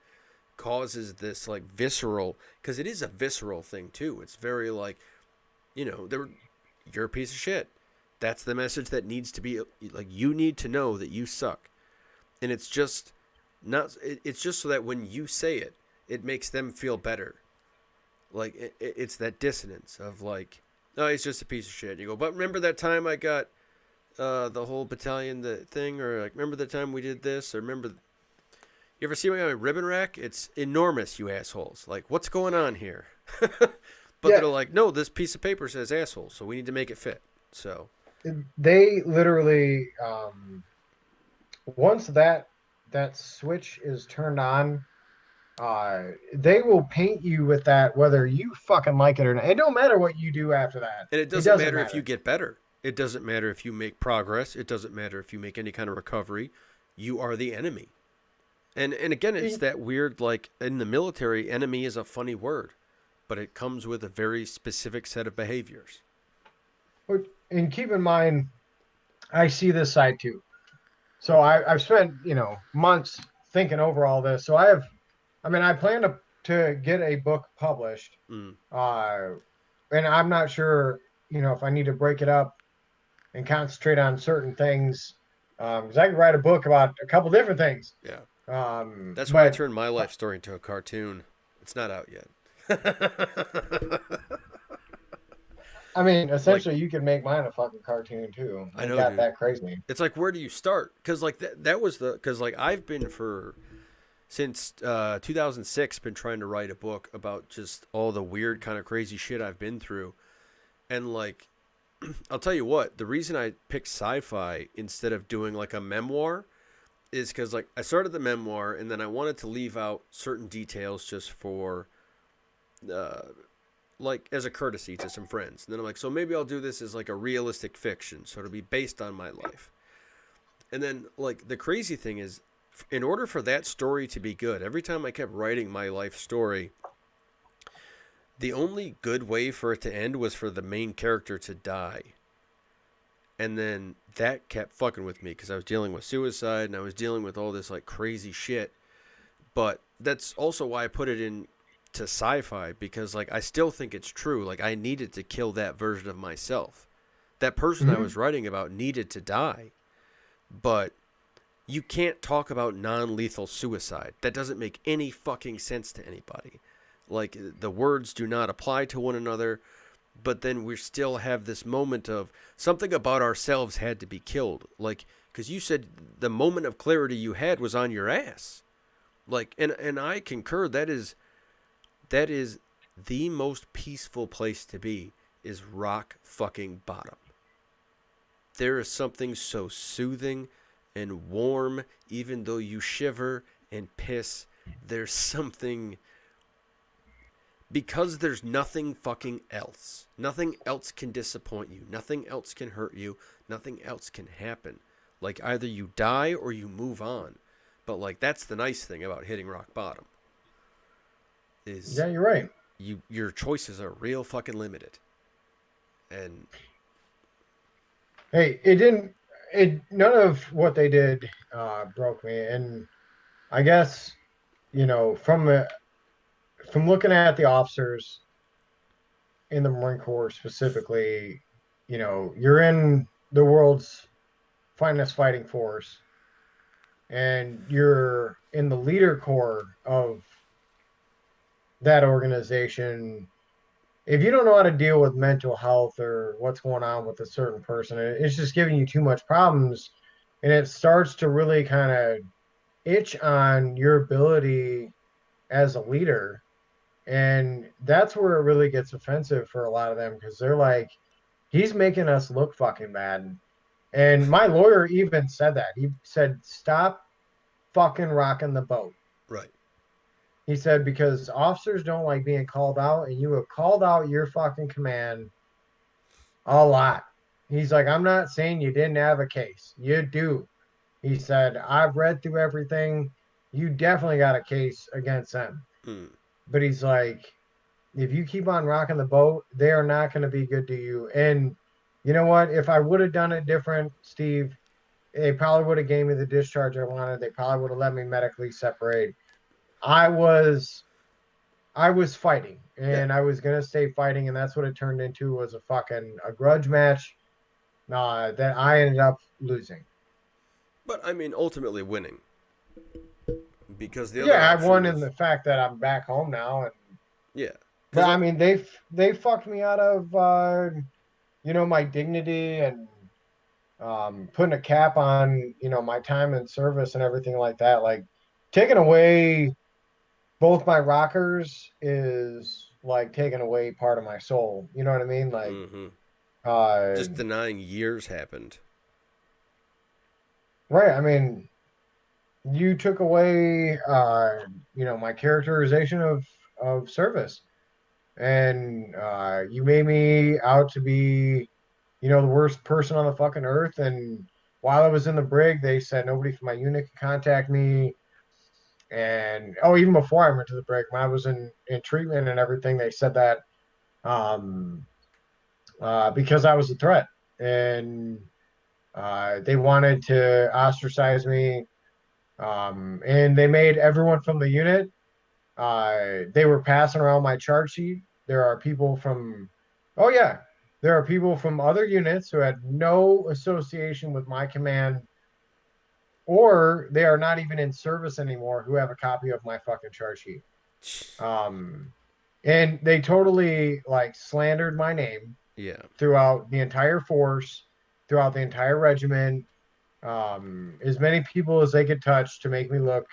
causes this like visceral, because it is a visceral thing too. It's very like, there you're a piece of shit. That's the message that needs to be like, you need to know that you suck. And it's just not it's just so that when you say it, it makes them feel better. Like it's that dissonance of like, oh, he's just a piece of shit. You go, but remember that time I got the whole battalion the thing, or like remember the time we did this, or remember you ever see my ribbon rack? It's enormous, you assholes. Like, what's going on here? But Yeah. they're like, no, this piece of paper says asshole, so we need to make it fit. So, They literally, once that switch is turned on, they will paint you with that whether you fucking like it or not. It don't matter what you do after that. and it It doesn't doesn't matter if you matter. get better. It doesn't matter if you make progress. It doesn't matter if you make any kind of recovery. You are the enemy. And again, it's that weird like in the military, enemy is a funny word, but it comes with a very specific set of behaviors. And keep in mind, I see this side too. So I've spent, months thinking over all this. So I plan to get a book published. Mm. Uh, and I'm not sure, if I need to break it up and concentrate on certain things. Because I could write a book about a couple different things. Yeah. Um, That's why I but turned my life story into a cartoon. It's not out yet. I mean, Like, essentially, you could make mine a fucking cartoon too. I It know, got dude. that crazy. It's like, where do you start? Because like that was the because like I've been for since 2006 been trying to write a book about just all the weird kind of crazy shit I've been through, and like I'll tell you what, the reason I picked sci-fi instead of doing like a memoir is because like I started the memoir and then I wanted to leave out certain details just for uh, like as a courtesy to some friends. And then I'm like, so maybe I'll do this as like a realistic fiction, so it'll be based on my life. And then like the crazy thing is, in order for that story to be good, every time I kept writing my life story, the only good way for it to end was for the main character to die. And then that kept fucking with me because I was dealing with suicide and I was dealing with all this like crazy shit. But that's also why I put it in to sci-fi, because like I still think it's true. Like I needed to kill that version of myself. That person I Hmm. was writing about needed to die. But you can't talk about non-lethal suicide. That doesn't make any fucking sense to anybody. Like the words do not apply to one another, but then we still have this moment of something about ourselves had to be killed. Like cuz you said the moment of clarity you had was on your ass. Like and I concur, that is the most peaceful place to be, is rock fucking bottom. There is something so soothing and warm, even though you shiver and piss. There's something, because there's nothing fucking else. Nothing else can disappoint you. Nothing else can hurt you. Nothing else can happen. Like either you die or you move on. But like that's the nice thing about hitting rock bottom is Yeah, you're right. your choices are real fucking limited. And Hey, it didn't. It none of what they did broke me, and I guess from from looking at the officers in the Marine Corps specifically, you're in the world's finest fighting force, and you're in the leader corps of that organization. If you don't know how to deal with mental health or what's going on with a certain person, it's just giving you too much problems, and it starts to really kind of itch on your ability as a leader. And that's where it really gets offensive for a lot of them, because they're like, he's making us look fucking bad. And my lawyer even said that. He said, stop fucking rocking the boat. Right. He said, because officers don't like being called out, and you have called out your fucking command a lot. He's like, I'm not saying you didn't have a case. You do. He said, I've read through everything. You definitely got a case against them. Mm. But he's like, if you keep on rocking the boat, they are not going to be good to you. And you know what? If I would have done it different, Steve, they probably would have gave me the discharge I wanted. They probably would have let me medically separate. I was I was fighting, Yeah. and I was gonna stay fighting, and that's what it turned into, was a grudge match that I ended up losing. But I mean, ultimately winning because the other Yeah, I option won in was the fact that I'm back home now, and yeah. but Because I mean they fucked me out of my dignity, and putting a cap on my time in service and everything like that. Like taking away both my rockers is like taking away part of my soul. You know what I mean? Like, mm-hmm. uh, Just denying years happened. right. I mean, you took away, my characterization of service, and you made me out to be, the worst person on the fucking earth. And while I was in the brig, they said nobody from my unit could contact me. And oh, even before I went to the brig, when I was in treatment and everything, they said that um, because I was a threat, and they wanted to ostracize me. And they made everyone from the unit. They were passing around my charge sheet. There are people from, oh yeah, there are people from other units who had no association with my command, or they are not even in service anymore, who have a copy of my fucking charge sheet. Um, and they totally like slandered my name Yeah. throughout the entire force, throughout the entire regiment, as many people as they could touch to make me look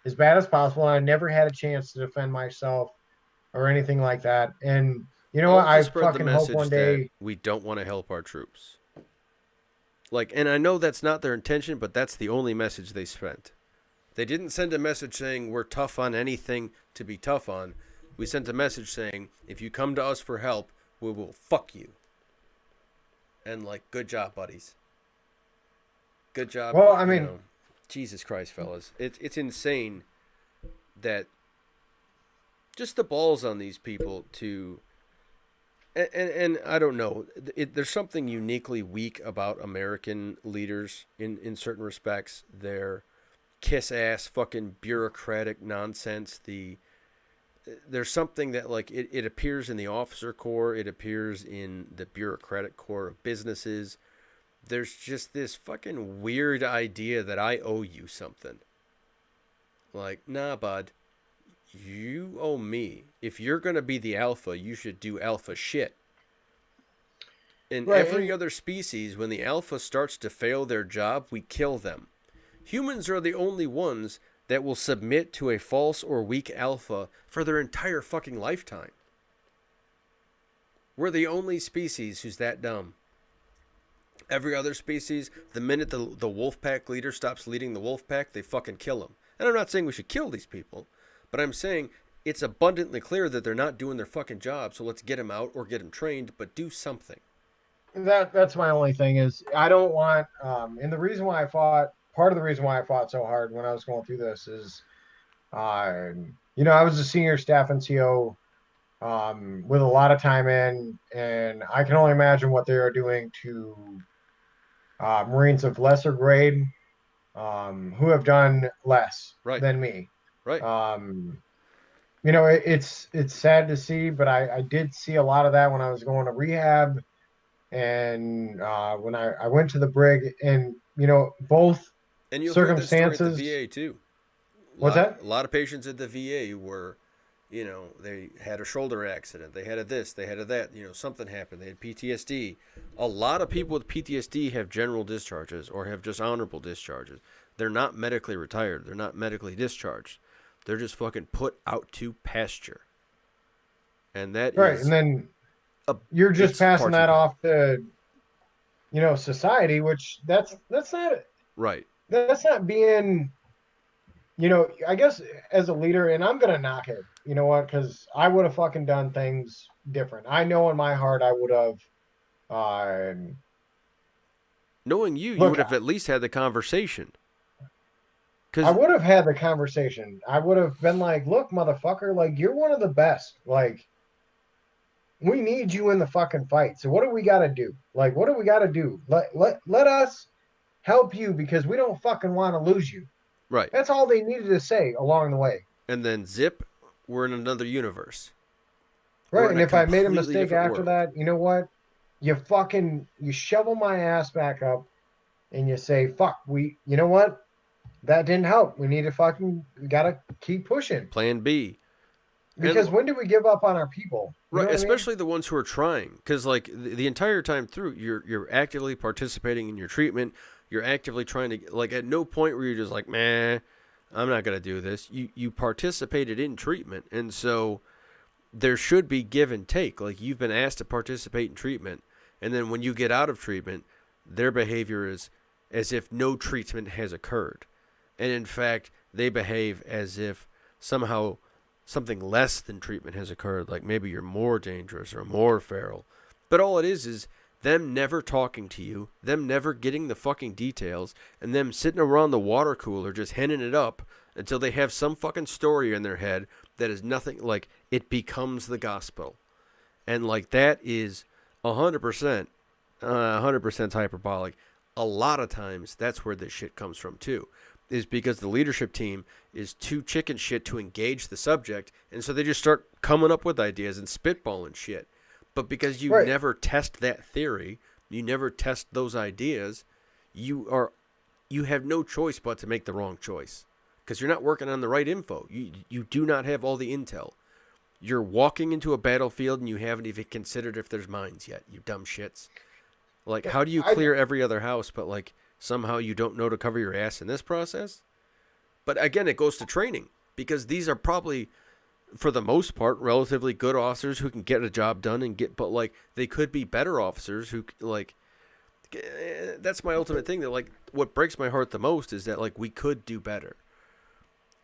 as bad as possible. I never had a chance to defend myself or anything like that. And you know what? All to I spread the fucking hope one message that day. we don't want to help our troops. Like, and I know that's not their intention, but that's the only message they sent. They didn't send a message saying we're tough on anything to be tough on. We sent a message saying if you come to us for help, we will fuck you. And like, good job, buddies. Good job. Well, I mean, Jesus Christ, fellas, it's insane that just the balls on these people to and I don't know. There's something uniquely weak about American leaders in certain respects. Their kiss ass fucking bureaucratic nonsense. There's something that like it appears in the officer corps. It appears in the bureaucratic core of businesses. There's just this fucking weird idea that I owe you something. Like, nah, bud, you owe me. If you're gonna be the alpha, you should do alpha shit. In right. every other species, when the alpha starts to fail their job, we kill them. Humans are the only ones that will submit to a false or weak alpha for their entire fucking lifetime. We're the only species who's that dumb. Every other species, the minute the wolf pack leader stops leading the wolf pack, they fucking kill him. And I'm not saying we should kill these people, but I'm saying it's abundantly clear that they're not doing their fucking job, so let's get them out or get them trained, but do something. That's my only thing is I don't want and the reason why I fought part of the reason why I fought so hard when I was going through this is uh I was a senior staff NCO with a lot of time in, and I can only imagine what they are doing to Marines of lesser grade who have done less Right, than me. right. Um it's sad to see, but I did see a lot of that when I was going to rehab and when I went to the brig, and both And you'll hear that story at the circumstances. VA too. What's that? A lot of patients at the VA were, they had a shoulder accident, they had a this, they had a that, something happened, they had PTSD. A lot of people with PTSD have general discharges or have just honorable discharges. They're not medically retired. They're not medically discharged. They're just fucking put out to pasture. And that Right, and is then a you're just it's far passing too that common. off to society, which Right. that's not being, I guess, as a leader. And I'm gonna knock it, you know what, because I would have fucking done things different. I know in my heart I would have. uh Knowing you, you Look, would have at least had the conversation. I Cuz would have had the conversation. I would have been like, look, motherfucker, like, you're one of the best. Like, we need you in the fucking fight. So what do we got to do? Like, what do we got to do? Let us help you because we don't fucking want to lose you. right. That's all they needed to say along the way. And then zip, we're in another universe. We're Right. in And a if I made a completely mistake different after world. that, you know what? You shovel my ass back up and you say, fuck, you know what? That didn't help. We gotta keep pushing. Plan B. And Because when do we give up on our people? You know right, what I mean? especially the ones who are trying, because like the entire time through, you're actively participating in your treatment. You're actively trying to like at no point where you're just like, man, I'm not gonna do this. You participated in treatment, and so there should be give and take. Like you've been asked to participate in treatment, and then when you get out of treatment, their behavior is as if no treatment has occurred, and in fact, they behave as if somehow something less than treatment has occurred, like maybe you're more dangerous or more feral. But all it is them never talking to you, them never getting the fucking details, and them sitting around the water cooler just henning it up until they have some fucking story in their head that is nothing like it becomes the gospel. And like that is 100%, 100% hyperbolic. A lot of times that's where this shit comes from too, is because the leadership team is too chicken shit to engage the subject, and so they just start coming up with ideas and spitballing shit. But because you Right. never test that theory, you never test those ideas, you are you have no choice but to make the wrong choice because you're not working on the right info. You do not have all the intel. You're walking into a battlefield and you haven't even considered if there's mines yet. You dumb shits. Like, how do you I clear every other house, but like somehow you don't know to cover your ass in this process? But again, it goes to training because these are probably, for the most part, relatively good officers who can get a job done and get. But like, they could be better officers who like. That's my ultimate thing. That like, what breaks my heart the most is that like we could do better,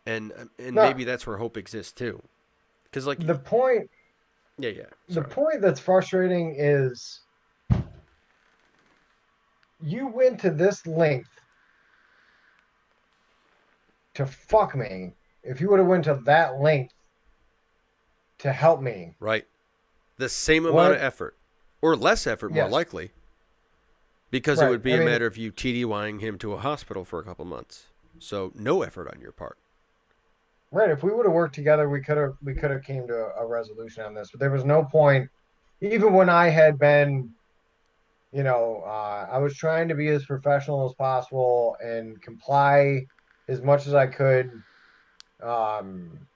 and no maybe that's where hope exists too. Because like, the point yeah, yeah, the sorry, point that's frustrating is you went to this length to fuck me. If you would have went to that length to help me, right, the same amount of what? effort, or less effort, more Yes. likely, because it Right. would I be a mean, matter of you TDYing him to a hospital for a couple months. So no effort on your part. right. If we would have worked together, we could have came to a resolution on this. But there was no point, even when I had been, I was trying to be as professional as possible and comply as much as I could. Um,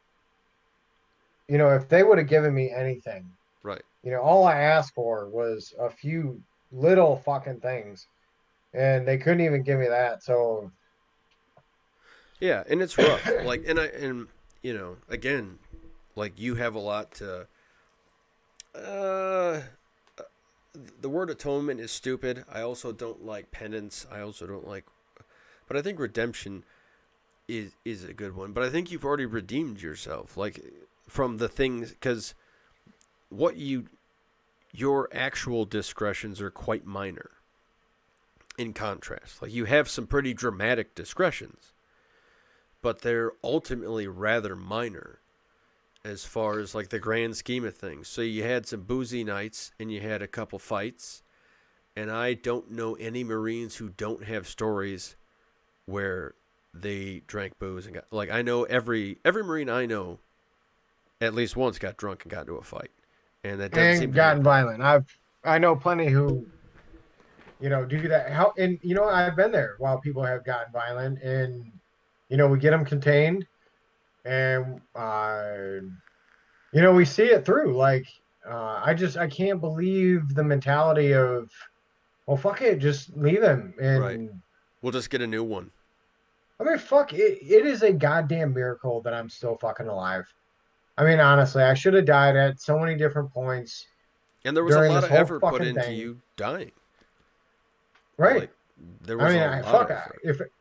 if they would have given me anything, Right. all I asked for was a few little fucking things, and they couldn't even give me that. So, Yeah, and it's rough. Like, and again, like you have a lot to. Uh, the word atonement is stupid. I also don't like penance. I also don't like, but I think redemption is a good one. But I think you've already redeemed yourself, like from the things because what your actual discretions are quite minor. In contrast, like you have some pretty dramatic discretions, but they're ultimately rather minor as far as like the grand scheme of things. So you had some boozy nights and you had a couple fights, and I don't know any Marines who don't have stories where they drank booze and got like I know every Marine I know at least once got drunk and got into a fight, and that doesn't seem and to be a gotten problem. violent. I know plenty who do that. How and I've been there while people have gotten violent, and we get them contained, and we see it through. Like I can't believe the mentality of, well, fuck it, just leave him. Right. And We'll just get a new one. I mean, fuck it. It is a goddamn miracle that I'm still fucking alive. I mean, honestly, I should have died at so many different points And there was a during lot this of whole effort put fucking into thing. you dying. Right. Like, there I was mean, a lot of effort.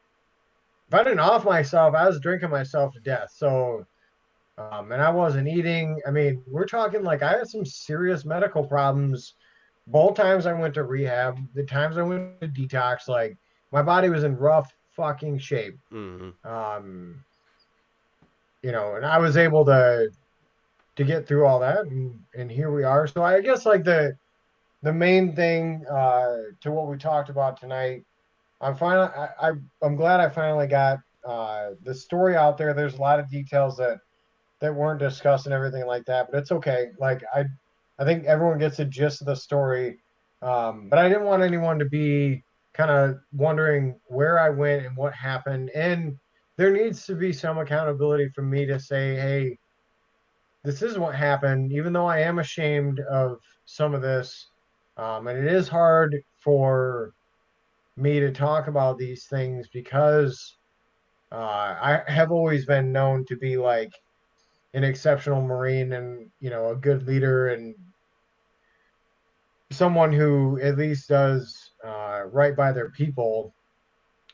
if I didn't off myself, I was drinking myself to death. So, and I wasn't eating. I mean, we're talking like I had some serious medical problems. Both times I went to rehab, the times I went to detox, like my body was in rough fucking shape. Hmm. Um, and I was able to get through all that, and here we are. So I guess like the main thing to what we talked about tonight, I'm glad I finally got the story out there. There's a lot of details that weren't discussed and everything like that, but it's okay. Like I think everyone gets the gist of the story. But I didn't want anyone to be kind of wondering where I went and what happened. And there needs to be some accountability for me to say, hey, this is what happened, even though I am ashamed of some of this. And it is hard for me to talk about these things because I have always been known to be like an exceptional Marine and, a good leader and someone who at least does right by their people.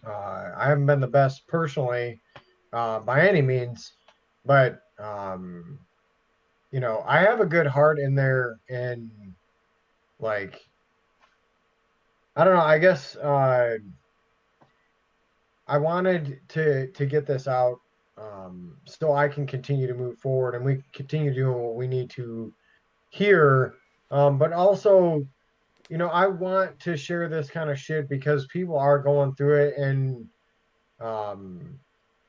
I haven't been the best personally by any means, but I have a good heart in there, and like I don't know. I guess I wanted to get this out so I can continue to move forward, and we continue doing what we need to here. But also, I want to share this kind of shit because people are going through it, and um,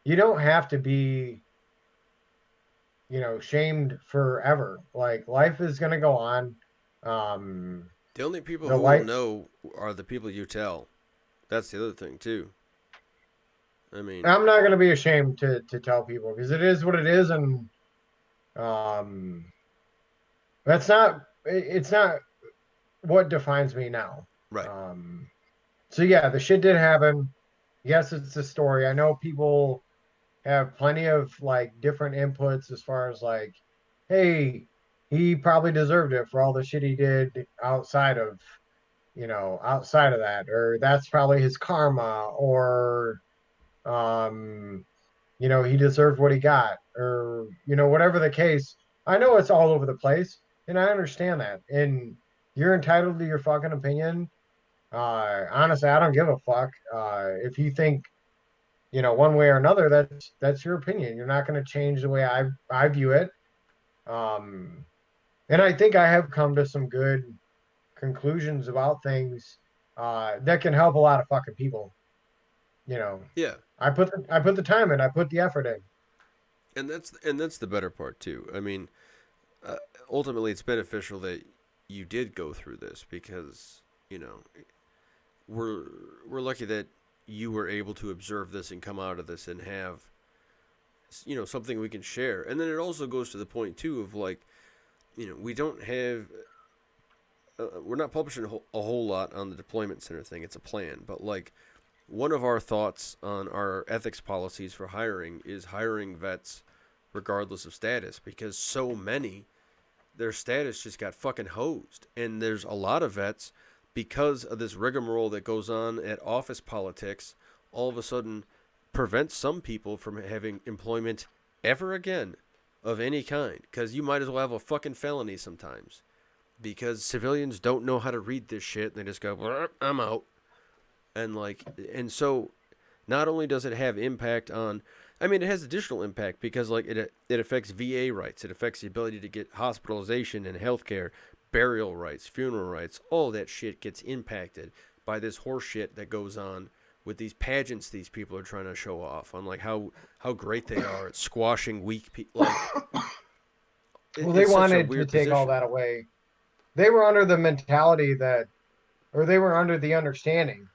you don't have to be, shamed forever. Like life is gonna go on. Um, The only people the who will light. know are the people you tell. That's the other thing too. I mean, I'm not gonna be ashamed to tell people because it is what it is, and um, that's not. It's not what defines me now. right. Um, so yeah, the shit did happen. Yes, it's a story. I know people have plenty of like different inputs as far as like, hey, he probably deserved it for all the shit he did outside of that, or that's probably his karma, or um, he deserved what he got, or whatever the case. I know it's all over the place, and I understand that, and you're entitled to your fucking opinion. Honestly, I don't give a fuck. If you think one way or another, that's your opinion. You're not going to change the way I view it. Um, and I think I have come to some good conclusions about things that can help a lot of fucking people. You know, Yeah. I put the time in, I put the effort in. And that's the better part too. I mean, uh, ultimately, it's beneficial that you did go through this because you know we're we're lucky that you were able to observe this and come out of this and have something we can share. And then it also goes to the point too of like we don't have we're not publishing a whole lot on the deployment center thing. It's a plan, but like one of our thoughts on our ethics policies for hiring is hiring vets regardless of status because so many their status just got fucking hosed. And there's a lot of vets because of this rigmarole that goes on at office politics, all of a sudden prevents some people from having employment ever again of any kind. Because you might as well have a fucking felony sometimes. Because civilians don't know how to read this shit. And they just go, I'm out. And so not only does it have impact on, I mean, it has additional impact because like it affects VA rights. It affects the ability to get hospitalization and healthcare, burial rights, funeral rights. All that shit gets impacted by this horse shit that goes on with these pageants these people are trying to show off on like how great they are at squashing weak people. Like Well, they it's such a wanted to weird take all position. that away. They were under the mentality that, or they were under the understanding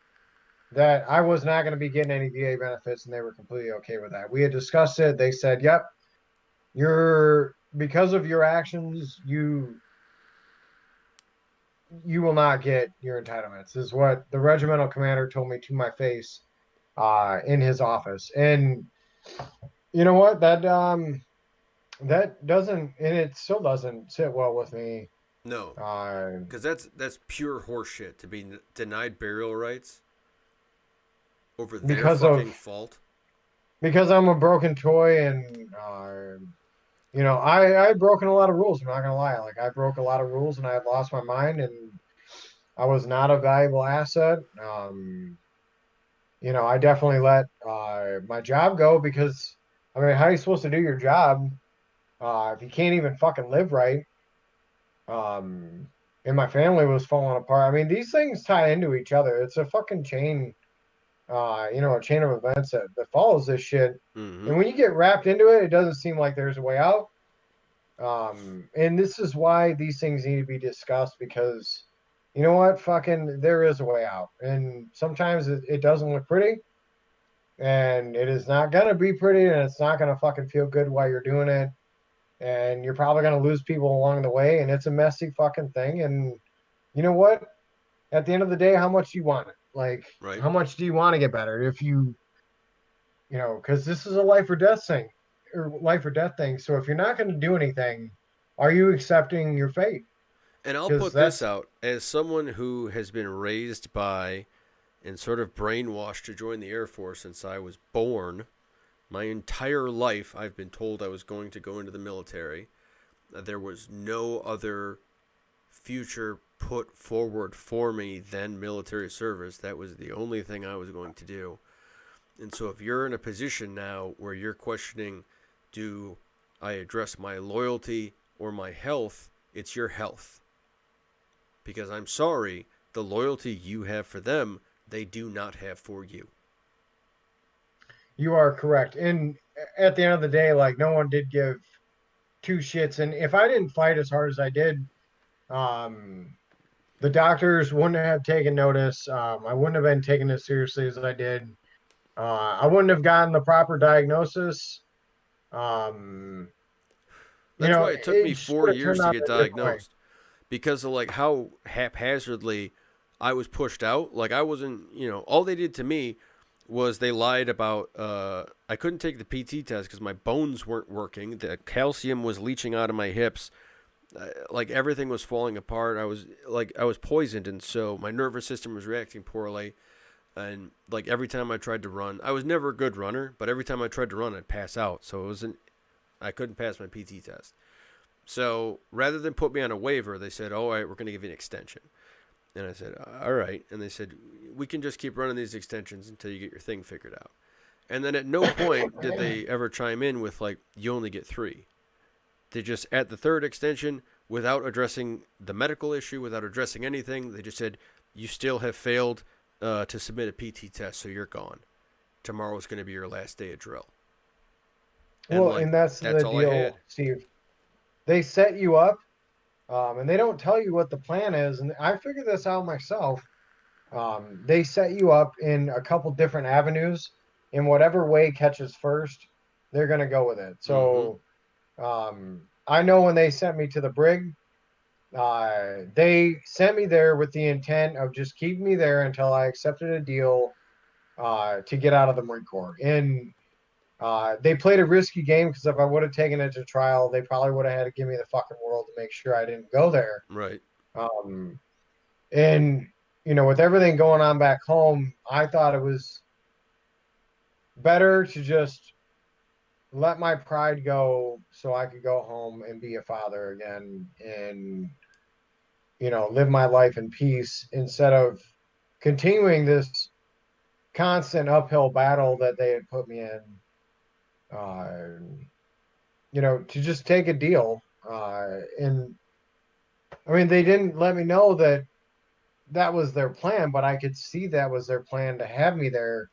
that I was not going to be getting any VA benefits, and they were completely okay with that. We had discussed it. They said, "Yep, you're because of your actions, you will not get your entitlements," is what the regimental commander told me to my face in his office. And you know what? That doesn't, and it still doesn't sit well with me. No, Uh, because that's pure horseshit to be denied burial rights over their because of fucking fault. because I'm a broken toy, and I've broken a lot of rules. I'm not gonna lie. Like, I broke a lot of rules, and I had lost my mind, and I was not a valuable asset. I definitely let my job go because, I mean, how are you supposed to do your job if you can't even fucking live right? Um, and my family was falling apart. I mean, these things tie into each other. It's a fucking chain, a chain of events that follows this shit. Mm-hmm. And when you get wrapped into it, it doesn't seem like there's a way out. And this is why these things need to be discussed, because you know what? Fucking, there is a way out. And sometimes it doesn't look pretty, and it is not gonna be pretty, and it's not gonna fucking feel good while you're doing it. And you're probably gonna lose people along the way, and it's a messy fucking thing. And you know what? At the end of the day, how much do you want it? Like, Right. how much do you want to get better? If because this is a life or death thing, or life or death thing. So if you're not going to do anything, are you accepting your fate? And I'll Because put this that's out as someone who has been raised by and sort of brainwashed to join the Air Force since I was born. My entire life, I've been told I was going to go into the military. There was no other future put forward for me than military service. That was the only thing I was going to do. And so, if you're in a position now where you're questioning, do I address my loyalty or my health? It's your health. Because I'm sorry, the loyalty you have for them, they do not have for you. You are correct. And at the end of the day, like, no one did give two shits. And if I didn't fight as hard as I did, um, the doctors wouldn't have taken notice. I wouldn't have been taken as seriously as I did. I wouldn't have gotten the proper diagnosis. Um, That's why it took it me just four would have years turned to out get a different way. diagnosed because of like how haphazardly I was pushed out. Like I wasn't, all they did to me was they lied about I couldn't take the PT test because my bones weren't working. The calcium was leaching out of my hips. Like everything was falling apart. I was poisoned, and so my nervous system was reacting poorly. And like every time I tried to run, I was never a good runner, but every time I tried to run, I'd pass out. So it wasn't. I couldn't pass my PT test. So rather than put me on a waiver, they said, "All right, we're going to give you an extension." And I said, "All right." And they said, "We can just keep running these extensions until you get your thing figured out." And then at no point did they ever chime in with like, "You only get 3." They just at the third extension, without addressing the medical issue, without addressing anything, they just said, "You still have failed to submit a PT test, so you're gone. Tomorrow's going to be your last day of drill." And Well, like and that's that's the all I deal, had. Steve. They set you up, and they don't tell you what the plan is. And I figured this out myself. They set you up in a couple different avenues. In whatever way catches first, they're going to go with it. Mm-hmm. So I know when they sent me to the brig, they sent me there with the intent of just keeping me there until I accepted a deal to get out of the Marine Corps. And they played a risky game, because if I would have taken it to trial, they probably would have had to give me the fucking world to make sure I didn't go there. Right. Um, and with everything going on back home, I thought it was better to just let my pride go so I could go home and be a father again, and live my life in peace, instead of continuing this constant uphill battle that they had put me in. Uh, to just take a deal. And I mean, they didn't let me know that that was their plan, but I could see that was their plan to have me there.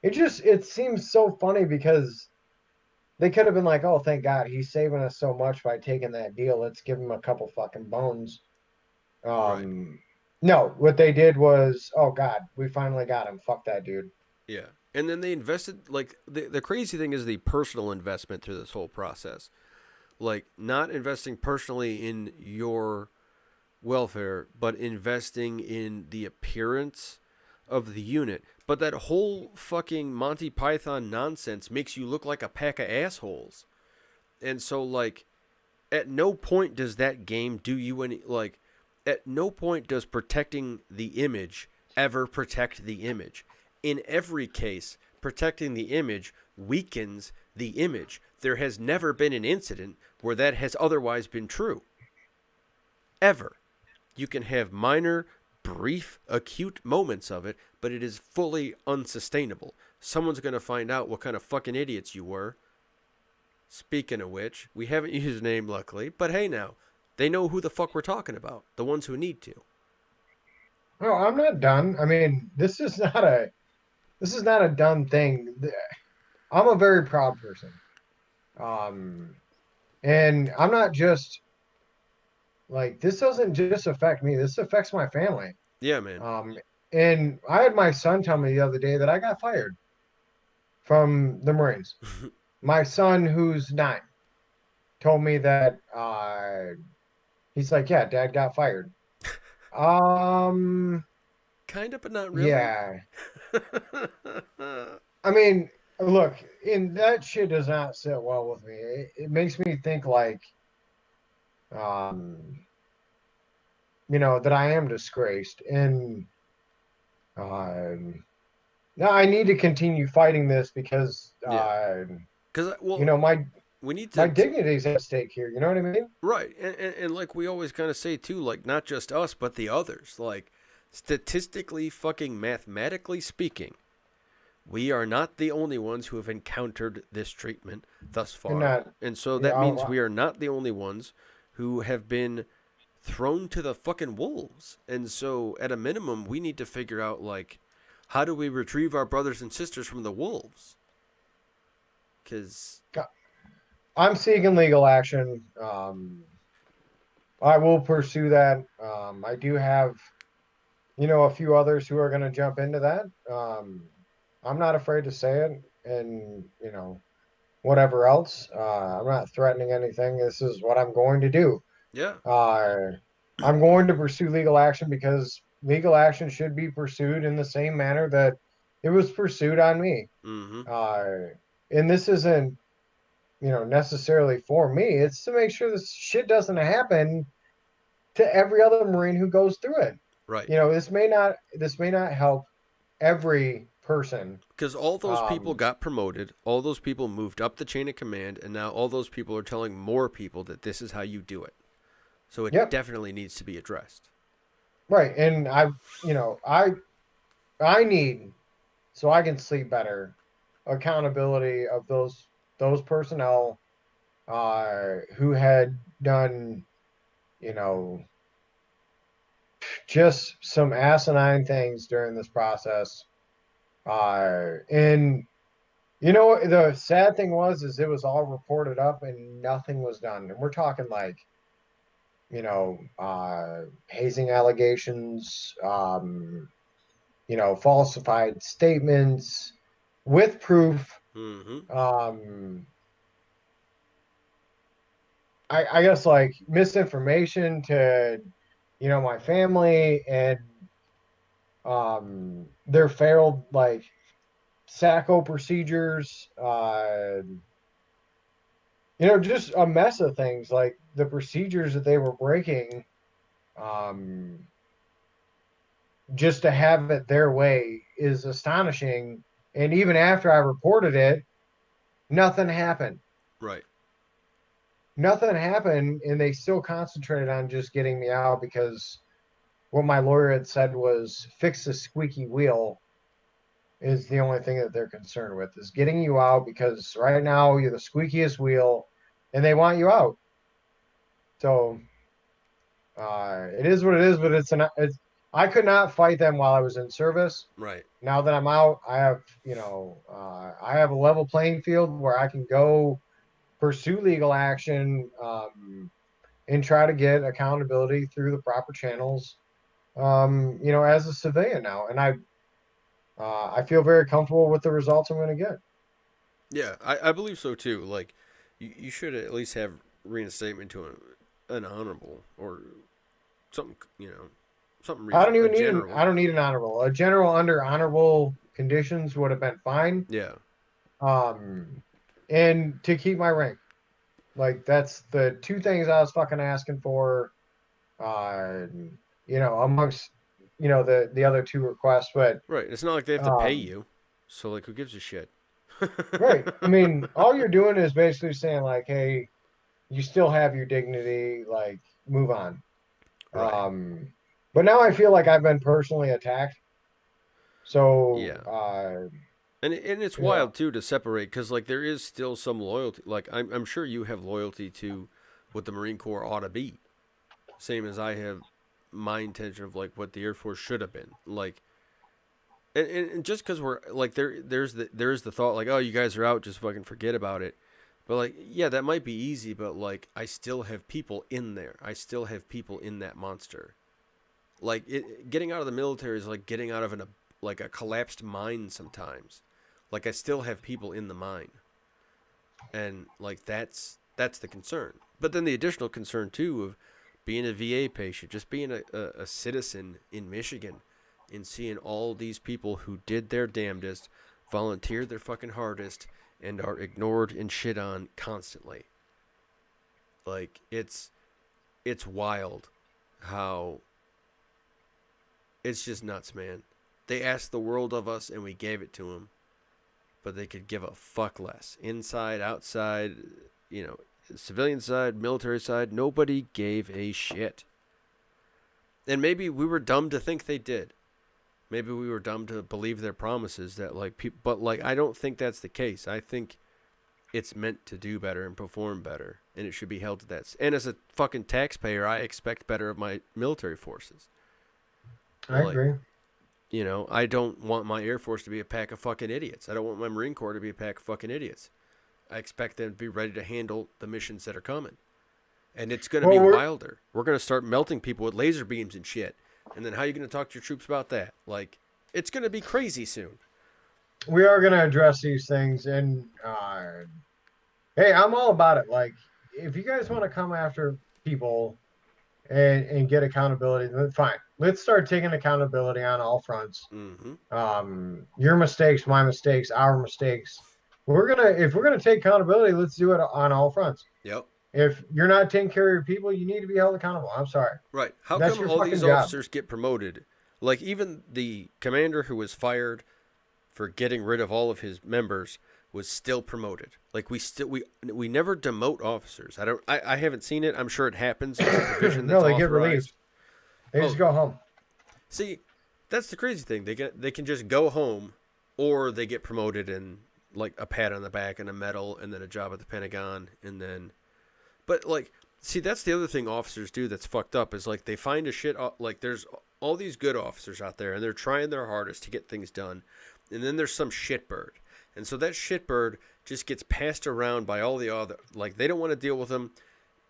It seems so funny, because They could have been like, oh, thank God, he's saving us so much by taking that deal. Let's give him a couple fucking bones. Right. No, what they did was, oh God, we finally got him. Fuck that dude. Yeah. And then they invested, like, the crazy thing is the personal investment through this whole process. Like, not investing personally in your welfare, but investing in the appearance of the unit. But that whole fucking Monty Python nonsense makes you look like a pack of assholes. And so, like, at no point does that game do you any, like, at no point does protecting the image ever protect the image. In every case, protecting the image weakens the image. There has never been an incident where that has otherwise been true. Ever. You can have minor, brief, acute moments of it, but it is fully unsustainable. Someone's going to find out what kind of fucking idiots you were. Speaking of which, we haven't used his name, luckily, but hey now, they know who the fuck we're talking about. The ones who need to. No, I'm not done. I mean, this is not a done thing. I'm a very proud person. Um, and I'm not just like this doesn't just affect me. This affects my family. Yeah, man. Um, and I had my son tell me the other day that I got fired from the Marines. My son, who's 9, told me that he's like, yeah, dad got fired. Um, Kinda, but not really. yeah. I mean, look, and that shit does not sit well with me. It makes me think like, um, that I am disgraced, and um, now I need to continue fighting this because, Yeah. Because, you well, know, my we need my to dignity is at stake here. You know what I mean? right. And like we always kind of say, too, like, not just us, but the others. Like, statistically, fucking mathematically speaking, we are not the only ones who have encountered this treatment thus And far. not, And so yeah, that means we are not the only ones who have been thrown to the fucking wolves. And so, at a minimum, we need to figure out, like, how do we retrieve our brothers and sisters from the wolves? Because, I'm seeking legal action. I will pursue that. I do have, a few others who are going to jump into that. I'm not afraid to say it, and whatever else. I'm not threatening anything. This is what I'm going to do. yeah. Uh, I'm going to pursue legal action because legal action should be pursued in the same manner that it was pursued on me. Mm hmm. Uh, and this isn't, necessarily for me. It's to make sure this shit doesn't happen to every other Marine who goes through it. Right. This may not help every person. Because all those people Um, got promoted, all those people moved up the chain of command, and now all those people are telling more people that this is how you do it. So it yep, definitely needs to be addressed. right. And I need so I can sleep better accountability of those personnel who had done, you know, just some asinine things during this process. And the sad thing is it was all reported up and nothing was done. And we're talking like, hazing allegations, falsified statements with proof. Mm-hmm. Um, I guess like misinformation to, my family and their failed like SACO procedures, just a mess of things like the procedures that they were breaking, um, just to have it their way is astonishing. And even after I reported it, nothing happened. Right. Nothing happened, and they still concentrated on just getting me out because what my lawyer had said was fix the squeaky wheel is the only thing that they're concerned with is getting you out because right now you're the squeakiest wheel and they want you out. So it is what it is, but I could not fight them while I was in service. Right. Now that I'm out, I have a level playing field where I can go pursue legal action, and try to get accountability through the proper channels. As a civilian now, and I feel very comfortable with the results I'm going to get. Yeah, I believe so too. Like, you should at least have reinstatement to an honorable or something, something I don't a even need an general. I don't need an honorable. A general under honorable conditions would have been fine. Yeah, Um, and to keep my rank, like that's the two things I was fucking asking for. Uh, amongst the other two requests, but right. It's not like they have to pay um, you, so like, who gives a shit? right. I mean, all you're doing is basically saying like, hey, you still have your dignity, like move on. Right. Um, but now I feel like I've been personally attacked. So, Yeah. And it's you know, wild too to separate because like there is still some loyalty. Like I'm sure you have loyalty to what the Marine Corps ought to be, same as I have my intention of like what the Air Force should have been. Like, and just because we're like there's the thought like, oh, you guys are out, just fucking forget about it. But like, yeah, that might be easy, but like I still have people in there. I still have people in that monster. Like getting out of the military is like getting out of like a collapsed mine sometimes. Like I still have people in the mine, and like that's the concern. But then the additional concern too of being a VA patient, just being a citizen in Michigan, and seeing all these people who did their damnedest, volunteered their fucking hardest, and are ignored and shit on constantly. Like it's wild how it's just nuts, man. They asked the world of us, and we gave it to them, but they could give a fuck less. Inside, outside, civilian side, military side, nobody gave a shit. And maybe we were dumb to think they did. Maybe we were dumb to believe their promises that like people, but like I don't think that's the case. I think it's meant to do better and perform better, and it should be held to that. And as a fucking taxpayer, I expect better of my military forces. I Like, agree. I don't want my Air Force to be a pack of fucking idiots. I don't want my Marine Corps to be a pack of fucking idiots. I expect them to be ready to handle the missions that are coming. And it's going to be Well, wilder. We're going to start melting people with laser beams and shit. And then how are you going to talk to your troops about that? Like, it's going to be crazy soon. we are going to address these things, and hey, I'm all about it. Like, if you guys want to come after people and get accountability, then fine. Let's start taking accountability on all fronts. Mm-hmm. Your mistakes, my mistakes, our mistakes. If we're gonna take accountability, let's do it on all fronts. Yep. If you're not taking care of your people, you need to be held accountable. I'm sorry. Right. How That's come your all fucking these job. officers get promoted? Like, even the commander who was fired for getting rid of all of his members was still promoted. Like we never demote officers. I haven't seen it. I'm sure it happens. It's a provision No, that's they get relieved. authorized. They just Oh, go home. see, that's the crazy thing. They can just go home, or they get promoted and like a pat on the back and a medal and then a job at the Pentagon and then but like see that's the other thing officers do that's fucked up is like they find a shit like there's all these good officers out there and they're trying their hardest to get things done. And then there's some shitbird. And so that shitbird just gets passed around by all the other like they don't want to deal with him,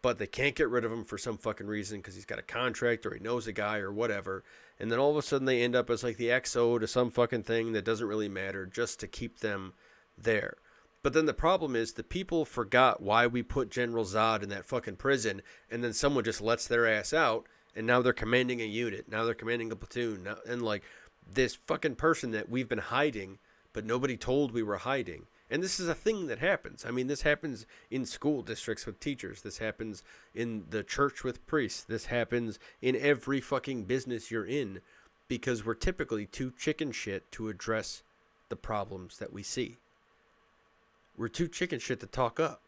but they can't get rid of him for some fucking reason because he's got a contract or he knows a guy or whatever. And then all of a sudden they end up as like the XO to some fucking thing that doesn't really matter just to keep them there. But then the problem is the people forgot why we put General Zod in that fucking prison, and then someone just lets their ass out, and now they're commanding a unit. Now they're commanding a platoon. Now, and like this fucking person that we've been hiding, but nobody told we were hiding. And this is a thing that happens. I mean, this happens in school districts with teachers. This happens in the church with priests. This happens in every fucking business you're in because we're typically too chicken shit to address the problems that we see. We're too chicken shit to talk up.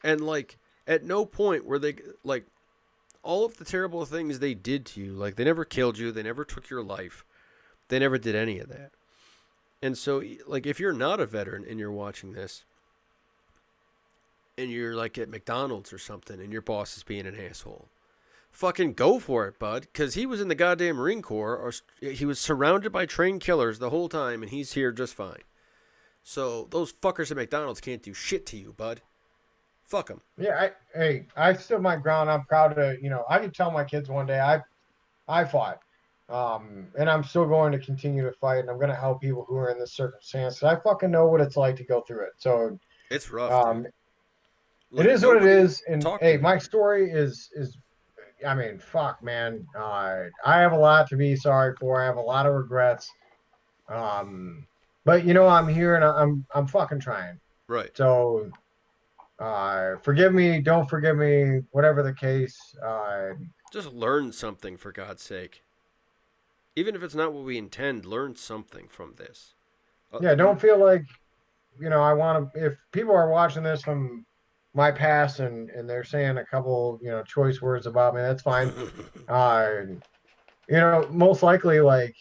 And like, at no point were they like, all of the terrible things they did to you, like they never killed you, they never took your life, they never did any of that. And so, like, if you're not a veteran and you're watching this, and you're like at McDonald's or something, and your boss is being an asshole, fucking go for it, bud. Because he was in the goddamn Marine Corps, or he was surrounded by trained killers the whole time, and he's here just fine. So those fuckers at McDonald's can't do shit to you, bud. Fuck them. Yeah, I stood my ground. I'm proud to, I can tell my kids one day I fought. And I'm still going to continue to fight, and I'm going to help people who are in this circumstance. I fucking know what it's like to go through it. So, It's rough, dude. um, it Like is what it nobody is. And talk to hey, me. my story is, I mean, fuck, man. I have a lot to be sorry for. I have a lot of regrets. Um, but I'm here and I'm fucking trying. Right. So, forgive me, don't forgive me, whatever the case. Just learn something for God's sake. Even if it's not what we intend, learn something from this. Yeah, don't feel like I want to. If people are watching this from my past and they're saying a couple choice words about me, that's fine. Uh, most likely, like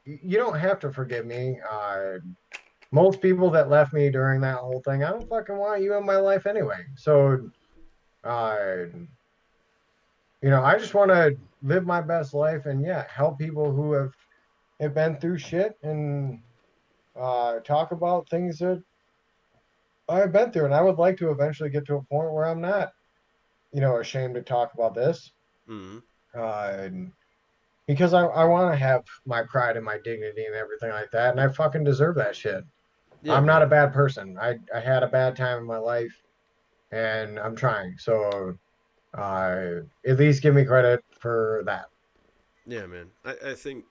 you don't have to forgive me. Most people that left me during that whole thing, I don't fucking want you in my life anyway. So, uh, I just want to live my best life and yeah, help people who have been through shit and talk about things that I've been through. And I would like to eventually get to a point where I'm not, ashamed to talk about this. Mm-hmm. Uh, because I want to have my pride and my dignity and everything like that. And I fucking deserve that shit. Yeah, I'm not a man. bad person. I had a bad time in my life and I'm trying. So at least give me credit for that. Yeah, man. I think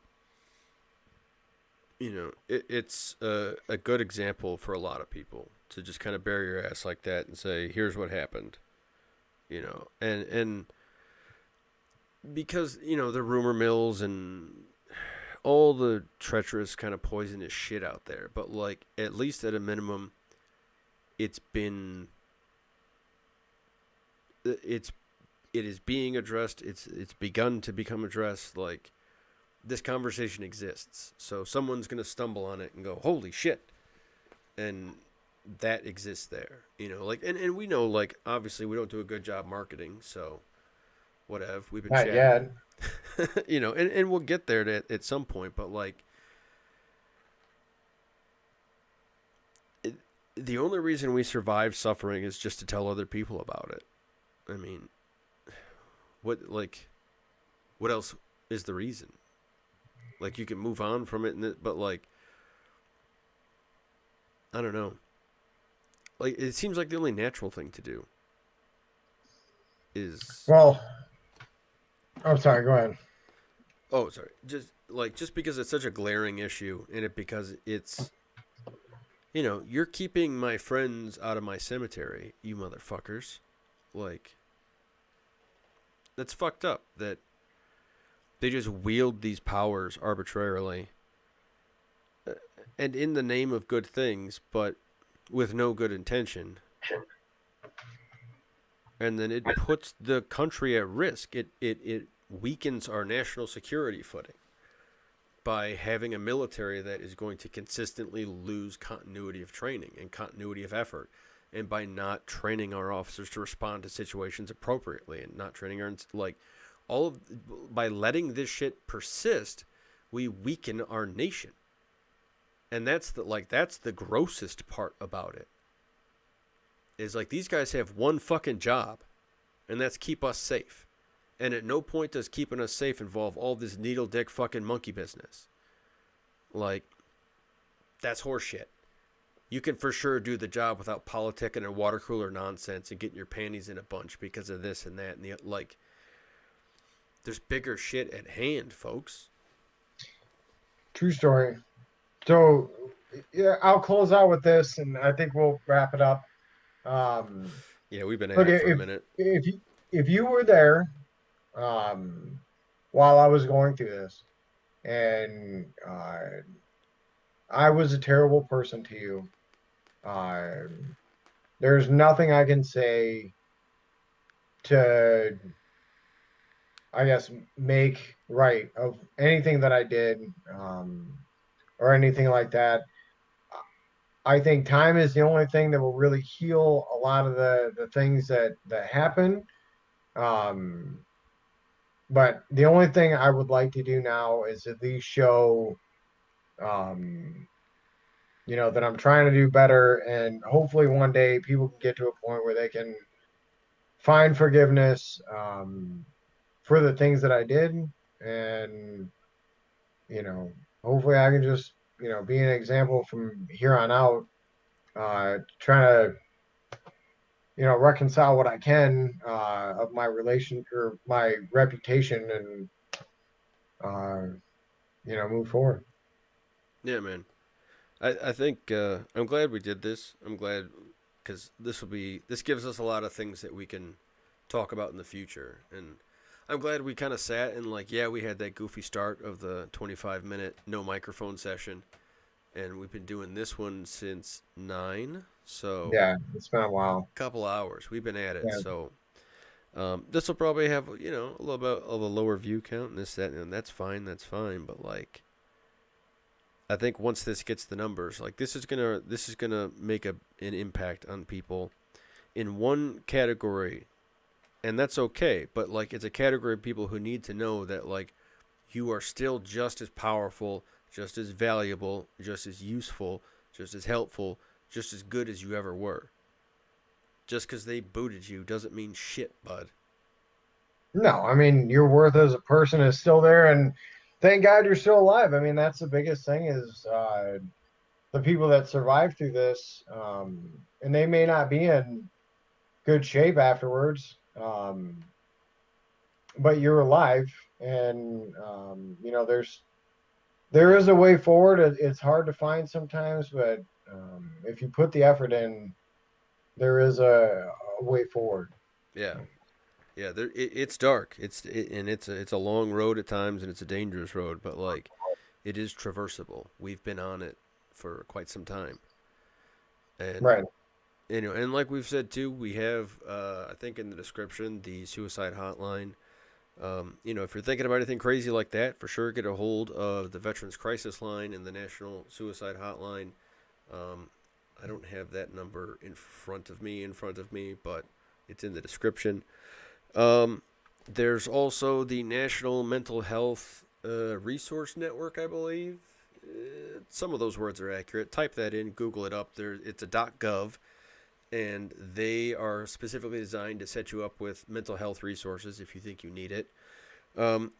it's a good example for a lot of people to just kind of bury your ass like that and say, "Here's what happened," and because the rumor mills and all the treacherous kind of poisonous shit out there, but like at least at a minimum, it's been it is being addressed. It's begun to become addressed. Like this conversation exists, so someone's gonna stumble on it and go, "Holy shit!" and that exists there. Like and we know like obviously we don't do a good job marketing, so whatever. We've been Not chatting, yet. and we'll get there at some point, but like it, the only reason we survive suffering is just to tell other people about it. I mean, what else is the reason? Like you can move on from it, but like I don't know. Like it seems like the only natural thing to do is Well, I'm sorry. Go ahead. oh sorry just because it's such a glaring issue and it because it's you're keeping my friends out of my cemetery, you motherfuckers. Like that's fucked up that they just wield these powers arbitrarily and in the name of good things, but with no good intention. And then it puts the country at risk. It weakens our national security footing by having a military that is going to consistently lose continuity of training and continuity of effort, and by not training our officers to respond to situations appropriately and not training our like all of by letting this shit persist, we weaken our nation. And that's the grossest part about it. Is like these guys have one fucking job, and that's keep us safe. And at no point does keeping us safe involve all this needle dick fucking monkey business. Like, that's horseshit. You can for sure do the job without politicking and water cooler nonsense and getting your panties in a bunch because of this and that and the like. There's bigger shit at hand, folks. True story. So yeah, I'll close out with this, and I think we'll wrap it up. Um, Yeah, we've been at Look, it for a minute. if you were there, um, while I was going through this, and I was a terrible person to you, uh, there's nothing I can say to, I guess, make right of anything that I did, or anything like that. I think time is the only thing that will really heal a lot of the things that happen. Um, But the only thing I would like to do now is at least show, um, that I'm trying to do better, and hopefully one day people can get to a point where they can find forgiveness for the things that I did, and you know, hopefully I can just be an example from here on out. Trying to reconcile what I can of my relation or my reputation, and uh, move forward. Yeah, man. I think I'm glad we did this. I'm glad because this gives us a lot of things that we can talk about in the future, and I'm glad we kind of sat and like yeah we had that goofy start of the 25-minute no microphone session, and we've been doing this one since 9, so Yeah, it's been a while. a couple hours we've been at it. Yeah, So this will probably have a little bit of a lower view count and this that and that's fine. That's fine, but like I think once this gets the numbers, like this is gonna make an impact on people in one category, and that's okay. But like it's a category of people who need to know that like you are still just as powerful, just as valuable, just as useful, just as helpful, just as good as you ever were. Just because they booted you doesn't mean shit, bud. no, I mean your worth as a person is still there, and thank God you're still alive. I mean that's the biggest thing is the people that survive through this, and they may not be in good shape afterwards, but you're alive, and there is a way forward. It's hard to find sometimes, but if you put the effort in, there is a way forward. Yeah, yeah. It's dark. And it's a long road at times, and it's a dangerous road. But like, it is traversable. We've been on it for quite some time, and Right. and like we've said too, we have I think in the description the suicide hotline. If you're thinking about anything crazy like that, for sure get a hold of the Veterans Crisis Line and the National Suicide Hotline. Um, I don't have that number in front of me, but it's in the description. Um, there's also the National Mental Health Resource Network, I believe. Some of those words are accurate. Type that in, Google it up. It's a .gov, and they are specifically designed to set you up with mental health resources if you think you need it.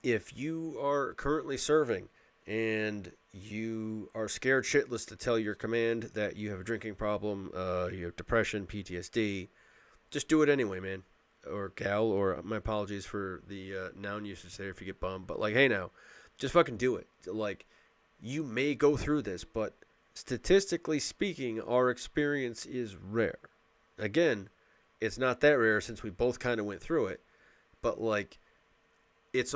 If you are currently serving and you are scared shitless to tell your command that you have a drinking problem, you have depression, PTSD, just do it anyway, man. Or gal, or my apologies for the noun usage there if you get bummed. But like, hey now, just fucking do it. Like, you may go through this, but statistically speaking, our experience is rare. Again, it's not that rare since we both kind of went through it, but like it's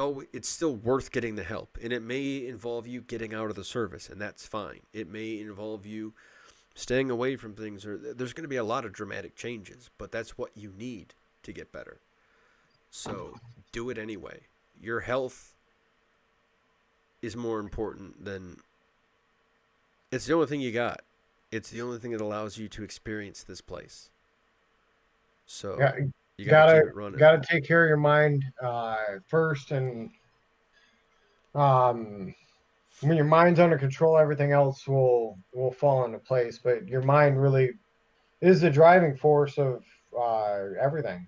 still worth getting the help, and it may involve you getting out of the service, and that's fine. It may involve you staying away from things, or there's going to be a lot of dramatic changes, but that's what you need to get better. So do it anyway. Your health is more important than it's the only thing you got. It's the only thing that allows you to experience this place. So Yeah, you got to gotta keep it running. gotta take care of your mind first, and um, when your mind's under control, everything else will fall into place. But your mind really is the driving force of everything.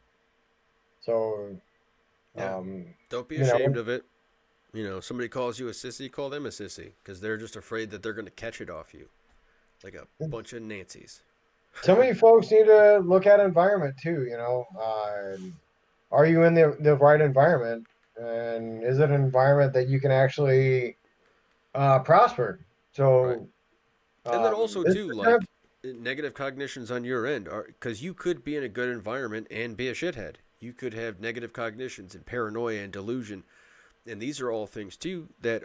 So, Yeah. um, Don't be you know, ashamed of it. Somebody calls you a sissy, call them a sissy because they're just afraid that they're going to catch it off you like a bunch of Nancy's. some of you folks need to look at environment too. Are you in the right environment, and is it an environment that you can actually prosper? Right. So, And then also, this is too, the time. like negative cognitions on your end are because you could be in a good environment and be a shithead. You could have negative cognitions and paranoia and delusion. And these are all things, too, that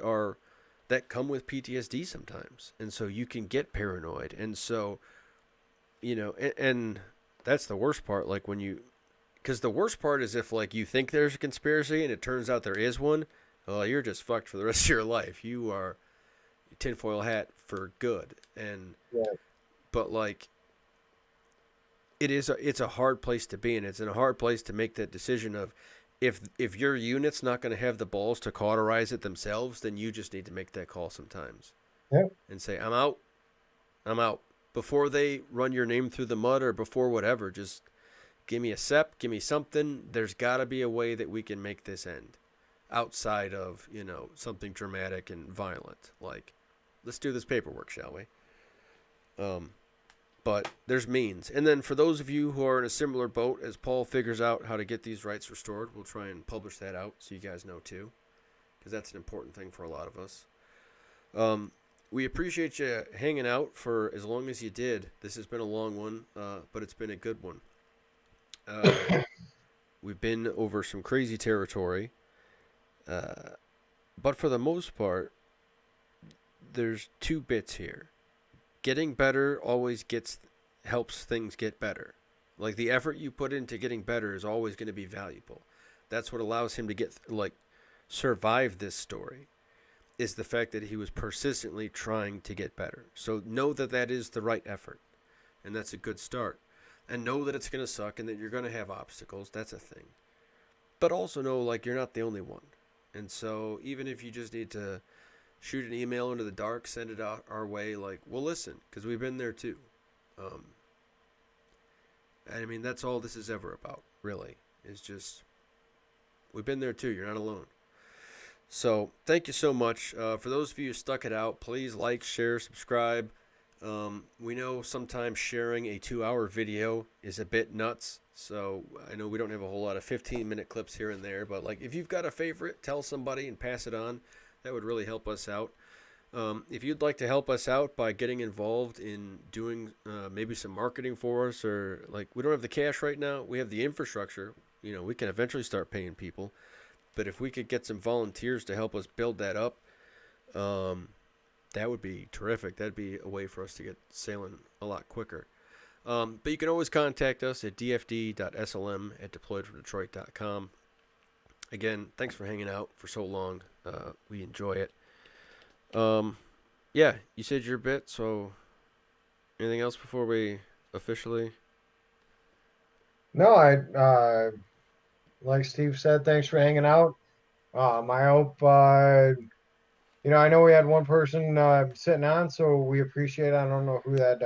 come with PTSD sometimes. And so you can get paranoid. And so and that's the worst part. Like when you, because the worst part is if like you think there's a conspiracy and it turns out there is one. Well, you're just fucked for the rest of your life. You are tinfoil hat for good. And Yeah, but like it's a hard place to be in. It's in a hard place to make that decision of if your unit's not going to have the balls to cauterize it themselves, then you just need to make that call sometimes yeah, and say I'm out. I'm out before they run your name through the mud or before whatever. Just give me a SEP, give me something. There's got to be a way that we can make this end outside of, something dramatic and violent. Like, let's do this paperwork, shall we? But there's means. And then for those of you who are in a similar boat as Paul figures out how to get these rights restored, we'll try and publish that out so you guys know too, because that's an important thing for a lot of us. We appreciate you hanging out for as long as you did. This has been a long one, but it's been a good one. We've been over some crazy territory, but for the most part, there's two bits here. Getting better always helps things get better. Like, the effort you put into getting better is always going to be valuable. That's what allows him to survive this story, is the fact that he was persistently trying to get better. So know that that is the right effort, and that's a good start. And know that it's going to suck and that you're going to have obstacles. That's a thing. But also know, you're not the only one. And so even if you just need to shoot an email into the dark, send it out our way, we'll listen, because we've been there too. I mean, that's all this is ever about, really, is just, we've been there too. You're not alone. So thank you so much. For those of you who stuck it out, please like, share, subscribe. We know sometimes sharing a 2-hour video is a bit nuts, so I know we don't have a whole lot of 15-minute clips here and there, but if you've got a favorite, tell somebody and pass it on. That would really help us out. If you'd like to help us out by getting involved in doing maybe some marketing for us, or we don't have the cash right now, we have the infrastructure. We can eventually start paying people, but if we could get some volunteers to help us build that up, that would be terrific. That'd be a way for us to get sailing a lot quicker. But you can always contact us at dfd.slm@deployedfromdetroit.com. Again, thanks for hanging out for so long. We enjoy it. Yeah, you said your bit, so anything else before we officially? No, like Steve said, thanks for hanging out. I hope, I know we had one person sitting on, so we appreciate it. I don't know who that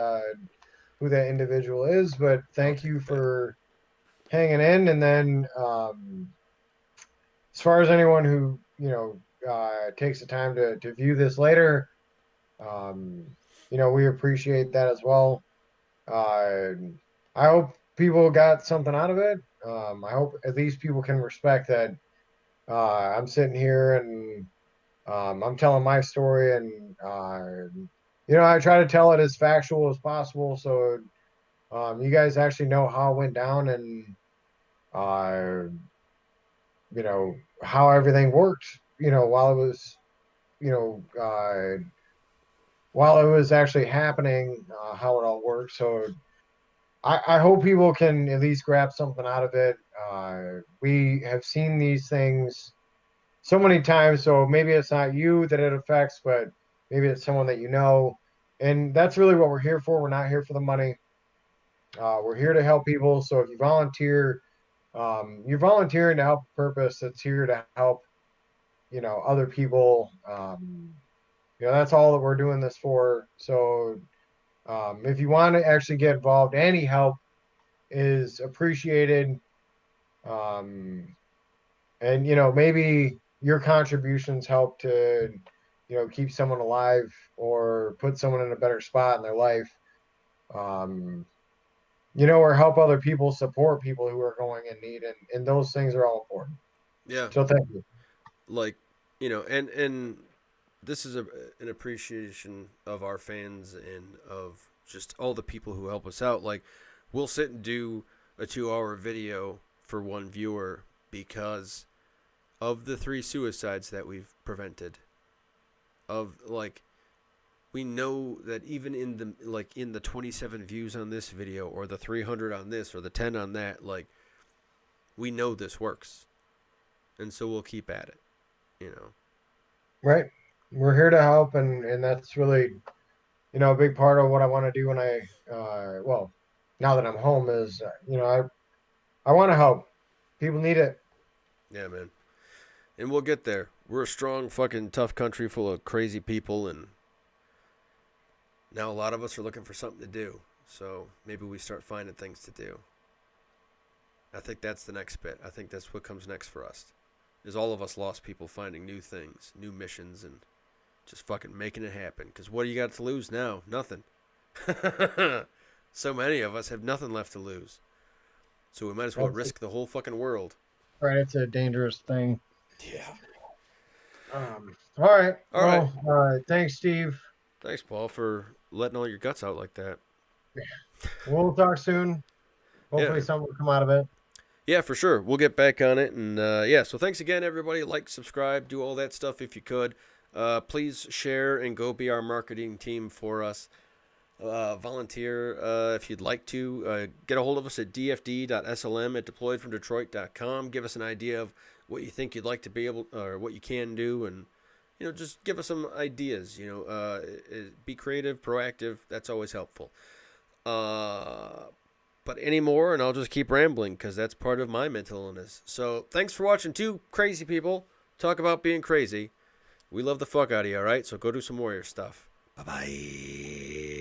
individual is, but thank you for hanging in. And then, as far as anyone who takes the time to view this later, we appreciate that as well. I hope people got something out of it. I hope at least people can respect that I'm sitting here and I'm telling my story, and I try to tell it as factual as possible, so you guys actually know how it went down, and how everything worked. While it was, while it was actually happening, how it all worked. So I hope people can at least grab something out of it. We have seen these things so many times, so maybe it's not you that it affects, but maybe it's someone that you know. And that's really what we're here for. We're not here for the money. We're here to help people. So if you volunteer, you're volunteering to help a purpose that's here to help, other people. That's all that we're doing this for. So if you want to actually get involved, any help is appreciated. And maybe your contributions help to keep someone alive or put someone in a better spot in their life, or help other people support people who are going in need, and those things are all important. Yeah. So thank you. And this is an appreciation of our fans and of just all the people who help us out. We'll sit and do a 2-hour video for one viewer because of the 3 suicides that we've prevented. We know that even in the 27 views on this video, or the 300 on this, or the 10 on that, we know this works, and so we'll keep at it. Right. We're here to help, and that's really a big part of what I want to do when I now that I'm home is I want to help. People need it. Yeah, man. And we'll get there. We're a strong, fucking tough country full of crazy people, and now a lot of us are looking for something to do. So maybe we start finding things to do. I think that's the next bit. I think that's what comes next for us. Is all of us lost people finding new things, new missions, and just fucking making it happen. Because what do you got to lose now? Nothing. So many of us have nothing left to lose. So we might as well risk the whole fucking world. Right, it's a dangerous thing. Yeah. All right. All right. Thanks, Steve. Thanks, Paul, for letting all your guts out like that. We'll talk soon. Hopefully, something will come out of it. Yeah, for sure. We'll get back on it. And yeah, so thanks again, everybody. Like, subscribe, do all that stuff if you could. Please share and go be our marketing team for us. Volunteer if you'd like to. Get a hold of us at dfd.slm@deployedfromdetroit.com. Give us an idea of what you think you'd like to be able, or what you can do, and just give us some ideas. Be creative, proactive. That's always helpful. But any more, and I'll just keep rambling because that's part of my mental illness. So thanks for watching. Two crazy people talk about being crazy. We love the fuck out of you, all right? So go do some warrior stuff. Bye-bye.